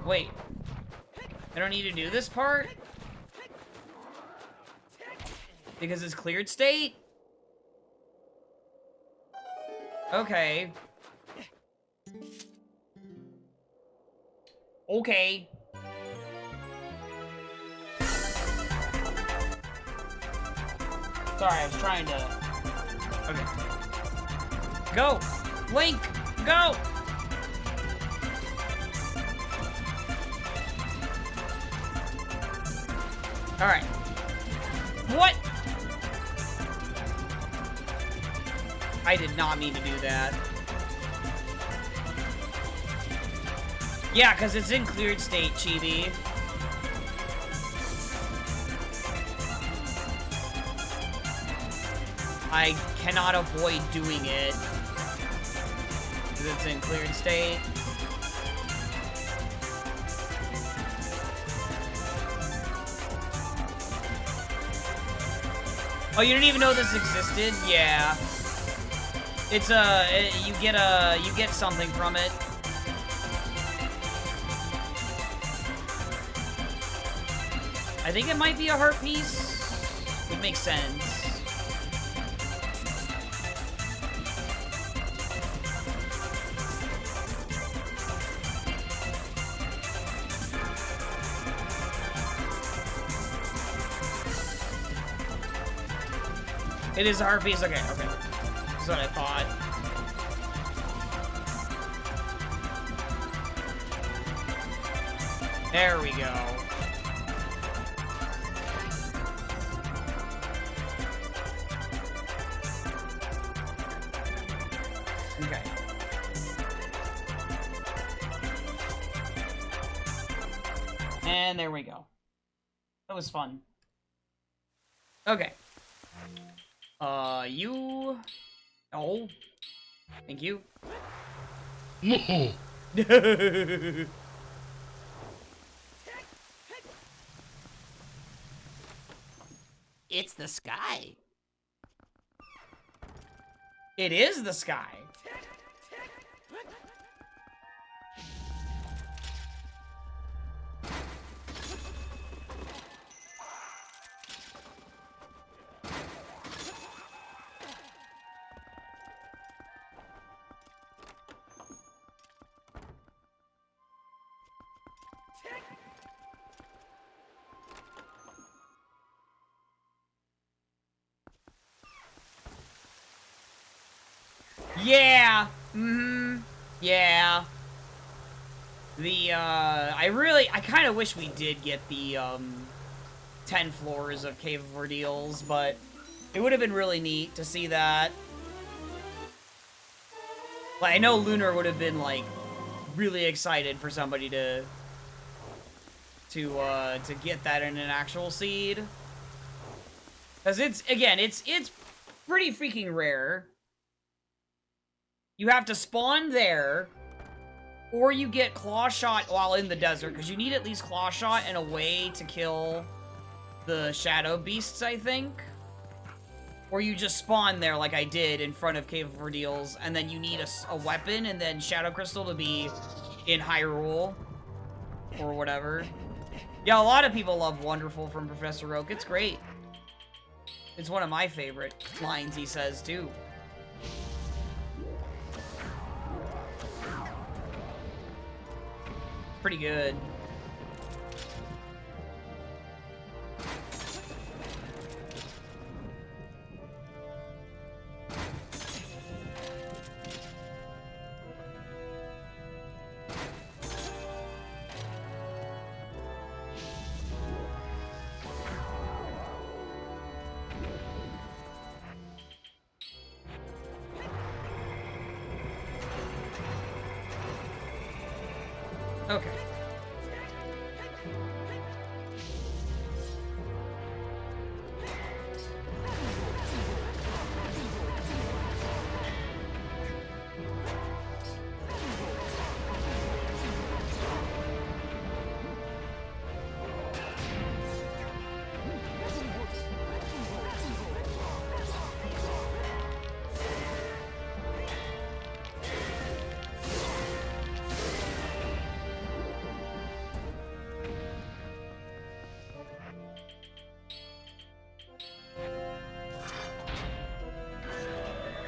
Wait, I don't need to do this part? Because it's cleared state? Okay. Okay. Sorry, I was trying to... Okay. Go! Link! Go! Alright. What? I did not mean to do that. Yeah, because it's in cleared state, Chibi. I cannot avoid doing it. Because it's in cleared state. Oh, you didn't even know this existed? Yeah. It's you get something from it. I think it might be a heart piece. Would make sense. It is a heart piece? Okay, okay. That's what I thought. There we go. Okay. And there we go. That was fun. Okay. You... Oh. Thank you. No. It's the sky. It is the sky. Yeah. Yeah. I kind of wish we did get the, 10 floors of Cave of Ordeals, but it would have been really neat to see that. Like, I know Lunar would have been, like, really excited for somebody to get that in an actual seed. Because it's pretty freaking rare. You have to spawn there, or you get Claw Shot while in the desert, because you need at least Claw Shot and a way to kill the Shadow Beasts, I think. Or you just spawn there like I did in front of Cave of Ordeals, and then you need a weapon and then Shadow Crystal to be in Hyrule, or whatever. Yeah, a lot of people love Wonderful from Professor Oak. It's great. It's one of my favorite lines he says, too. pretty good. Okay.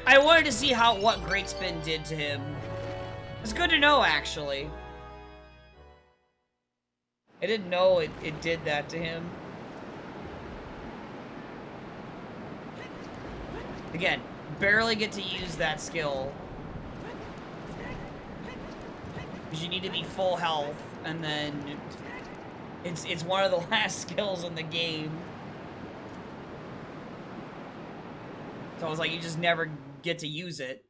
I wanted to see what Great Spin did to him. It's good to know, actually. I didn't know it did that to him. Again, barely get to use that skill. Because you need to be full health, and then it's one of the last skills in the game. So I was like, you just never get to use it.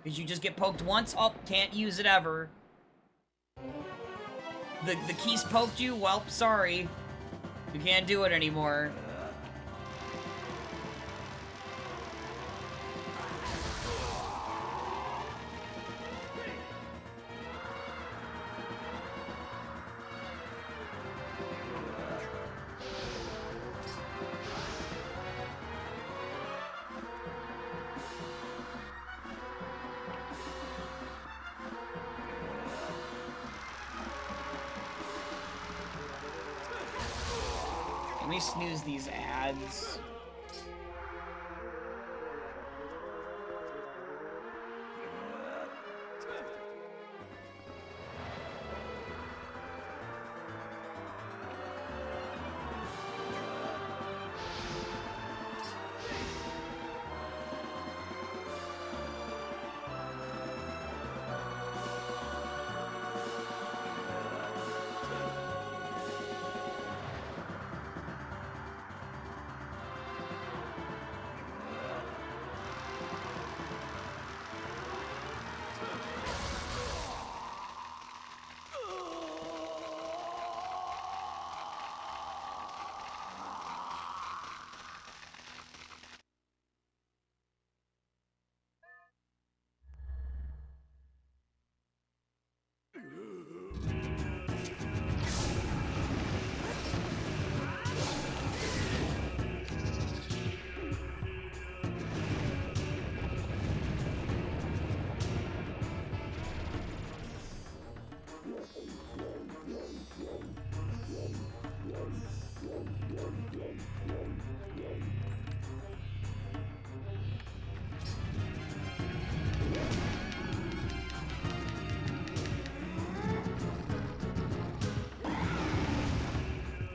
Because you just get poked once, oh, can't use it ever. The keys poked you, well, sorry. You can't do it anymore. Let me snooze these ads.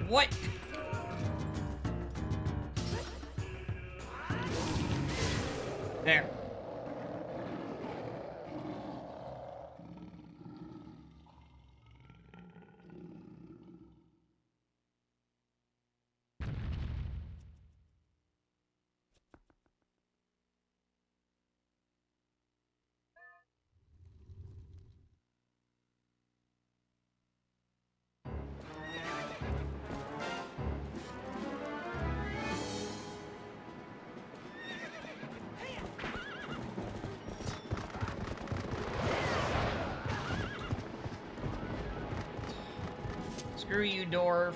What? There. Screw you, dwarf.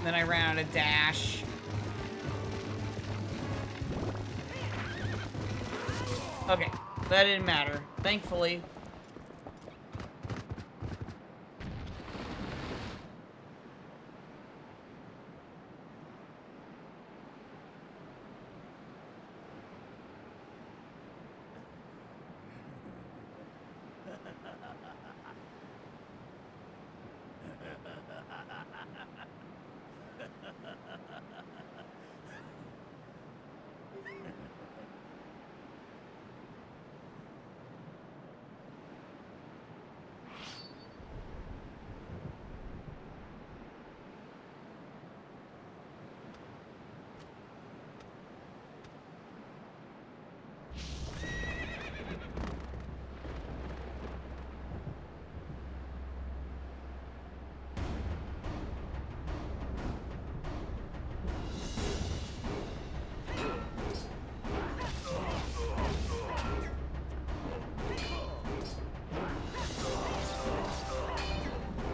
Then I ran out of dash. Okay, that didn't matter, thankfully.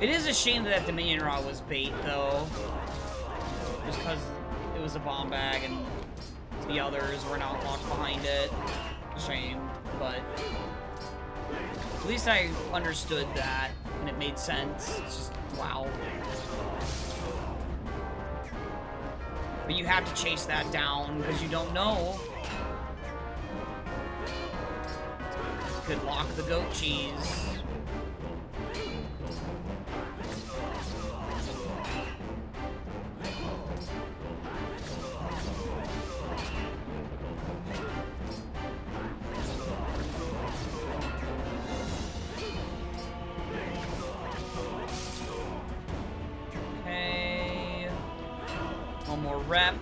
It is a shame that Dominion Rod was bait, though. Just because it was a bomb bag and the others were not locked behind it. A shame, but at least I understood that and it made sense. It's just, wow. But you have to chase that down because you don't know. Could lock the goat cheese. Rep.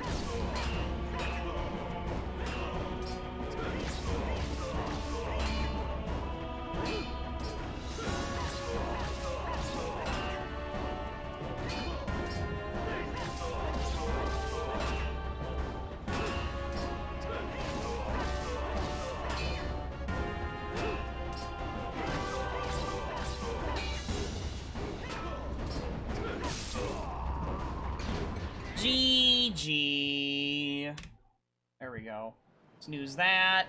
GG. There we go. Snooze that.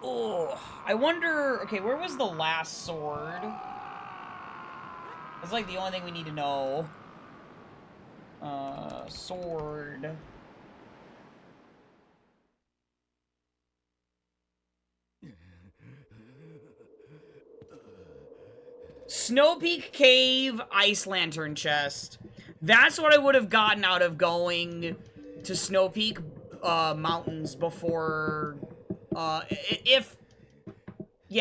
Oh, I wonder, okay, where was the last sword? That's like the only thing we need to know. Sword. Snow Peak Cave, Ice Lantern Chest. That's what I would have gotten out of going to Snow Peak Mountains before,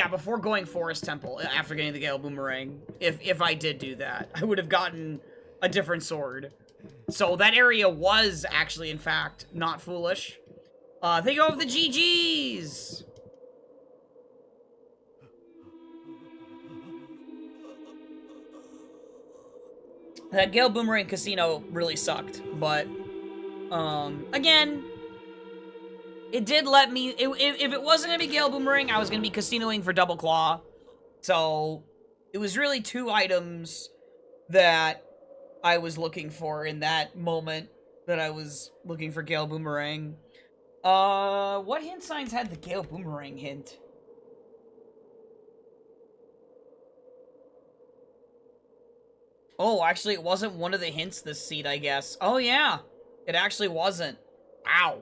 before going Forest Temple, after getting the Gale Boomerang. If I did do that, I would have gotten a different sword. So that area was actually, in fact, not foolish. Thank you all for the GGs! That Gale Boomerang Casino really sucked, but, again, it did let me, if it wasn't gonna be Gale Boomerang, I was gonna be casinoing for Double Claw, so it was really 2 items that I was looking for in that moment that I was looking for Gale Boomerang. What hint signs had the Gale Boomerang hint? Oh, actually, it wasn't one of the hints this seed, I guess. Oh, yeah. It actually wasn't. Ow.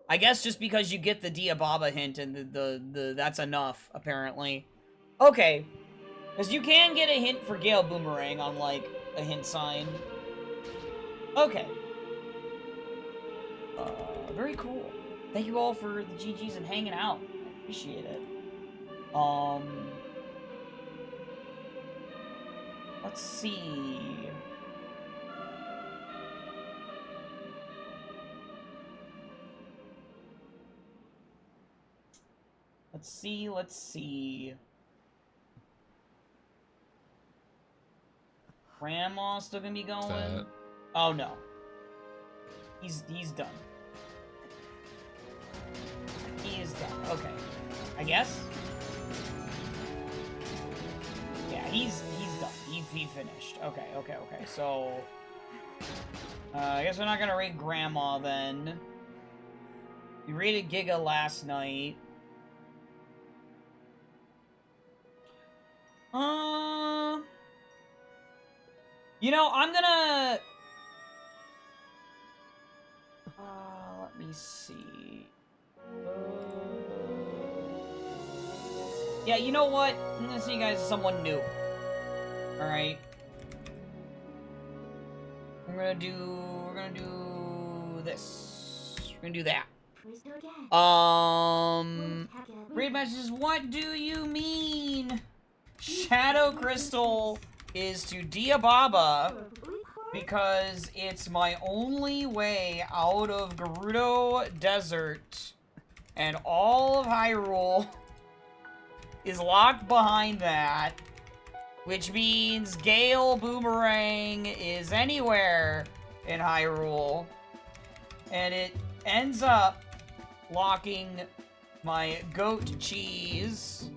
I guess just because you get the Diababa hint and the that's enough, apparently. Okay. Because you can get a hint for Gale Boomerang on, like, a hint sign. Okay. Very cool. Thank you all for the GGs and hanging out. I appreciate it. Let's see. Let's see. Grandma still gonna be going? Oh no. He's done. He is done. Okay. I guess? Yeah, he's done. he finished. Okay, okay, okay. So, I guess we're not gonna raid Grandma then. We raided Giga last night. You know, I'm gonna... let me see. Yeah, you know what? I'm gonna see you guys as someone new. Alright. We're gonna do this. We're gonna do that. Read messages, what do you mean? Shadow Crystal is to Diababa because it's my only way out of Gerudo Desert, and all of Hyrule is locked behind that, which means Gale Boomerang is anywhere in Hyrule, and it ends up locking my goat cheese,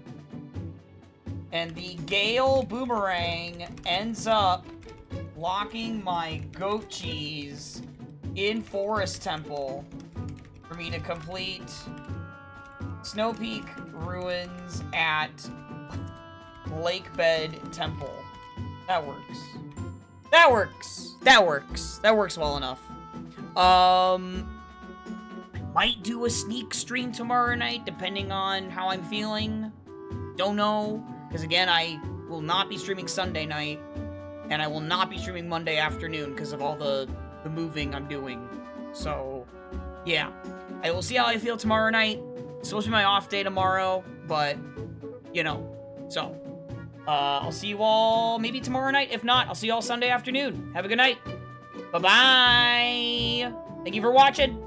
and the Gale Boomerang ends up locking my goat cheese in Forest Temple for me to complete Snow Peak Ruins at Lakebed Temple. That works. That works. That works. That works well enough. I might do a sneak stream tomorrow night, depending on how I'm feeling. Don't know. Because again, I will not be streaming Sunday night. And I will not be streaming Monday afternoon because of all the moving I'm doing. So, yeah. I will see how I feel tomorrow night. It's supposed to be my off day tomorrow, but, you know. So, I'll see you all maybe tomorrow night. If not, I'll see you all Sunday afternoon. Have a good night. Bye-bye. Thank you for watching.